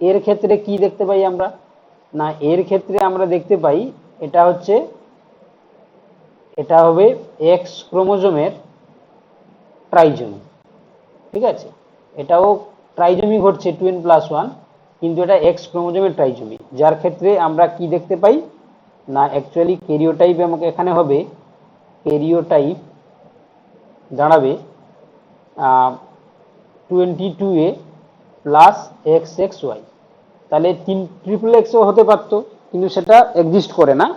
এর ক্ষেত্রে কি দেখতে পাই আমরা না, এর ক্ষেত্রে আমরা দেখতে পাই এটা হচ্ছে, এটা হবে এক্স ক্রোমোজোমের ট্রাইজোমি, ঠিক আছে? এটাও ট্রাইজোমি ঘটছে 2n+1, কিন্তু এটা এক্স ক্রোমোজোমের ট্রাইজোমি, যার ক্ষেত্রে আমরা কি দেখতে পাই না, অ্যাকচুয়ালি ক্যারিওটাইপ আমাকে এখানে হবে, ক্যারিওটাইপ দাঁড়াবে 22A প্লাস XXY। তাহলে ট্রিপল এক্সও হতে পারতো, কিন্তু সেটা এক্সিস্ট করে না।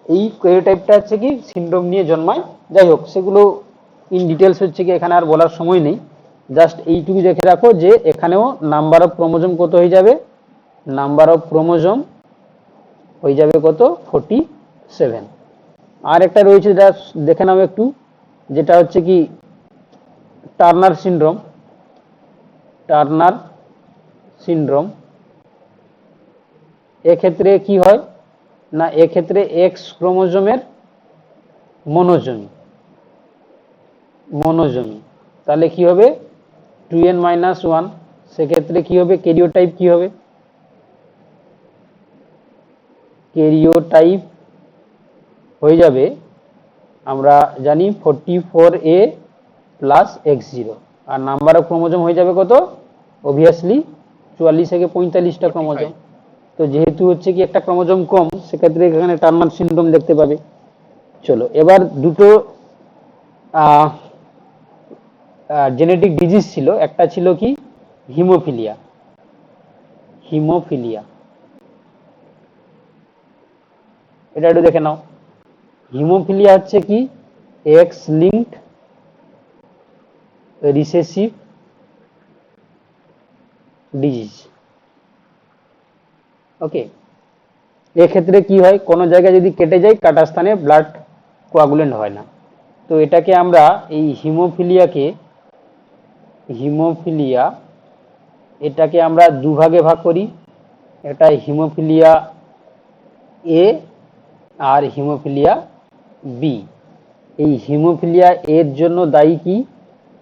এই ক্যারিওটাইপটা হচ্ছে কি সিনড্রোম নিয়ে জন্মায়। যাই হোক, সেগুলো ইন ডিটেলস হচ্ছে কি এখানে আর বলার সময় নেই। জাস্ট এইটুকু দেখে রাখো যে এখানেও নাম্বার অফ ক্রোমোজোম কত হয়ে যাবে, নাম্বার অফ ক্রোমোজোম হয়ে যাবে কত, 47। আর একটা রয়েছে, যেটা দেখে নাও একটু, যেটা হচ্ছে কি টার্নার সিনড্রোম। টার্নার সিনড্রোম এক্ষেত্রে কি হয় না, এক্ষেত্রে এক্স ক্রোমোজোমের মনোজমি। তাহলে কি হবে 2n-1। সেক্ষেত্রে কি হবে, ক্যারিওটাইপ কি হবে, ক্যারিওটাইপ হয়ে যাবে, আমরা জানি 44A প্লাস X0। আর নাম্বার অফ ক্রোমোজোম হয়ে যাবে কত, অবভিয়াসলি 44 থেকে 45টা ক্রোমোজোম। তো যেহেতু হচ্ছে কি একটা ক্রোমোজোম কম, সেক্ষেত্রে এখানে টার্নার সিনড্রোম দেখতে পাবে। চলো, এবার দুটো জেনেটিক ডিজিজ ছিল। একটা ছিল কি হিমোফিলিয়া। এটা একটু দেখে নাও। হিমোফিলিয়া হচ্ছে কি এক্স লিঙ্কড রিসেসিভ ডিজিজ। ওকে, এক্ষেত্রে কি হয়, কোনো জায়গায় যদি কেটে যায়, কাটা স্থানে ব্লাড কোয়াগুলেন্ট হয় না। তো এটাকে আমরা এই হিমোফিলিয়া এটাকে আমরা দুভাগে ভাগ করি। এটা হিমোফিলিয়া এ আর হিমোফিলিয়া বি। এই হিমোফিলিয়া এর জন্য দায়ী কি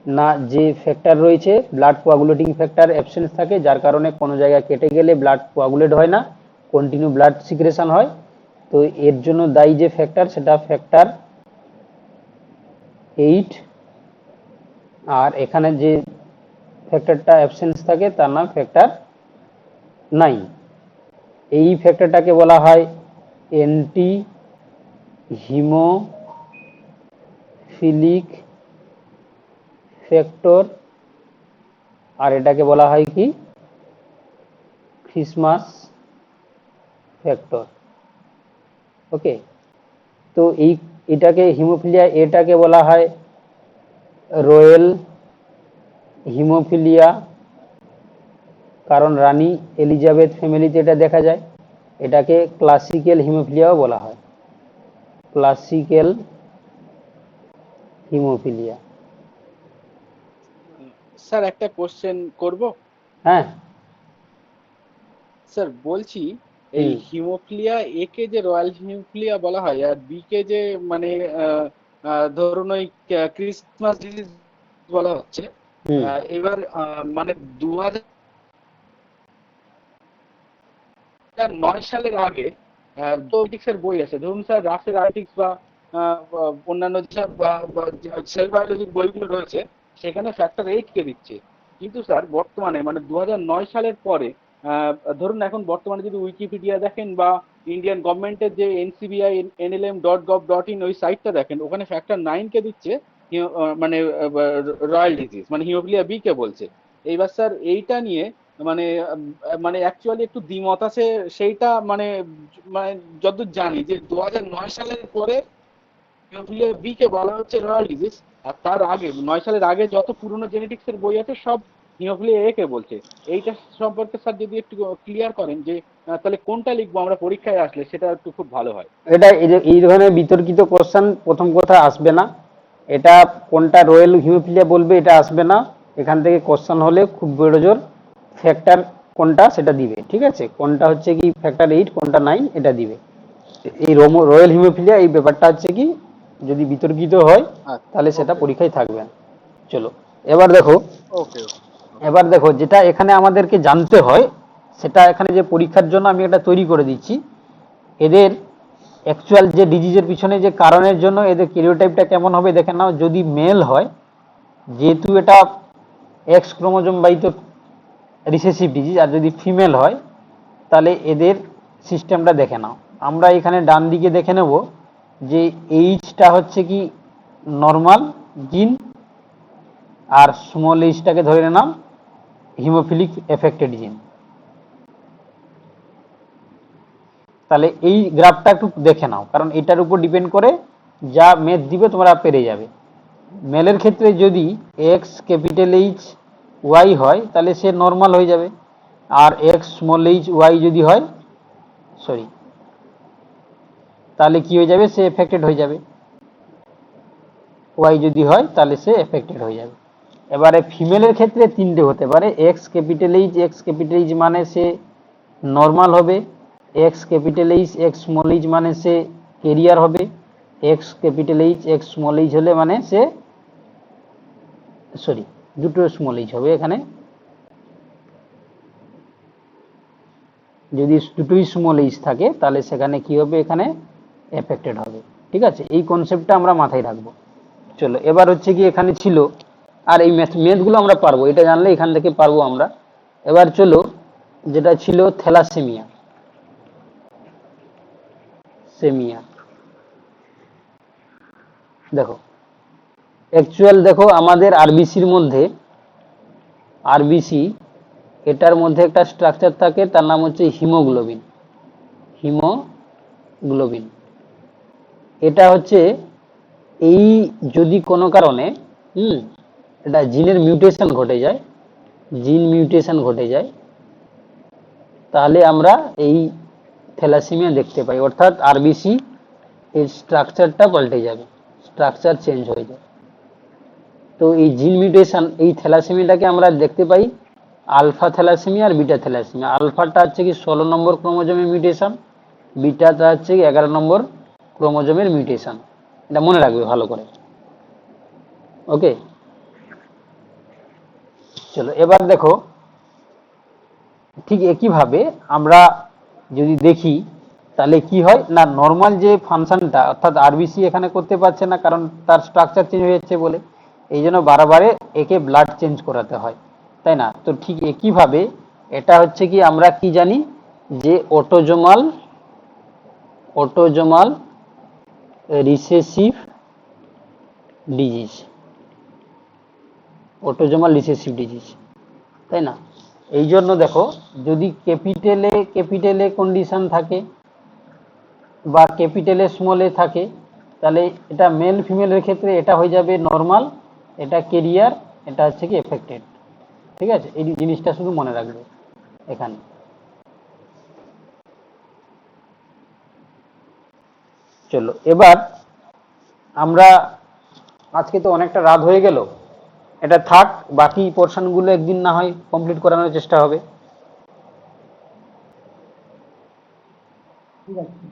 না, যে ফ্যাক্টর রয়েছে ব্লাড কোয়াগুলেটিং ফ্যাক্টর অ্যাবসেন্স থাকে, যার কারণে কোনো জায়গায় কেটে গেলে ব্লাড কোয়াগুলেট হয় না, কন্টিনিউ ব্লাড সিক্রেশন হয়। তো এর জন্য দায়ী যে ফ্যাক্টর, সেটা ফ্যাক্টর 8। আর এখানে যে ফ্যাক্টরটা অ্যাবসেন্স থাকে তার নাম ফ্যাক্টর 9। এই ফ্যাক্টরটাকে বলা হয় অ্যান্টি হিমোফিলিক ফ্যাক্টর, আর এটাকে বলা হয় কি ক্রিসমাস ফ্যাক্টর। ওকে, তো এটাকে হিমোফিলিয়া এটাকে বলা হয় রয়্যাল হিমোফিলিয়া, কারণ রানী এলিজাবেথ ফ্যামিলিতে এটা দেখা যায়। এটাকে ক্লাসিক্যাল হিমোফিলিয়াও বলা হয়, ক্লাসিক্যাল হিমোফিলিয়া। স্যার একটা কোশ্চেন করব? হ্যাঁ, স্যার বলছি এই হিমোফিলিয়া এ কে যে রয়্যাল হিমোফিলিয়া বলা হয়, আর বি কে যে মানে ধরুন ওই ক্রিসমাস ডিজিজ বলা হচ্ছে, এবার মানে 2009 সালের আগে জেনেটিক্সের বই আছে, ধরুন স্যার রাফের আর্টিক্স বা অন্যান্য যেসব সেল বায়োলজির বইগুলো রয়েছে, সেখানে ফ্যাক্টর 8 কে দিচ্ছে। কিন্তু স্যার বর্তমানে মানে 2009 সালের পরে ধরুন এখন বর্তমানে যদি উইকিপিডিয়া দেখেন বা ইন্ডিয়ান গভর্নমেন্টের যে NCBI.NLM.gov.in ওই সাইটটা দেখেন, ওখানে ফ্যাক্টর 9 কে দিচ্ছে মানে রয়্যাল ডিজিজ মানে হিমোফিলিয়া বি কে বলছে। এইবার স্যার এইটা নিয়ে মানে মানে অ্যাকচুয়ালি একটু দ্বিমত আছে সেইটা, মানে মানে যতদূর জানি যে 2009 সালের পরে হিমোফিলিয়া বি কে বলা হচ্ছে রয়্যাল ডিজিজ, আর তার আগে 9 সালের আগে যত পুরনো জেনেটিক্স এর বই আছে সব হিমোফিলিয়া এ কে বলছে। এইটা সম্পর্কে স্যার যদি একটু ক্লিয়ার করেন যে তাহলে কোনটা লিখবো আমরা পরীক্ষায় আসলে, সেটা একটু খুব ভালো হয়। এটা এই ধরনের বিতর্কিত কোশ্চেন প্রথম কথা আসবে না। এটা কোনটা রয়্যাল হিমোফিলিয়া বলবে এটা আসবে না। এখান থেকে কোশ্চেন হলে খুব বড় জোর ফ্যাক্টর কোনটা সেটা দিবে, ঠিক আছে? কোনটা হচ্ছে কি ফ্যাক্টর 8 কোনটা 9 এটা দিবে। এই রয়্যাল হিমোফিলিয়া এই ব্যাপারটা হচ্ছে কি যদি বিতর্কিত হয় তাহলে সেটা পরীক্ষায় থাকবে না। চলো এবার দেখো, ওকে এবার দেখো যেটা এখানে আমাদেরকে জানতে হয় সেটা এখানে যে পরীক্ষার জন্য আমি এটা তৈরি করে দিচ্ছি, এদের অ্যাকচুয়াল যে ডিজিজের পিছনে যে কারণের জন্য এদের ক্যারিওটাইপটা কেমন হবে দেখে নাও। যদি মেল হয়, যেহেতু এটা এক্স ক্রোমোজোম বাহিত রিসেসিভ ডিজিজ, আর যদি ফিমেল হয় তাহলে এদের সিস্টেমটা দেখে নাও। আমরা এখানে ডান দিকে দেখে নেব যে এইচটা হচ্ছে কি নর্মাল জিন, আর স্মল এইচটাকে ধরে নাও হিমোফিলিক এফেক্টেড জিন। তাহলে এই গ্রাফটা একটু দেখে নাও, কারণ এটার উপর ডিপেন্ড করে যা ম্যাথ দিবে তোমরা পেরে যাবে। মেলের ক্ষেত্রে যদি এক্স ক্যাপিটাল এইচ ওয়াই হয় তাহলে সে নর্মাল হয়ে যাবে, আর এক্স স্মল এইচ ওয়াই যদি হয় তাহলে কি হয়ে যাবে, সে এফেক্টেড হয়ে যাবে। ওয়াই যদি হয় তাহলে সে এফেক্টেড হয়ে যাবে। এবারে ফিমেলের ক্ষেত্রে তিনটে হতে পারে, এক্স ক্যাপিটাল এইচ মানে সে নর্মাল হবে, x capital H small H মানে সে ক্যারিয়ার হবে, x capital H small H হলে মানে সে দুটো স্মল এইচ হবে। এখানে যদি দুটোই স্মল এইচ থাকে তাহলে সেখানে কি হবে, এখানে এফেক্টেড হবে। ঠিক আছে, এই কনসেপ্টটা আমরা মাথায় রাখবো। চলো এবার হচ্ছে কি এখানে ছিল, আর এই ম্যাথগুলো আমরা পারবো, এটা জানলে এখান থেকে পারবো আমরা। এবার চলো যেটা ছিল থ্যালাসেমিয়া। দেখো অ্যাকচুয়াল দেখো আমাদের আরবিসির মধ্যে এটার মধ্যে একটা স্ট্রাকচার থাকে, তার নাম হচ্ছে হিমোগ্লোবিন। এটা হচ্ছে এই যদি কোনো কারণে এটা জিনের মিউটেশন ঘটে যায় তাহলে আমরা এই থ্যালাসেমিয়া দেখতে পাই, অর্থাৎ আরবিসি এর স্ট্রাকচারটা পাল্টে যাবে, স্ট্রাকচার চেঞ্জ হয়ে যায়। তো এই জিন মিউটেশন এই থ্যালাসেমিয়াটাকে আমরা দেখতে পাই আলফা থ্যালাসেমিয়া আর বিটা থ্যালাসেমিয়া। আলফাটা হচ্ছে কি 16 নম্বর ক্রোমোজোমের মিউটেশন, বিটাটা হচ্ছে 11 নম্বর ক্রোমোজোমের মিউটেশন। এটা মনে রাখবে ভালো করে। ওকে, চলো এবার দেখো ঠিক একইভাবে আমরা যদি দেখি তাহলে কি হয় না, নর্মাল যে ফাংশনটা অর্থাৎ আরবিসি এখানে করতে পারছে না, কারণ তার স্ট্রাকচার চেঞ্জ হয়ে যাচ্ছে বলে, এই জন্য বারবারে একে ব্লাড চেঞ্জ করাতে হয়, তাই না? তো ঠিক একইভাবে এটা হচ্ছে কি আমরা কি জানি যে অটোজোমাল রিসেসিভ ডিজিজ, তাই না? এই জন্য দেখো, যদি ক্যাপিটালে কন্ডিশন থাকে বা ক্যাপিটালে স্মলে থাকে, তাহলে এটা মেল ফিমেলের ক্ষেত্রে এটা হয়ে যাবে নর্মাল, এটা কেরিয়ার, এটা হচ্ছে কি এফেক্টেড। ঠিক আছে, এই জিনিসটা শুধু মনে রাখবে এখানে। চলো এবার আমরা, আজকে তো অনেকটা রাত হয়ে গেল, এটা থাক, বাকি পোর্শনগুলো একদিন না হয় কমপ্লিট করানোর চেষ্টা হবে। ঠিক আছে।